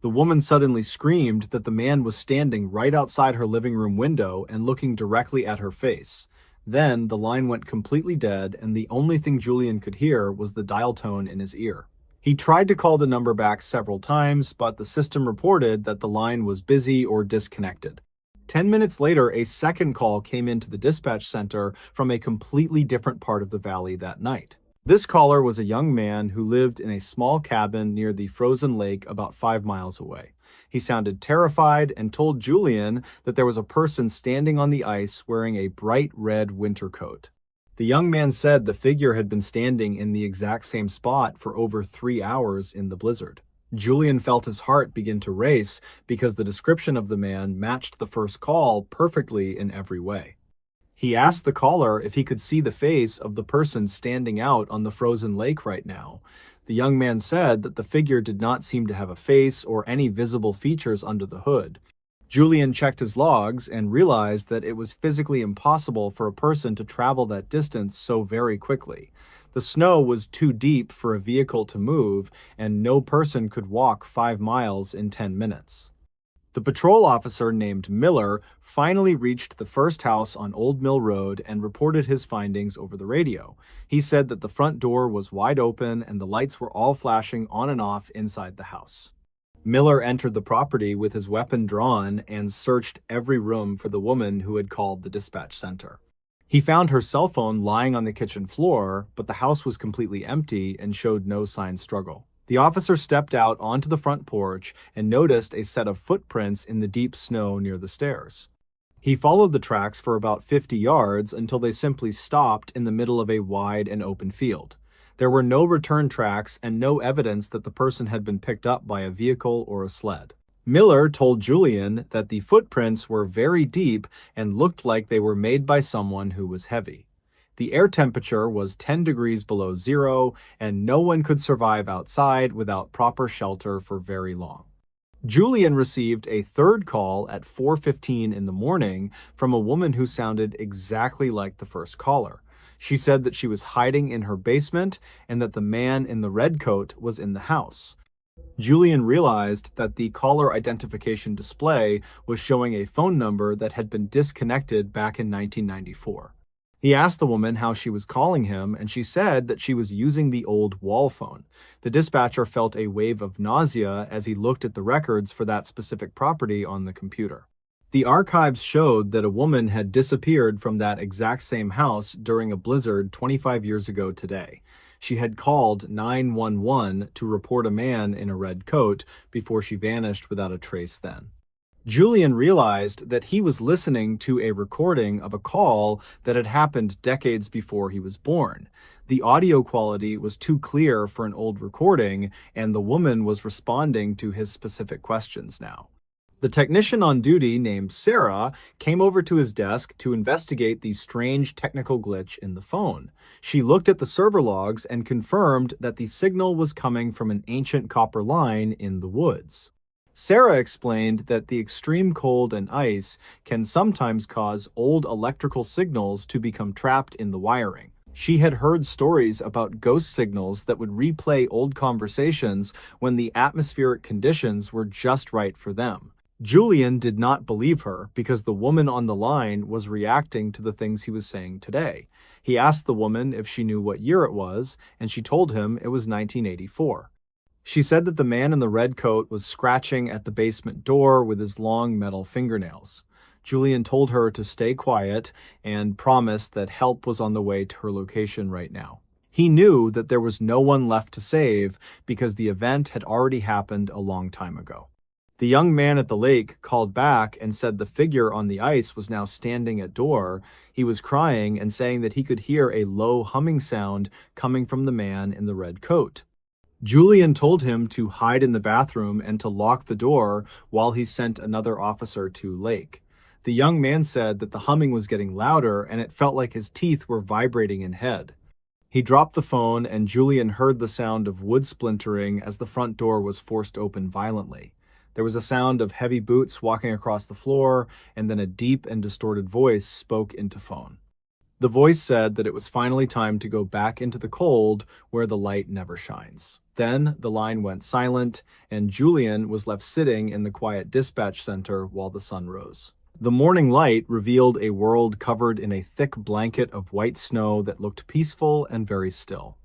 The woman suddenly screamed that the man was standing right outside her living room window and looking directly at her face. Then the line went completely dead, and the only thing Julian could hear was the dial tone in his ear. He tried to call the number back several times, but the system reported that the line was busy or disconnected. 10 minutes later, a second call came into the dispatch center from a completely different part of the valley that night. This caller was a young man who lived in a small cabin near the frozen lake about 5 miles away. He sounded terrified and told Julian that there was a person standing on the ice wearing a bright red winter coat. The young man said the figure had been standing in the exact same spot for over 3 hours in the blizzard. Julian felt his heart begin to race because the description of the man matched the first call perfectly in every way. He asked the caller if he could see the face of the person standing out on the frozen lake right now. The young man said that the figure did not seem to have a face or any visible features under the hood. Julian checked his logs and realized that it was physically impossible for a person to travel that distance so very quickly. The snow was too deep for a vehicle to move, and no person could walk 5 miles in 10 minutes. The patrol officer named Miller finally reached the first house on Old Mill Road and reported his findings over the radio. He said that the front door was wide open and the lights were all flashing on and off inside the house. Miller entered the property with his weapon drawn and searched every room for the woman who had called the dispatch center. He found her cell phone lying on the kitchen floor, but the house was completely empty and showed no sign of struggle. The officer stepped out onto the front porch and noticed a set of footprints in the deep snow near the stairs. He followed the tracks for about 50 yards until they simply stopped in the middle of a wide and open field. There were no return tracks and no evidence that the person had been picked up by a vehicle or a sled. Miller told Julian that the footprints were very deep and looked like they were made by someone who was heavy. The air temperature was 10 degrees below zero, and no one could survive outside without proper shelter for very long. Julian received a third call at 4:15 in the morning from a woman who sounded exactly like the first caller. She said that she was hiding in her basement and that the man in the red coat was in the house. Julian realized that the caller identification display was showing a phone number that had been disconnected back in 1994. He asked the woman how she was calling him, and she said that she was using the old wall phone. The dispatcher felt a wave of nausea as he looked at the records for that specific property on the computer. The archives showed that a woman had disappeared from that exact same house during a blizzard 25 years ago today. She had called 911 to report a man in a red coat before she vanished without a trace then. Julian realized that he was listening to a recording of a call that had happened decades before he was born. The audio quality was too clear for an old recording, and the woman was responding to his specific questions now. The technician on duty, named Sarah, came over to his desk to investigate the strange technical glitch in the phone. She looked at the server logs and confirmed that the signal was coming from an ancient copper line in the woods. Sarah explained that the extreme cold and ice can sometimes cause old electrical signals to become trapped in the wiring. She had heard stories about ghost signals that would replay old conversations when the atmospheric conditions were just right for them. Julian did not believe her because the woman on the line was reacting to the things he was saying today. He asked the woman if she knew what year it was, and she told him it was 1984. She said that the man in the red coat was scratching at the basement door with his long metal fingernails. Julian told her to stay quiet and promised that help was on the way to her location right now. He knew that there was no one left to save because the event had already happened a long time ago. The young man at the lake called back and said the figure on the ice was now standing at door. He was crying and saying that he could hear a low humming sound coming from the man in the red coat. Julian told him to hide in the bathroom and to lock the door while he sent another officer to Lake. The young man said that the humming was getting louder and it felt like his teeth were vibrating in head. He dropped the phone and Julian heard the sound of wood splintering as the front door was forced open violently. There was a sound of heavy boots walking across the floor, and then a deep and distorted voice spoke into phone. The voice said that it was finally time to go back into the cold where the light never shines. Then the line went silent, and Julian was left sitting in the quiet dispatch center while the sun rose. The morning light revealed a world covered in a thick blanket of white snow that looked peaceful and very still.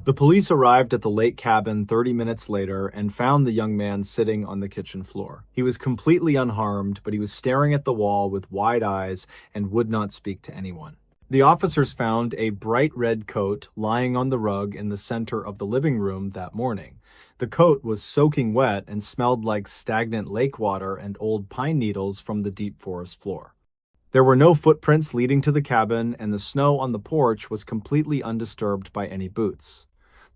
The police arrived at the lake cabin 30 minutes later and found the young man sitting on the kitchen floor. He was completely unharmed, but he was staring at the wall with wide eyes and would not speak to anyone. The officers found a bright red coat lying on the rug in the center of the living room that morning. The coat was soaking wet and smelled like stagnant lake water and old pine needles from the deep forest floor. There were no footprints leading to the cabin, and the snow on the porch was completely undisturbed by any boots.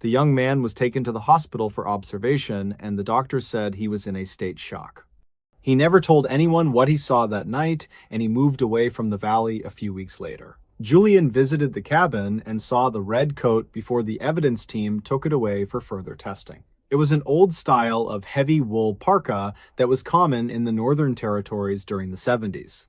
The young man was taken to the hospital for observation, and the doctor said he was in a state shock. He never told anyone what he saw that night, and he moved away from the valley a few weeks later. Julian visited the cabin and saw the red coat before the evidence team took it away for further testing. It was an old style of heavy wool parka that was common in the Northern Territories during the 70s.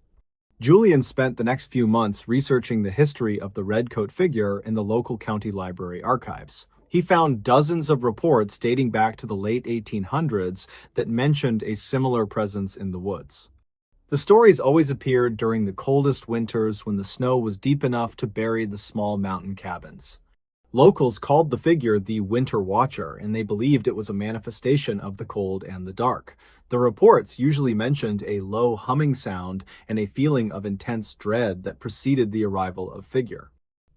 Julian spent the next few months researching the history of the redcoat figure in the local county library archives. He found dozens of reports dating back to the late 1800s that mentioned a similar presence in the woods. The stories always appeared during the coldest winters when the snow was deep enough to bury the small mountain cabins. Locals called the figure the Winter Watcher, and they believed it was a manifestation of the cold and the dark. The reports usually mentioned a low humming sound and a feeling of intense dread that preceded the arrival of figure.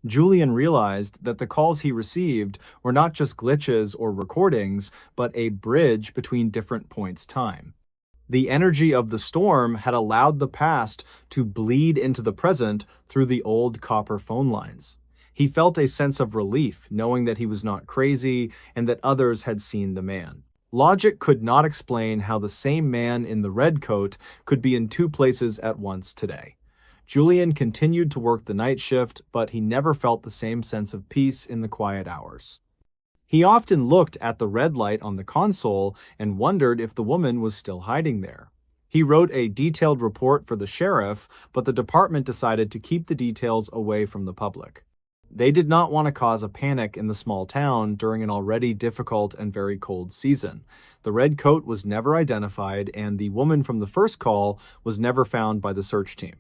Julian realized that the calls he received were not just glitches or recordings, but a bridge between different points in time. The energy of the storm had allowed the past to bleed into the present through the old copper phone lines. He felt a sense of relief, knowing that he was not crazy and that others had seen the man. Logic could not explain how the same man in the red coat could be in two places at once today. Julian continued to work the night shift, but he never felt the same sense of peace in the quiet hours. He often looked at the red light on the console and wondered if the woman was still hiding there. He wrote a detailed report for the sheriff, but the department decided to keep the details away from the public. They did not want to cause a panic in the small town during an already difficult and very cold season. The red coat was never identified, and the woman from the first call was never found by the search team.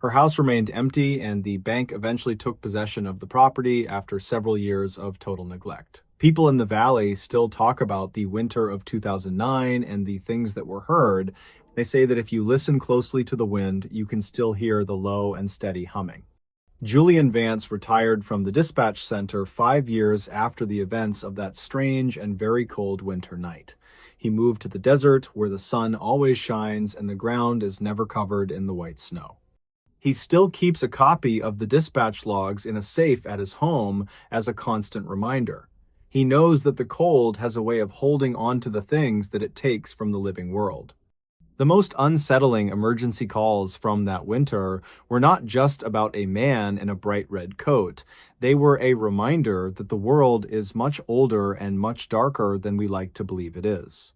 Her house remained empty, and the bank eventually took possession of the property after several years of total neglect. People in the valley still talk about the winter of 2009 and the things that were heard. They say that if you listen closely to the wind, you can still hear the low and steady humming. Julian Vance retired from the dispatch center 5 years after the events of that strange and very cold winter night. He moved to the desert where the sun always shines and the ground is never covered in the white snow. He still keeps a copy of the dispatch logs in a safe at his home as a constant reminder. He knows that the cold has a way of holding on to the things that it takes from the living world. The most unsettling emergency calls from that winter were not just about a man in a bright red coat. They were a reminder that the world is much older and much darker than we like to believe it is.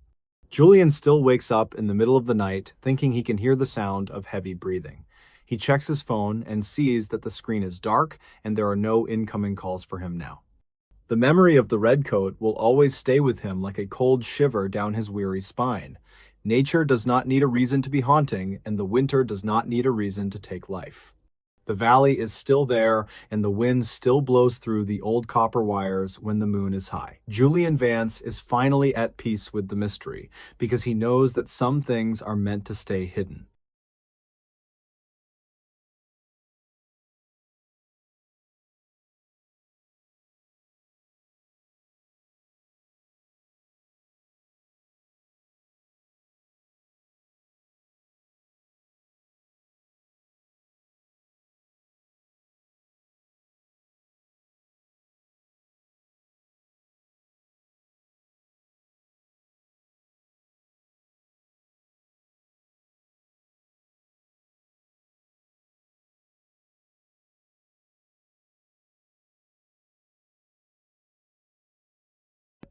Julian still wakes up in the middle of the night thinking he can hear the sound of heavy breathing. He checks his phone and sees that the screen is dark and there are no incoming calls for him now. The memory of the red coat will always stay with him like a cold shiver down his weary spine. Nature does not need a reason to be haunting, and the winter does not need a reason to take life. The valley is still there, and the wind still blows through the old copper wires when the moon is high. Julian Vance is finally at peace with the mystery, because he knows that some things are meant to stay hidden.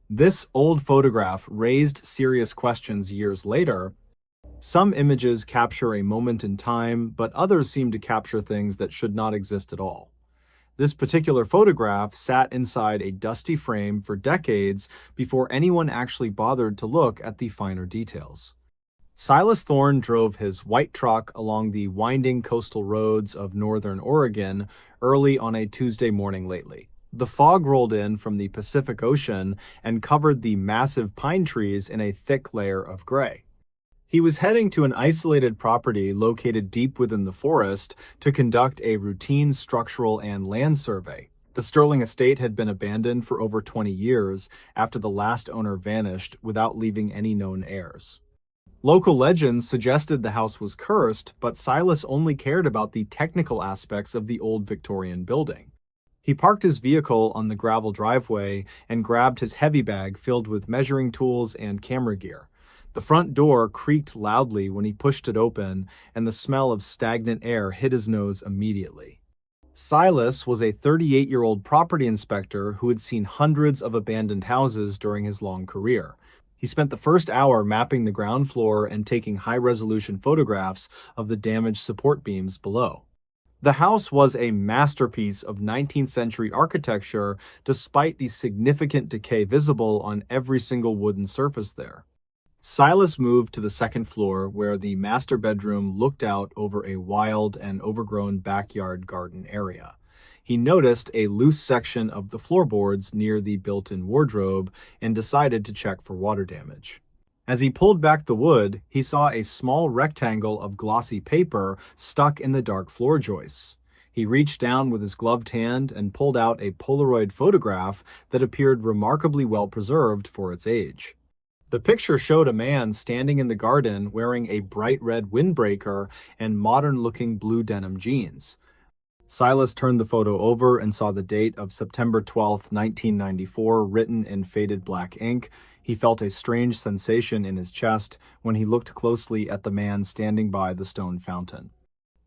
This old photograph raised serious questions years later. Some images capture a moment in time, but others seem to capture things that should not exist at all. This particular photograph sat inside a dusty frame for decades before anyone actually bothered to look at the finer details. Silas Thorne drove his white truck along the winding coastal roads of northern Oregon early on a Tuesday morning lately. The fog rolled in from the Pacific Ocean and covered the massive pine trees in a thick layer of gray. He was heading to an isolated property located deep within the forest to conduct a routine structural and land survey. The Sterling estate had been abandoned for over 20 years after the last owner vanished without leaving any known heirs. Local legends suggested the house was cursed, but Silas only cared about the technical aspects of the old Victorian building. He parked his vehicle on the gravel driveway and grabbed his heavy bag filled with measuring tools and camera gear. The front door creaked loudly when he pushed it open, and the smell of stagnant air hit his nose immediately. Silas was a 38-year-old property inspector who had seen hundreds of abandoned houses during his long career. He spent the first hour mapping the ground floor and taking high-resolution photographs of the damaged support beams below. The house was a masterpiece of 19th century architecture despite the significant decay visible on every single wooden surface there. Silas moved to the second floor where the master bedroom looked out over a wild and overgrown backyard garden area. He noticed a loose section of the floorboards near the built-in wardrobe and decided to check for water damage. As he pulled back the wood, he saw a small rectangle of glossy paper stuck in the dark floor joists. He reached down with his gloved hand and pulled out a Polaroid photograph that appeared remarkably well preserved for its age. The picture showed a man standing in the garden wearing a bright red windbreaker and modern-looking blue denim jeans. Silas turned the photo over and saw the date of September 12, 1994, written in faded black ink. He felt a strange sensation in his chest when he looked closely at the man standing by the stone fountain.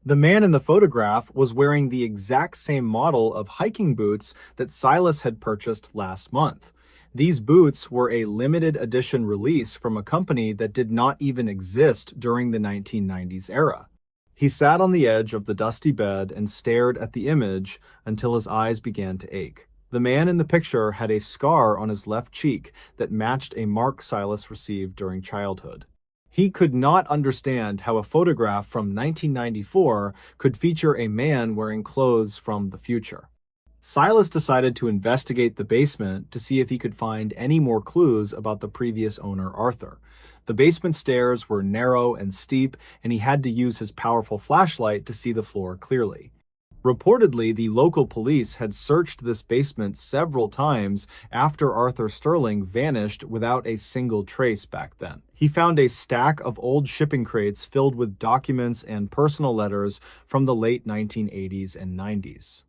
The man in the photograph was wearing the exact same model of hiking boots that Silas had purchased last month. These boots were a limited edition release from a company that did not even exist during the 1990s era. He sat on the edge of the dusty bed and stared at the image until his eyes began to ache. The man in the picture had a scar on his left cheek that matched a mark Silas received during childhood. He could not understand how a photograph from 1994 could feature a man wearing clothes from the future. Silas decided to investigate the basement to see if he could find any more clues about the previous owner, Arthur. The basement stairs were narrow and steep, and he had to use his powerful flashlight to see the floor clearly. Reportedly, the local police had searched this basement several times after Arthur Sterling vanished without a single trace back then. He found a stack of old shipping crates filled with documents and personal letters from the late 1980s and 90s.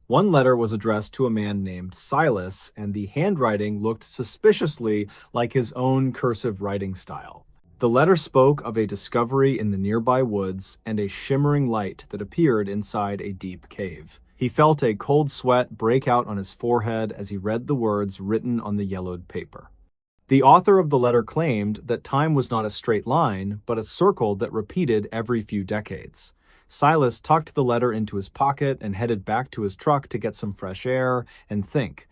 One letter was addressed to a man named Silas, and the handwriting looked suspiciously like his own cursive writing style. The letter spoke of a discovery in the nearby woods and a shimmering light that appeared inside a deep cave. He felt a cold sweat break out on his forehead as he read the words written on the yellowed paper. The author of the letter claimed that time was not a straight line, but a circle that repeated every few decades. Silas tucked the letter into his pocket and headed back to his truck to get some fresh air and think.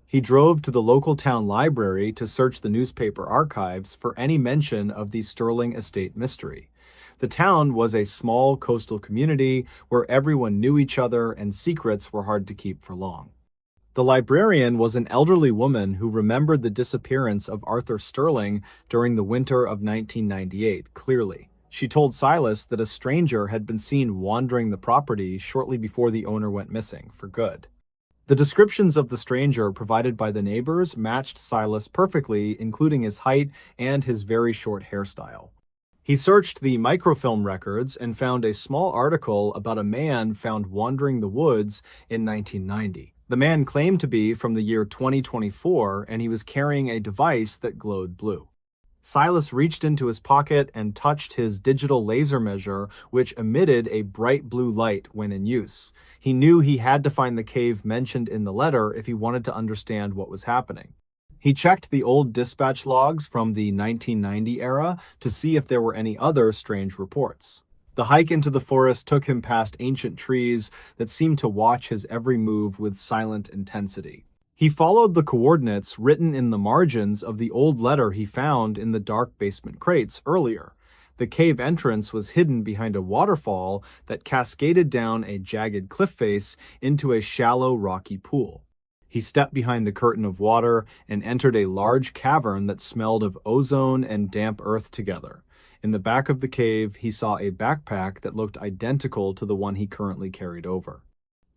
He drove to the local town library to search the newspaper archives for any mention of the Sterling estate mystery. The town was a small coastal community where everyone knew each other and secrets were hard to keep for long. The librarian was an elderly woman who remembered the disappearance of Arthur Sterling during the winter of 1998 clearly. She told Silas that a stranger had been seen wandering the property shortly before the owner went missing for good. The descriptions of the stranger provided by the neighbors matched Silas perfectly, including his height and his very short hairstyle. He searched the microfilm records and found a small article about a man found wandering the woods in 1990. The man claimed to be from the year 2024, and he was carrying a device that glowed blue. Silas reached into his pocket and touched his digital laser measure, which emitted a bright blue light when in use. He knew he had to find the cave mentioned in the letter if he wanted to understand what was happening. He checked the old dispatch logs from the 1990 era to see if there were any other strange reports. The hike into the forest took him past ancient trees that seemed to watch his every move with silent intensity. He followed the coordinates written in the margins of the old letter he found in the dark basement crates earlier. The cave entrance was hidden behind a waterfall that cascaded down a jagged cliff face into a shallow rocky pool. He stepped behind the curtain of water and entered a large cavern that smelled of ozone and damp earth together. In the back of the cave, he saw a backpack that looked identical to the one he currently carried over.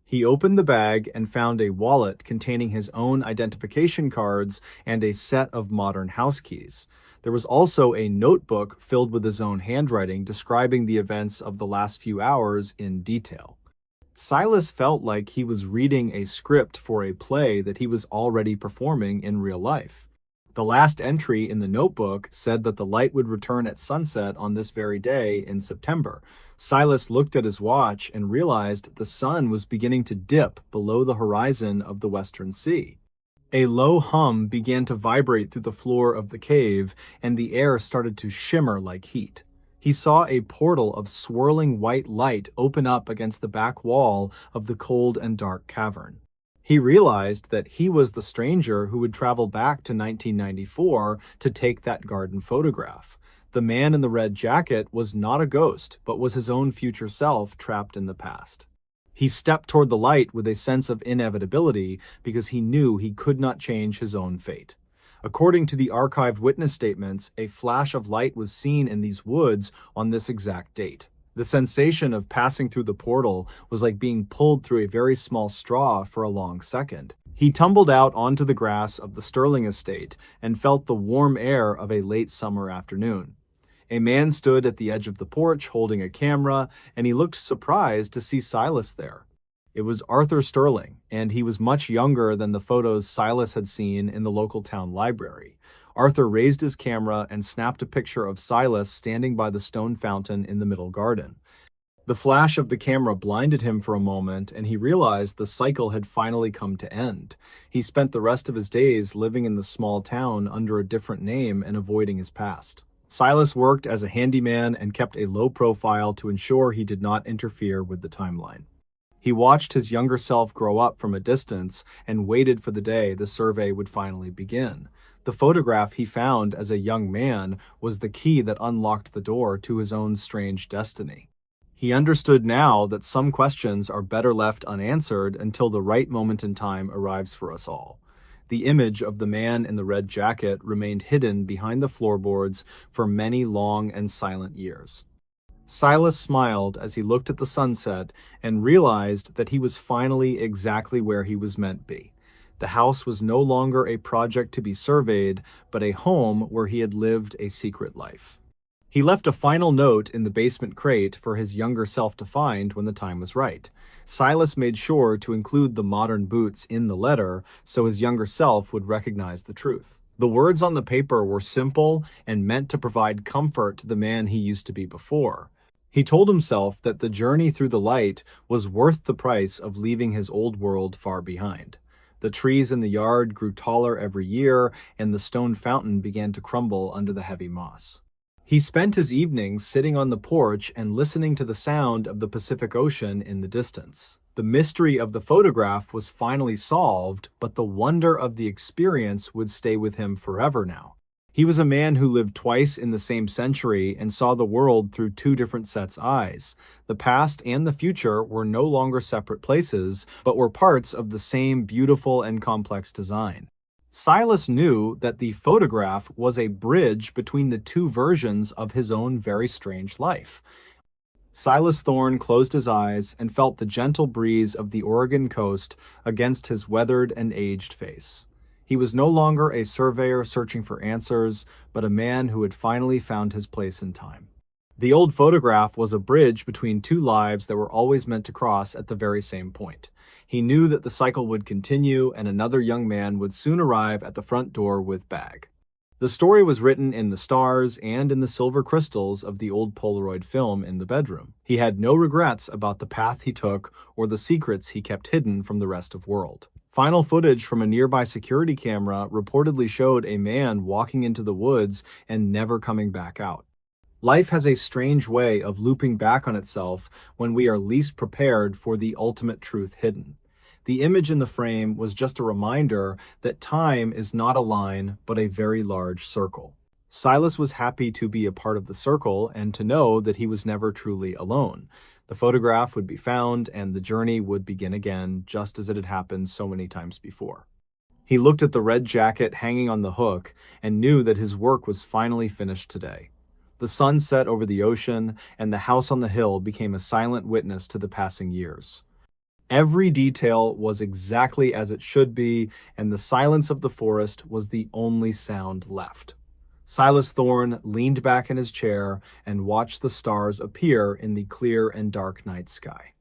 He opened the bag and found a wallet containing his own identification cards and a set of modern house keys. There was also a notebook filled with his own handwriting describing the events of the last few hours in detail. Silas felt like he was reading a script for a play that he was already performing in real life. The last entry in the notebook said that the light would return at sunset on this very day in September. Silas looked at his watch and realized the sun was beginning to dip below the horizon of the Western Sea. A low hum began to vibrate through the floor of the cave, and the air started to shimmer like heat. He saw a portal of swirling white light open up against the back wall of the cold and dark cavern. He realized that he was the stranger who would travel back to 1994 to take that garden photograph. The man in the red jacket was not a ghost, but was his own future self trapped in the past. He stepped toward the light with a sense of inevitability because he knew he could not change his own fate. According to the archived witness statements, a flash of light was seen in these woods on this exact date. The sensation of passing through the portal was like being pulled through a very small straw for a long second. He tumbled out onto the grass of the Sterling estate and felt the warm air of a late summer afternoon. A man stood at the edge of the porch holding a camera, and he looked surprised to see Silas there. It was Arthur Sterling, and he was much younger than the photos Silas had seen in the local town library. Arthur raised his camera and snapped a picture of Silas standing by the stone fountain in the middle garden. The flash of the camera blinded him for a moment, and he realized the cycle had finally come to end. He spent the rest of his days living in the small town under a different name and avoiding his past. Silas worked as a handyman and kept a low profile to ensure he did not interfere with the timeline. He watched his younger self grow up from a distance and waited for the day the survey would finally begin. The photograph he found as a young man was the key that unlocked the door to his own strange destiny. He understood now that some questions are better left unanswered until the right moment in time arrives for us all. The image of the man in the red jacket remained hidden behind the floorboards for many long and silent years. Silas smiled as he looked at the sunset and realized that he was finally exactly where he was meant to be. The house was no longer a project to be surveyed, but a home where he had lived a secret life. He left a final note in the basement crate for his younger self to find when the time was right. Silas made sure to include the modern boots in the letter so his younger self would recognize the truth. The words on the paper were simple and meant to provide comfort to the man he used to be before. He told himself that the journey through the light was worth the price of leaving his old world far behind. The trees in the yard grew taller every year, and the stone fountain began to crumble under the heavy moss. He spent his evenings sitting on the porch and listening to the sound of the Pacific Ocean in the distance. The mystery of the photograph was finally solved, but the wonder of the experience would stay with him forever now. He was a man who lived twice in the same century and saw the world through two different sets of eyes. The past and the future were no longer separate places, but were parts of the same beautiful and complex design. Silas knew that the photograph was a bridge between the two versions of his own very strange life. Silas Thorne closed his eyes and felt the gentle breeze of the Oregon coast against his weathered and aged face. He was no longer a surveyor searching for answers, but a man who had finally found his place in time. The old photograph was a bridge between two lives that were always meant to cross at the very same point. He knew that the cycle would continue and another young man would soon arrive at the front door with bag. The story was written in the stars and in the silver crystals of the old Polaroid film in the bedroom. He had no regrets about the path he took or the secrets he kept hidden from the rest of the world. Final footage from a nearby security camera reportedly showed a man walking into the woods and never coming back out. Life has a strange way of looping back on itself when we are least prepared for the ultimate truth hidden. The image in the frame was just a reminder that time is not a line, but a very large circle. Silas was happy to be a part of the circle and to know that he was never truly alone. The photograph would be found and the journey would begin again, just as it had happened so many times before. He looked at the red jacket hanging on the hook and knew that his work was finally finished today. The sun set over the ocean, and the house on the hill became a silent witness to the passing years. Every detail was exactly as it should be, and the silence of the forest was the only sound left. Silas Thorne leaned back in his chair and watched the stars appear in the clear and dark night sky.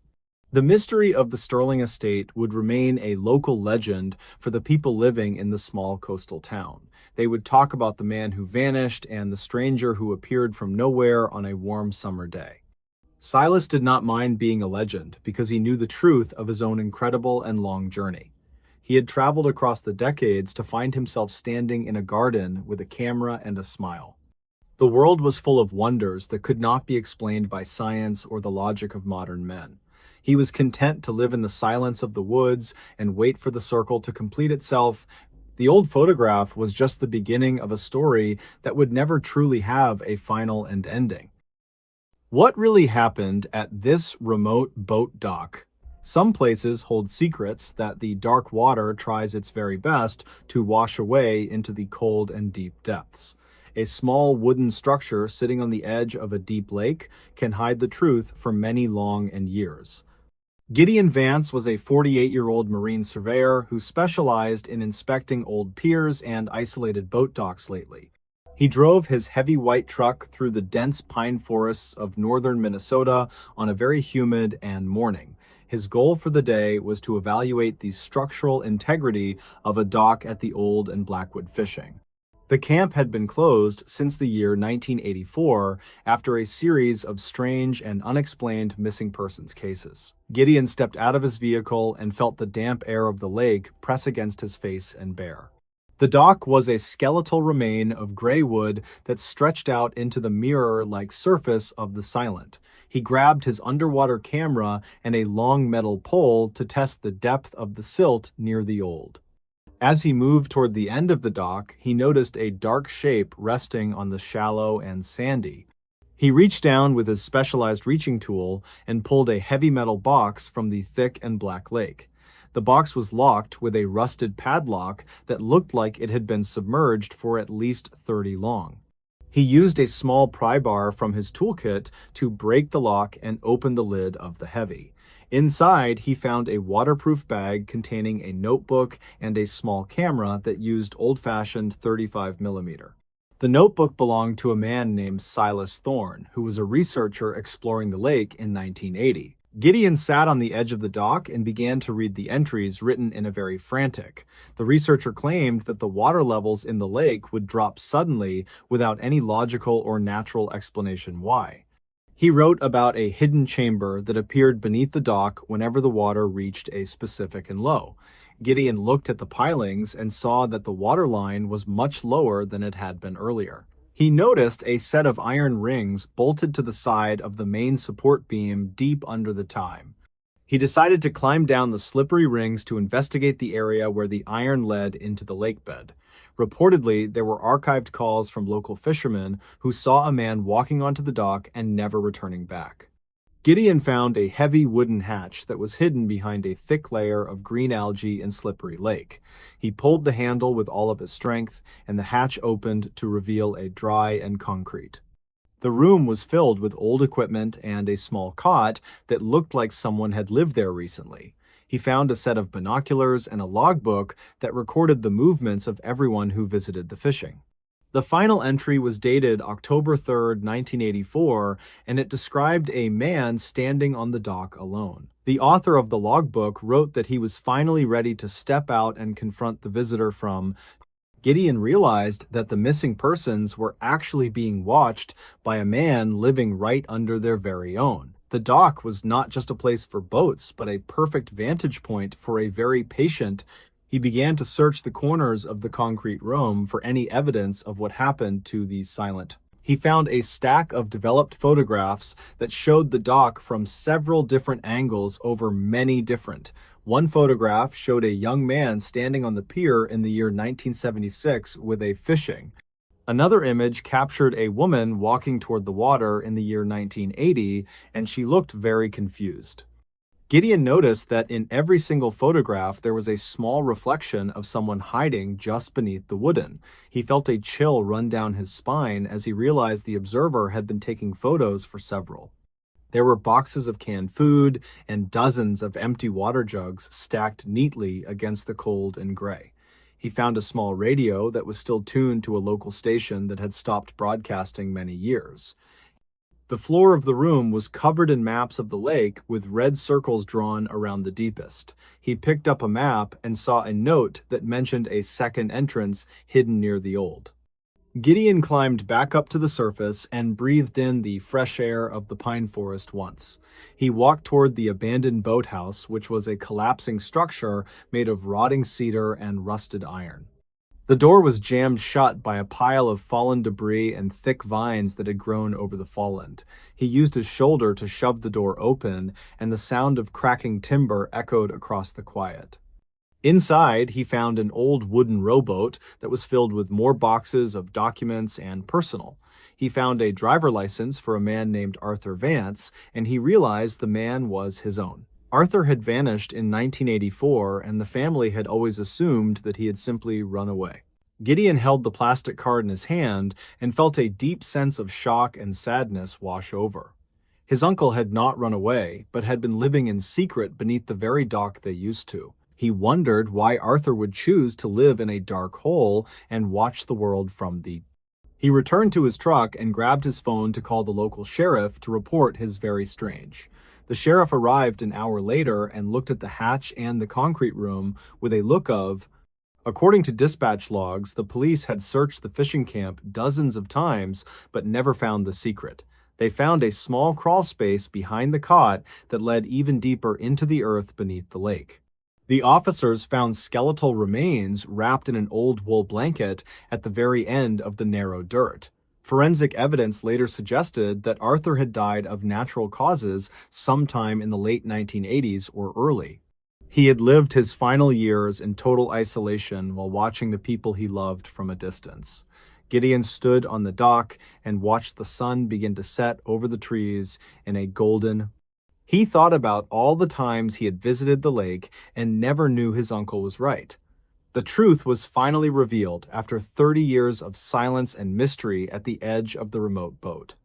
The mystery of the Sterling estate would remain a local legend for the people living in the small coastal town. They would talk about the man who vanished and the stranger who appeared from nowhere on a warm summer day. Silas did not mind being a legend because he knew the truth of his own incredible and long journey. He had traveled across the decades to find himself standing in a garden with a camera and a smile. The world was full of wonders that could not be explained by science or the logic of modern men. He was content to live in the silence of the woods and wait for the circle to complete itself. The old photograph was just the beginning of a story that would never truly have a final and ending. What really happened at this remote boat dock? Some places hold secrets that the dark water tries its very best to wash away into the cold and deep depths. A small wooden structure sitting on the edge of a deep lake can hide the truth for many long years. Gideon Vance was a 48-year-old marine surveyor who specialized in inspecting old piers and isolated boat docks lately. He drove his heavy white truck through the dense pine forests of northern Minnesota on a very humid morning. His goal for the day was to evaluate the structural integrity of a dock at the Old and Blackwood Fishing. The camp had been closed since the year 1984 after a series of strange and unexplained missing persons cases. Gideon stepped out of his vehicle and felt the damp air of the lake press against his face and bear. The dock was a skeletal remain of gray wood that stretched out into the mirror-like surface of the silent. He grabbed his underwater camera and a long metal pole to test the depth of the silt near the old. As he moved toward the end of the dock, he noticed a dark shape resting on the shallow and sandy. He reached down with his specialized reaching tool and pulled a heavy metal box from the thick and black lake. The box was locked with a rusted padlock that looked like it had been submerged for at least 30 long. He used a small pry bar from his toolkit to break the lock and open the lid of the heavy. Inside, he found a waterproof bag containing a notebook and a small camera that used old-fashioned 35mm. The notebook belonged to a man named Silas Thorne, who was a researcher exploring the lake in 1980. Gideon sat on the edge of the dock and began to read the entries written in a very frantic. The researcher claimed that the water levels in the lake would drop suddenly without any logical or natural explanation why. He wrote about a hidden chamber that appeared beneath the dock whenever the water reached a specific low. Gideon looked at the pilings and saw that the water line was much lower than it had been earlier. He noticed a set of iron rings bolted to the side of the main support beam deep under the time. He decided to climb down the slippery rings to investigate the area where the iron led into the lake bed. Reportedly, there were archived calls from local fishermen who saw a man walking onto the dock and never returning back. Gideon found a heavy wooden hatch that was hidden behind a thick layer of green algae and slippery lake. He pulled the handle with all of his strength, and the hatch opened to reveal a dry concrete. The room was filled with old equipment and a small cot that looked like someone had lived there recently. He found a set of binoculars and a logbook that recorded the movements of everyone who visited the fishing. The final entry was dated October 3, 1984, and it described a man standing on the dock alone. The author of the logbook wrote that he was finally ready to step out and confront the visitor from. Gideon realized that the missing persons were actually being watched by a man living right under their very own. The dock was not just a place for boats, but a perfect vantage point for a very patient. He began to search the corners of the concrete room for any evidence of what happened to the silent. He found a stack of developed photographs that showed the dock from several different angles over many different. One photograph showed a young man standing on the pier in the year 1976 with a fishing. Another image captured a woman walking toward the water in the year 1980, and she looked very confused. Gideon noticed that in every single photograph there was a small reflection of someone hiding just beneath the wooden. He felt a chill run down his spine as he realized the observer had been taking photos for several. There were boxes of canned food and dozens of empty water jugs stacked neatly against the cold and gray. He found a small radio that was still tuned to a local station that had stopped broadcasting many years. The floor of the room was covered in maps of the lake with red circles drawn around the deepest. He picked up a map and saw a note that mentioned a second entrance hidden near the old. Gideon climbed back up to the surface and breathed in the fresh air of the pine forest once. He walked toward the abandoned boathouse, which was a collapsing structure made of rotting cedar and rusted iron. The door was jammed shut by a pile of fallen debris and thick vines that had grown over the fall end. He used his shoulder to shove the door open, and the sound of cracking timber echoed across the quiet. Inside, he found an old wooden rowboat that was filled with more boxes of documents and personal. He found a driver license for a man named Arthur Vance, and he realized the man was his own. Arthur had vanished in 1984, and the family had always assumed that he had simply run away. Gideon held the plastic card in his hand and felt a deep sense of shock and sadness wash over. His uncle had not run away, but had been living in secret beneath the very dock they used to. He wondered why Arthur would choose to live in a dark hole and watch the world from the... He returned to his truck and grabbed his phone to call the local sheriff to report his very strange. The sheriff arrived an hour later and looked at the hatch and the concrete room with a look of... According to dispatch logs, the police had searched the fishing camp dozens of times but never found the secret. They found a small crawl space behind the cot that led even deeper into the earth beneath the lake. The officers found skeletal remains wrapped in an old wool blanket at the very end of the narrow dirt. Forensic evidence later suggested that Arthur had died of natural causes sometime in the late 1980s or early. He had lived his final years in total isolation while watching the people he loved from a distance. Gideon stood on the dock and watched the sun begin to set over the trees in a golden... He thought about all the times he had visited the lake and never knew his uncle was right. The truth was finally revealed after 30 years of silence and mystery at the edge of the remote boat.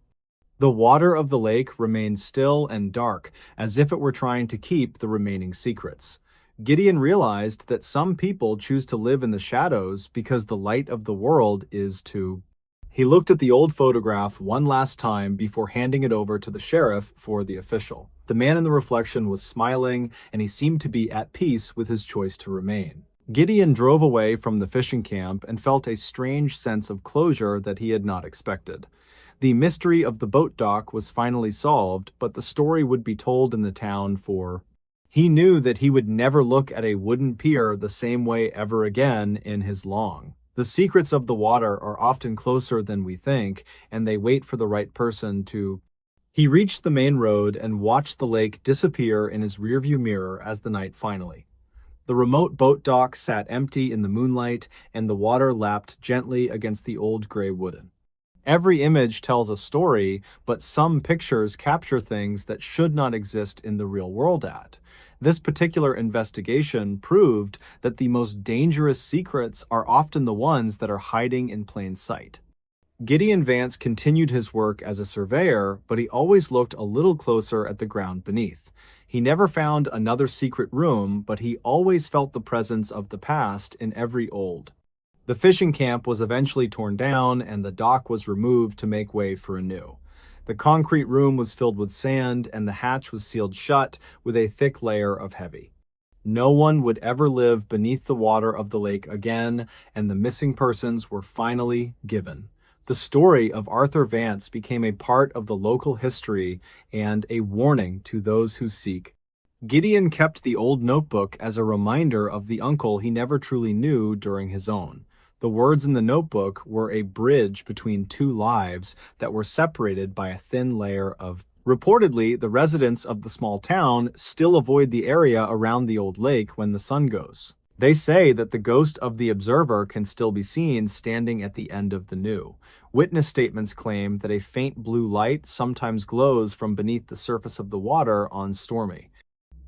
The water of the lake remained still and dark, as if it were trying to keep the remaining secrets. Gideon realized that some people choose to live in the shadows because the light of the world is too... He looked at the old photograph one last time before handing it over to the sheriff for the official. The man in the reflection was smiling, and he seemed to be at peace with his choice to remain. Gideon drove away from the fishing camp and felt a strange sense of closure that he had not expected. The mystery of the boat dock was finally solved, but the story would be told in the town for... He knew that he would never look at a wooden pier the same way ever again in his long. The secrets of the water are often closer than we think, and they wait for the right person to... He reached the main road and watched the lake disappear in his rearview mirror as the night finally. The remote boat dock sat empty in the moonlight, and the water lapped gently against the old gray wooden. Every image tells a story, but some pictures capture things that should not exist in the real world at. This particular investigation proved that the most dangerous secrets are often the ones that are hiding in plain sight. Gideon Vance continued his work as a surveyor, but he always looked a little closer at the ground beneath. He never found another secret room, but he always felt the presence of the past in every old. The fishing camp was eventually torn down, and the dock was removed to make way for a new. The concrete room was filled with sand, and the hatch was sealed shut with a thick layer of heavy. No one would ever live beneath the water of the lake again, and the missing persons were finally given. The story of Arthur Vance became a part of the local history and a warning to those who seek. Gideon kept the old notebook as a reminder of the uncle he never truly knew during his own. The words in the notebook were a bridge between two lives that were separated by a thin layer of. Reportedly, the residents of the small town still avoid the area around the old lake when the sun goes. They say that the ghost of the observer can still be seen standing at the end of the new. Witness statements claim that a faint blue light sometimes glows from beneath the surface of the water on Stormy.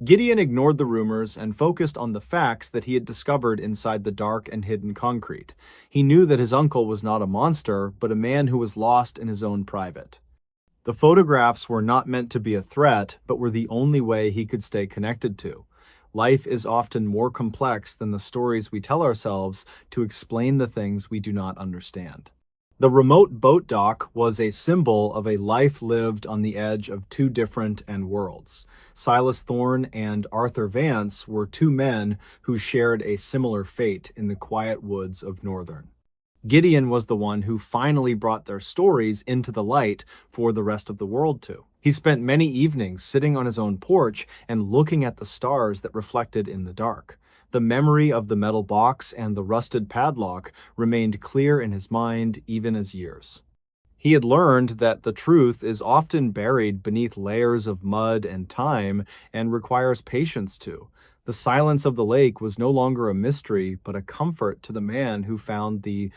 Gideon ignored the rumors and focused on the facts that he had discovered inside the dark and hidden concrete. He knew that his uncle was not a monster, but a man who was lost in his own private. The photographs were not meant to be a threat, but were the only way he could stay connected to. Life is often more complex than the stories we tell ourselves to explain the things we do not understand. The remote boat dock was a symbol of a life lived on the edge of two different worlds. Silas Thorne and Arthur Vance were two men who shared a similar fate in the quiet woods of Northern. Gideon was the one who finally brought their stories into the light for the rest of the world to. He spent many evenings sitting on his own porch and looking at the stars that reflected in the dark. The memory of the metal box and the rusted padlock remained clear in his mind even as years. He had learned that the truth is often buried beneath layers of mud and time and requires patience too. The silence of the lake was no longer a mystery, but a comfort to the man who found the.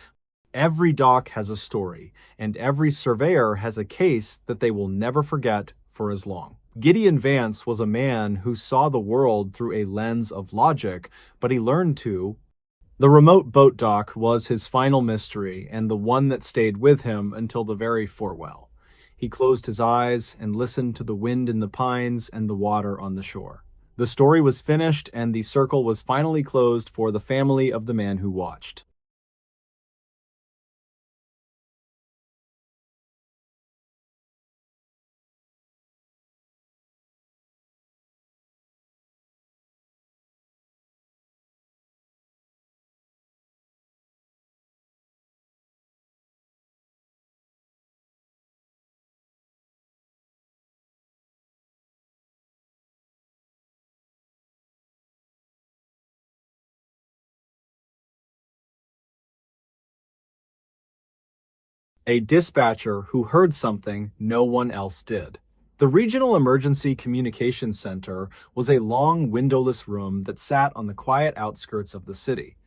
Every dock has a story, and every surveyor has a case that they will never forget for as long. Gideon Vance was a man who saw the world through a lens of logic, but he learned to. The remote boat dock was his final mystery, and the one that stayed with him until the very farewell. He closed his eyes and listened to the wind in the pines and the water on the shore. The story was finished, and the circle was finally closed for the family of the man who watched. A dispatcher who heard something no one else did. The Regional Emergency Communications Center was a long, windowless room that sat on the quiet outskirts of the city.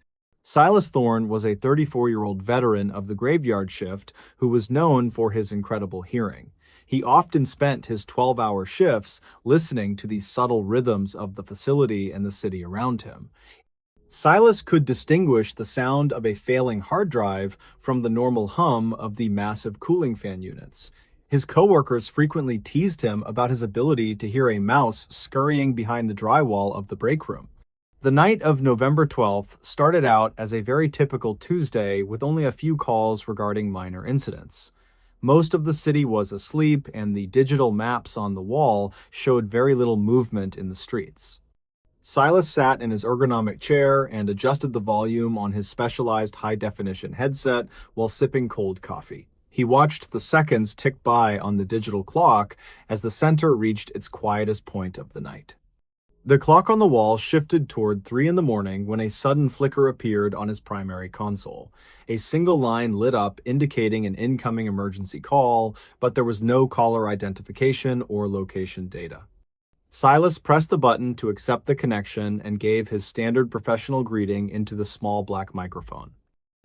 Silas Thorne was a 34-year-old veteran of the graveyard shift who was known for his incredible hearing. He often spent his 12-hour shifts listening to the subtle rhythms of the facility and the city around him. Silas could distinguish the sound of a failing hard drive from the normal hum of the massive cooling fan units. His coworkers frequently teased him about his ability to hear a mouse scurrying behind the drywall of the break room. The night of November 12th started out as a very typical Tuesday with only a few calls regarding minor incidents. Most of the city was asleep, and the digital maps on the wall showed very little movement in the streets. Silas sat in his ergonomic chair and adjusted the volume on his specialized high-definition headset while sipping cold coffee. He watched the seconds tick by on the digital clock as the center reached its quietest point of the night. The clock on the wall shifted toward 3 in the morning when a sudden flicker appeared on his primary console. A single line lit up indicating an incoming emergency call, but there was no caller identification or location data. Silas pressed the button to accept the connection and gave his standard professional greeting into the small black microphone.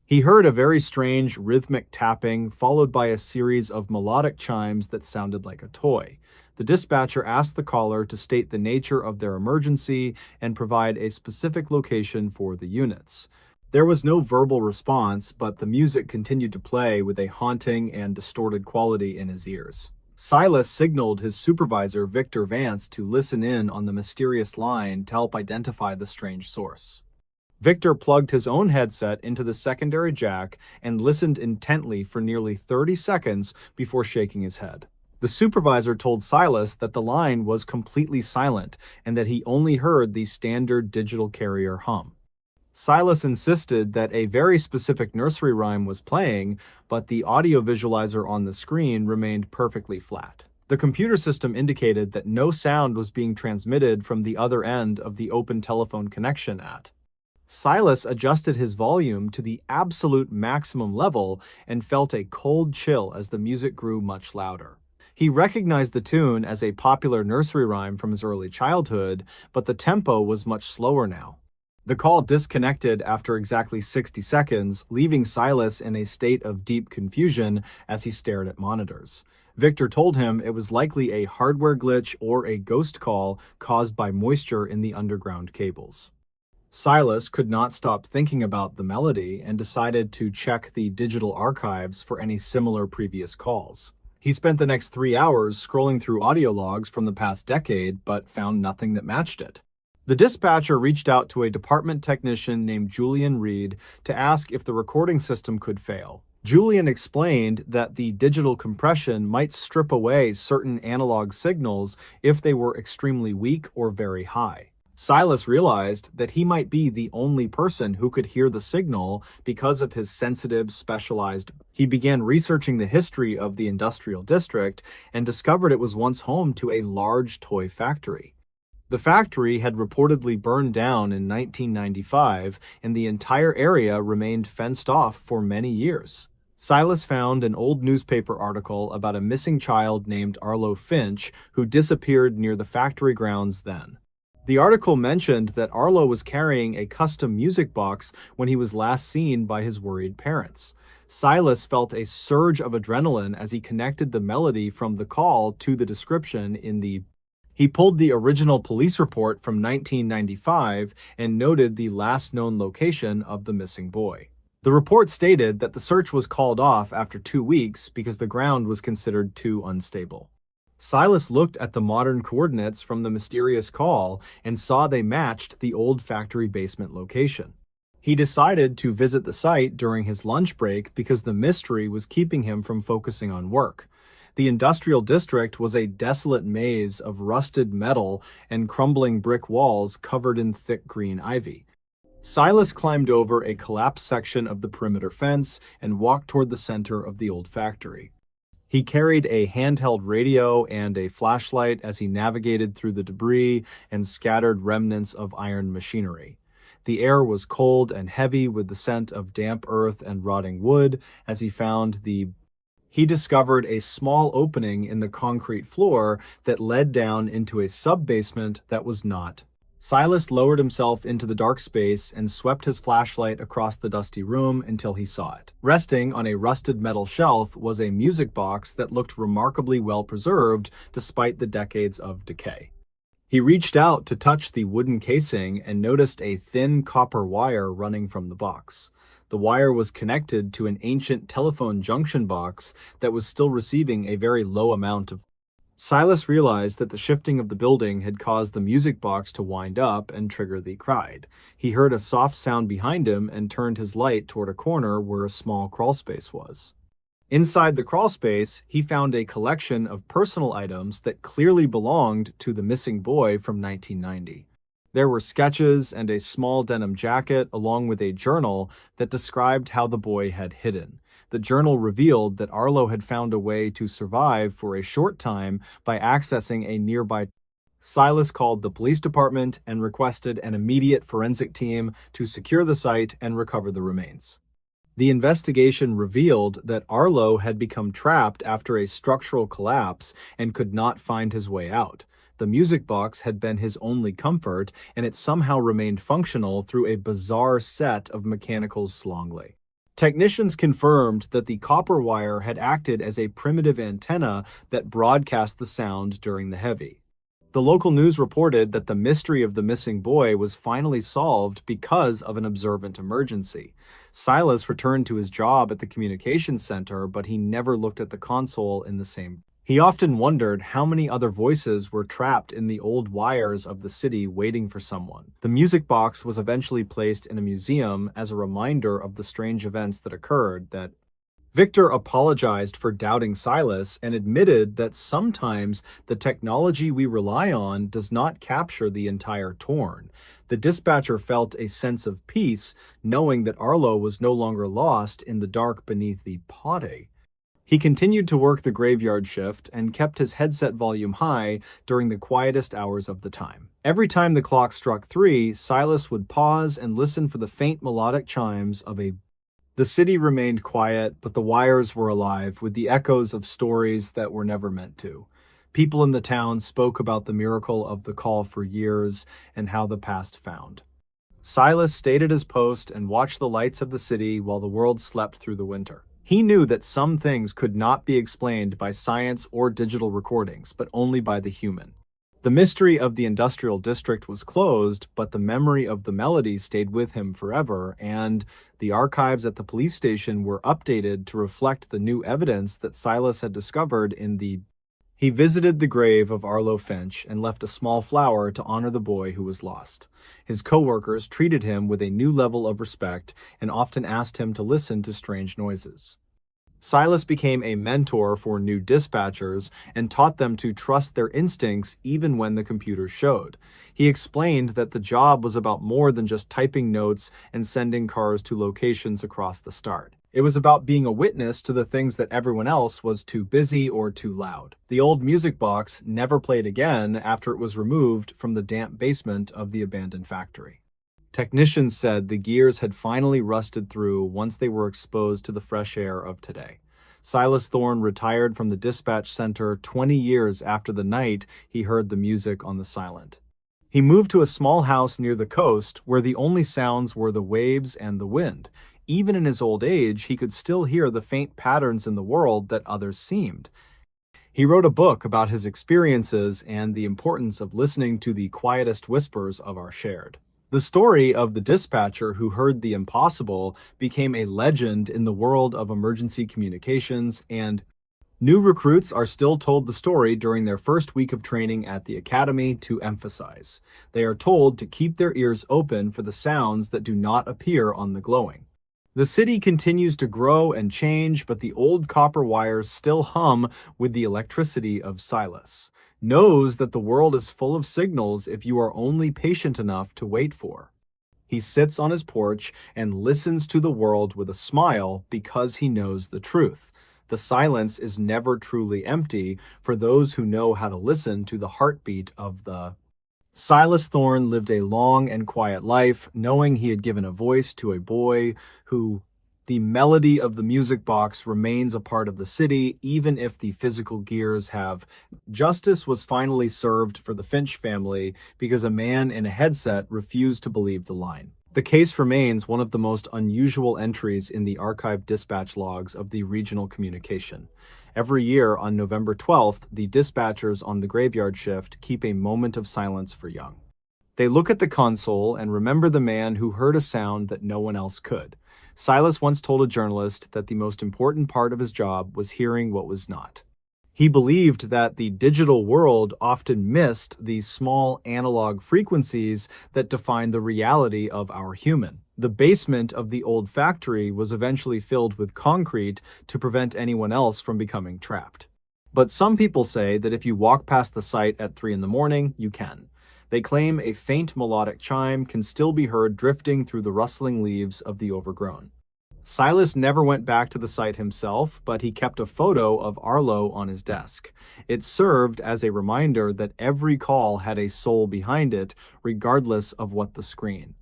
He heard a very strange rhythmic tapping followed by a series of melodic chimes that sounded like a toy. The dispatcher asked the caller to state the nature of their emergency and provide a specific location for the units. There was no verbal response, but the music continued to play with a haunting and distorted quality in his ears. Silas signaled his supervisor, Victor Vance, to listen in on the mysterious line to help identify the strange source. Victor plugged his own headset into the secondary jack and listened intently for nearly 30 seconds before shaking his head. The supervisor told Silas that the line was completely silent and that he only heard the standard digital carrier hum. Silas insisted that a very specific nursery rhyme was playing, but the audio visualizer on the screen remained perfectly flat. The computer system indicated that no sound was being transmitted from the other end of the open telephone connection at. Silas adjusted his volume to the absolute maximum level and felt a cold chill as the music grew much louder. He recognized the tune as a popular nursery rhyme from his early childhood, but the tempo was much slower now. The call disconnected after exactly 60 seconds, leaving Silas in a state of deep confusion as he stared at monitors. Victor told him it was likely a hardware glitch or a ghost call caused by moisture in the underground cables. Silas could not stop thinking about the melody and decided to check the digital archives for any similar previous calls. He spent the next 3 hours scrolling through audio logs from the past decade, but found nothing that matched it. The dispatcher reached out to a department technician named Julian Reed to ask if the recording system could fail. Julian explained that the digital compression might strip away certain analog signals if they were extremely weak or very high. Silas realized that he might be the only person who could hear the signal because of his sensitive, specialized. He began researching the history of the industrial district and discovered it was once home to a large toy factory. The factory had reportedly burned down in 1995, and the entire area remained fenced off for many years. Silas found an old newspaper article about a missing child named Arlo Finch who disappeared near the factory grounds then. The article mentioned that Arlo was carrying a custom music box when he was last seen by his worried parents. Silas felt a surge of adrenaline as he connected the melody from the call to the description in the. He pulled the original police report from 1995 and noted the last known location of the missing boy. The report stated that the search was called off after 2 weeks because the ground was considered too unstable. Silas looked at the modern coordinates from the mysterious call and saw they matched the old factory basement location. He decided to visit the site during his lunch break because the mystery was keeping him from focusing on work. The industrial district was a desolate maze of rusted metal and crumbling brick walls covered in thick green ivy. Silas climbed over a collapsed section of the perimeter fence and walked toward the center of the old factory. He carried a handheld radio and a flashlight as he navigated through the debris and scattered remnants of iron machinery. The air was cold and heavy with the scent of damp earth and rotting wood as he discovered a small opening in the concrete floor that led down into a sub-basement that was not. Silas lowered himself into the dark space and swept his flashlight across the dusty room until he saw it. Resting on a rusted metal shelf was a music box that looked remarkably well preserved despite the decades of decay. He reached out to touch the wooden casing and noticed a thin copper wire running from the box. The wire was connected to an ancient telephone junction box that was still receiving a very low amount of. Silas realized that the shifting of the building had caused the music box to wind up and trigger the cried. He heard a soft sound behind him and turned his light toward a corner where a small crawlspace was. Inside the crawlspace, he found a collection of personal items that clearly belonged to the missing boy from 1990. There were sketches and a small denim jacket along with a journal that described how the boy had hidden. The journal revealed that Arlo had found a way to survive for a short time by accessing a nearby. Silas called the police department and requested an immediate forensic team to secure the site and recover the remains. The investigation revealed that Arlo had become trapped after a structural collapse and could not find his way out. The music box had been his only comfort, and it somehow remained functional through a bizarre set of mechanical slongly. Technicians confirmed that the copper wire had acted as a primitive antenna that broadcast the sound during the heavy. The local news reported that the mystery of the missing boy was finally solved because of an observant emergency. Silas returned to his job at the communications center, but he never looked at the console in the same. He often wondered how many other voices were trapped in the old wires of the city waiting for someone. The music box was eventually placed in a museum as a reminder of the strange events that occurred that Victor apologized for doubting Silas and admitted that sometimes the technology we rely on does not capture the entire Torn. The dispatcher felt a sense of peace, knowing that Arlo was no longer lost in the dark beneath the potty. He continued to work the graveyard shift and kept his headset volume high during the quietest hours of the time. Every time the clock struck 3, Silas would pause and listen for the faint melodic chimes of a the city remained quiet, but the wires were alive with the echoes of stories that were never meant to. People in the town spoke about the miracle of the call for years and how the past found. Silas stayed at his post and watched the lights of the city while the world slept through the winter. He knew that some things could not be explained by science or digital recordings, but only by the human. The mystery of the industrial district was closed, but the memory of the melody stayed with him forever, and the archives at the police station were updated to reflect the new evidence that Silas had discovered in the he visited the grave of Arlo Finch and left a small flower to honor the boy who was lost. His co-workers treated him with a new level of respect and often asked him to listen to strange noises. Silas became a mentor for new dispatchers and taught them to trust their instincts even when the computers showed. He explained that the job was about more than just typing notes and sending cars to locations across the start. It was about being a witness to the things that everyone else was too busy or too loud. The old music box never played again after it was removed from the damp basement of the abandoned factory. Technicians said the gears had finally rusted through once they were exposed to the fresh air of today. Silas Thorne retired from the dispatch center 20 years after the night he heard the music on the silent. He moved to a small house near the coast where the only sounds were the waves and the wind. Even in his old age, he could still hear the faint patterns in the world that others seemed. He wrote a book about his experiences and the importance of listening to the quietest whispers of our shared. The story of the dispatcher who heard the impossible became a legend in the world of emergency communications, and new recruits are still told the story during their first week of training at the academy to emphasize. They are told to keep their ears open for the sounds that do not appear on the glowing. The city continues to grow and change, but the old copper wires still hum with the electricity of Silas. Knows that the world is full of signals if you are only patient enough to wait for. He sits on his porch and listens to the world with a smile because he knows the truth. The silence is never truly empty for those who know how to listen to the heartbeat of the Silas Thorne lived a long and quiet life, knowing he had given a voice to a boy who, the melody of the music box remains a part of the city, even if the physical gears have. Justice was finally served for the Finch family because a man in a headset refused to believe the line. The case remains one of the most unusual entries in the archived dispatch logs of the regional communication. Every year on November 12th, the dispatchers on the graveyard shift keep a moment of silence for Young. They look at the console and remember the man who heard a sound that no one else could. Silas once told a journalist that the most important part of his job was hearing what was not. He believed that the digital world often missed these small analog frequencies that define the reality of our human. The basement of the old factory was eventually filled with concrete to prevent anyone else from becoming trapped. But some people say that if you walk past the site at 3 in the morning, you can. They claim a faint melodic chime can still be heard drifting through the rustling leaves of the overgrown. Silas never went back to the site himself, but he kept a photo of Arlo on his desk. It served as a reminder that every call had a soul behind it, regardless of what the screen.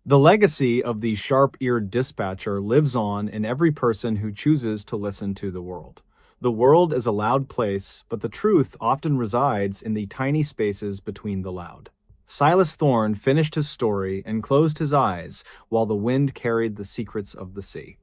The legacy of the sharp-eared dispatcher lives on in every person who chooses to listen to the world. The world is a loud place, but the truth often resides in the tiny spaces between the loud. Silas Thorne finished his story and closed his eyes while the wind carried the secrets of the sea.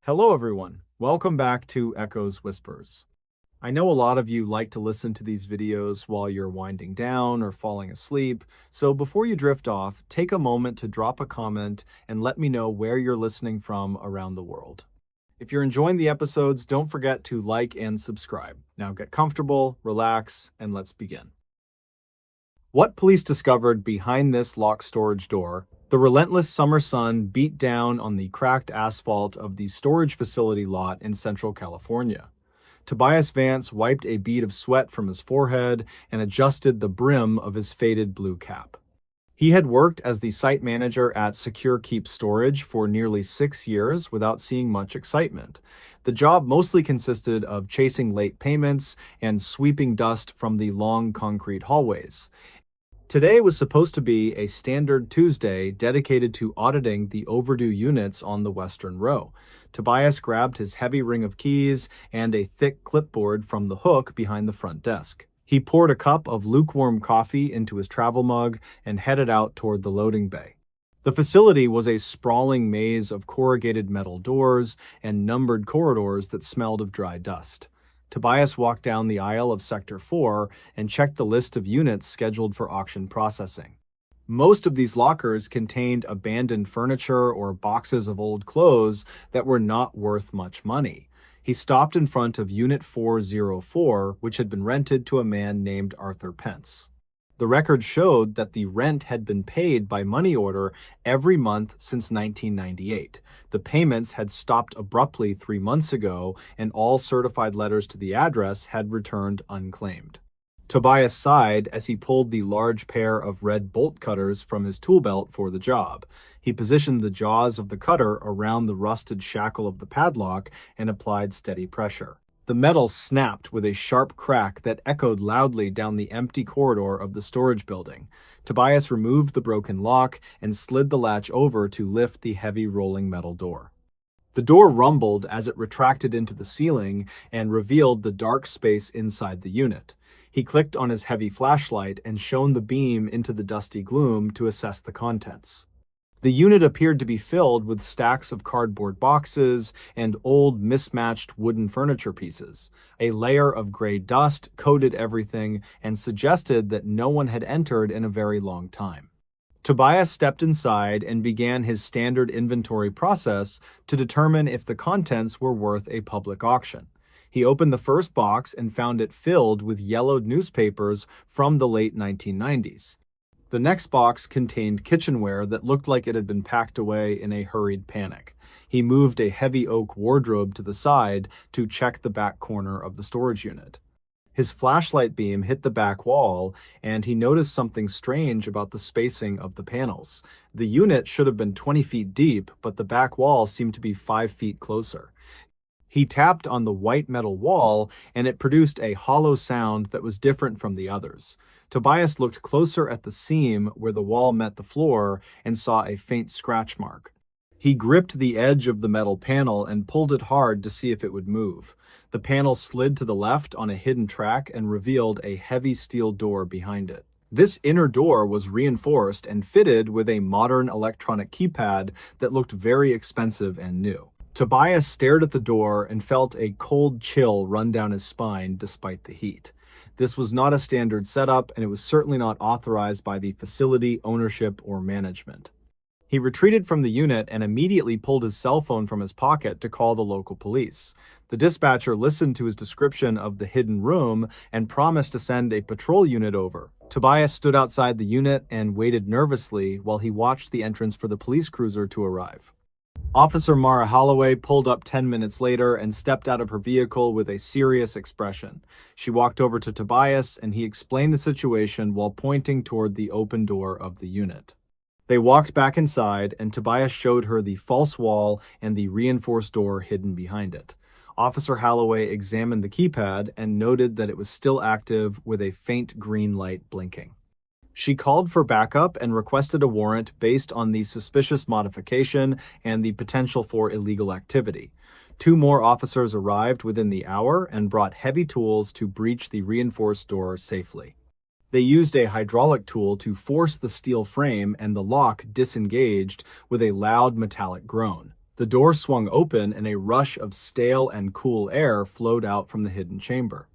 Hello, everyone. Welcome back to Echoes Whispers. I know a lot of you like to listen to these videos while you're winding down or falling asleep, so before you drift off, take a moment to drop a comment and let me know where you're listening from around the world. If you're enjoying the episodes, don't forget to like and subscribe. Now get comfortable, relax, and let's begin. What police discovered behind this locked storage door? The relentless summer sun beat down on the cracked asphalt of the storage facility lot in Central California. Tobias Vance wiped a bead of sweat from his forehead and adjusted the brim of his faded blue cap. He had worked as the site manager at Secure Keep Storage for nearly 6 years without seeing much excitement. The job mostly consisted of chasing late payments and sweeping dust from the long concrete hallways. Today was supposed to be a standard Tuesday dedicated to auditing the overdue units on the Western Row. Tobias grabbed his heavy ring of keys and a thick clipboard from the hook behind the front desk. He poured a cup of lukewarm coffee into his travel mug and headed out toward the loading bay. The facility was a sprawling maze of corrugated metal doors and numbered corridors that smelled of dry dust. Tobias walked down the aisle of Sector 4 and checked the list of units scheduled for auction processing. Most of these lockers contained abandoned furniture or boxes of old clothes that were not worth much money. He stopped in front of Unit 404, which had been rented to a man named Arthur Pence. The record showed that the rent had been paid by money order every month since 1998. The payments had stopped abruptly 3 months ago, and all certified letters to the address had returned unclaimed. Tobias sighed as he pulled the large pair of red bolt cutters from his tool belt for the job. He positioned the jaws of the cutter around the rusted shackle of the padlock and applied steady pressure. The metal snapped with a sharp crack that echoed loudly down the empty corridor of the storage building. Tobias removed the broken lock and slid the latch over to lift the heavy rolling metal door. The door rumbled as it retracted into the ceiling and revealed the dark space inside the unit. He clicked on his heavy flashlight and shone the beam into the dusty gloom to assess the contents. The unit appeared to be filled with stacks of cardboard boxes and old, mismatched wooden furniture pieces. A layer of gray dust coated everything and suggested that no one had entered in a very long time. Tobias stepped inside and began his standard inventory process to determine if the contents were worth a public auction. He opened the first box and found it filled with yellowed newspapers from the late 1990s. The next box contained kitchenware that looked like it had been packed away in a hurried panic. He moved a heavy oak wardrobe to the side to check the back corner of the storage unit. His flashlight beam hit the back wall, and he noticed something strange about the spacing of the panels. The unit should have been 20 feet deep, but the back wall seemed to be 5 feet closer. He tapped on the white metal wall, and it produced a hollow sound that was different from the others. Tobias looked closer at the seam where the wall met the floor and saw a faint scratch mark. He gripped the edge of the metal panel and pulled it hard to see if it would move. The panel slid to the left on a hidden track and revealed a heavy steel door behind it. This inner door was reinforced and fitted with a modern electronic keypad that looked very expensive and new. Tobias stared at the door and felt a cold chill run down his spine despite the heat. This was not a standard setup, and it was certainly not authorized by the facility, ownership, or management. He retreated from the unit and immediately pulled his cell phone from his pocket to call the local police. The dispatcher listened to his description of the hidden room and promised to send a patrol unit over. Tobias stood outside the unit and waited nervously while he watched the entrance for the police cruiser to arrive. Officer Mara Holloway pulled up 10 minutes later and stepped out of her vehicle with a serious expression. She walked over to Tobias and he explained the situation while pointing toward the open door of the unit. They walked back inside and Tobias showed her the false wall and the reinforced door hidden behind it. Officer Holloway examined the keypad and noted that it was still active with a faint green light blinking. She called for backup and requested a warrant based on the suspicious modification and the potential for illegal activity. 2 more officers arrived within the hour and brought heavy tools to breach the reinforced door safely. They used a hydraulic tool to force the steel frame and the lock disengaged with a loud metallic groan. The door swung open and a rush of stale and cool air flowed out from the hidden chamber.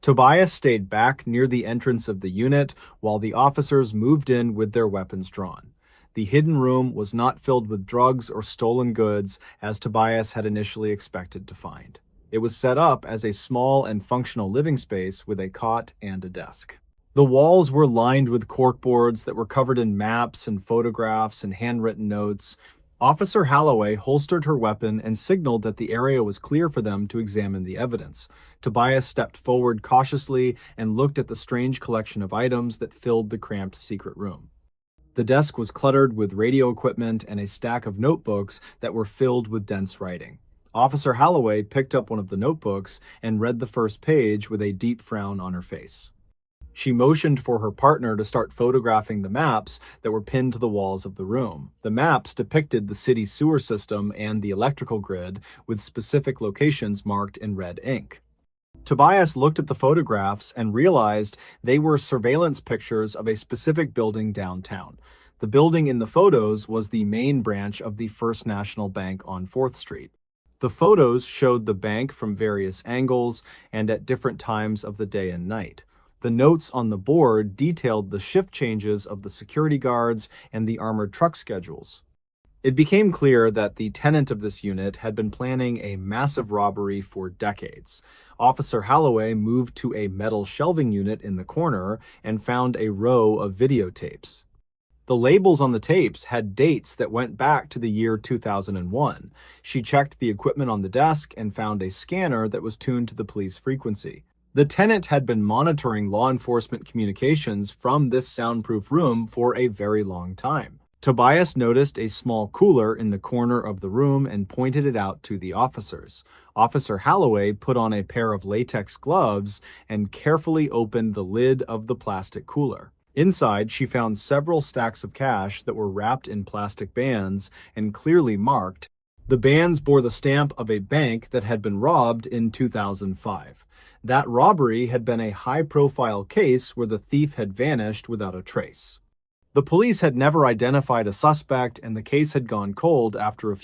Tobias stayed back near the entrance of the unit while the officers moved in with their weapons drawn. The hidden room was not filled with drugs or stolen goods as Tobias had initially expected to find. It was set up as a small and functional living space with a cot and a desk. The walls were lined with corkboards that were covered in maps and photographs and handwritten notes. Officer Holloway holstered her weapon and signaled that the area was clear for them to examine the evidence. Tobias stepped forward cautiously and looked at the strange collection of items that filled the cramped secret room. The desk was cluttered with radio equipment and a stack of notebooks that were filled with dense writing. Officer Holloway picked up one of the notebooks and read the first page with a deep frown on her face. She motioned for her partner to start photographing the maps that were pinned to the walls of the room. The maps depicted the city's sewer system and the electrical grid with specific locations marked in red ink. Tobias looked at the photographs and realized they were surveillance pictures of a specific building downtown. The building in the photos was the main branch of the First National Bank on 4th Street. The photos showed the bank from various angles and at different times of the day and night. The notes on the board detailed the shift changes of the security guards and the armored truck schedules. It became clear that the tenant of this unit had been planning a massive robbery for decades. Officer Holloway moved to a metal shelving unit in the corner and found a row of videotapes. The labels on the tapes had dates that went back to the year 2001. She checked the equipment on the desk and found a scanner that was tuned to the police frequency. The tenant had been monitoring law enforcement communications from this soundproof room for a very long time. Tobias noticed a small cooler in the corner of the room and pointed it out to the officers. Officer Holloway put on a pair of latex gloves and carefully opened the lid of the plastic cooler. Inside, she found several stacks of cash that were wrapped in plastic bands and clearly marked. The bands bore the stamp of a bank that had been robbed in 2005. That robbery had been a high-profile case where the thief had vanished without a trace. The police had never identified a suspect, and the case had gone cold after a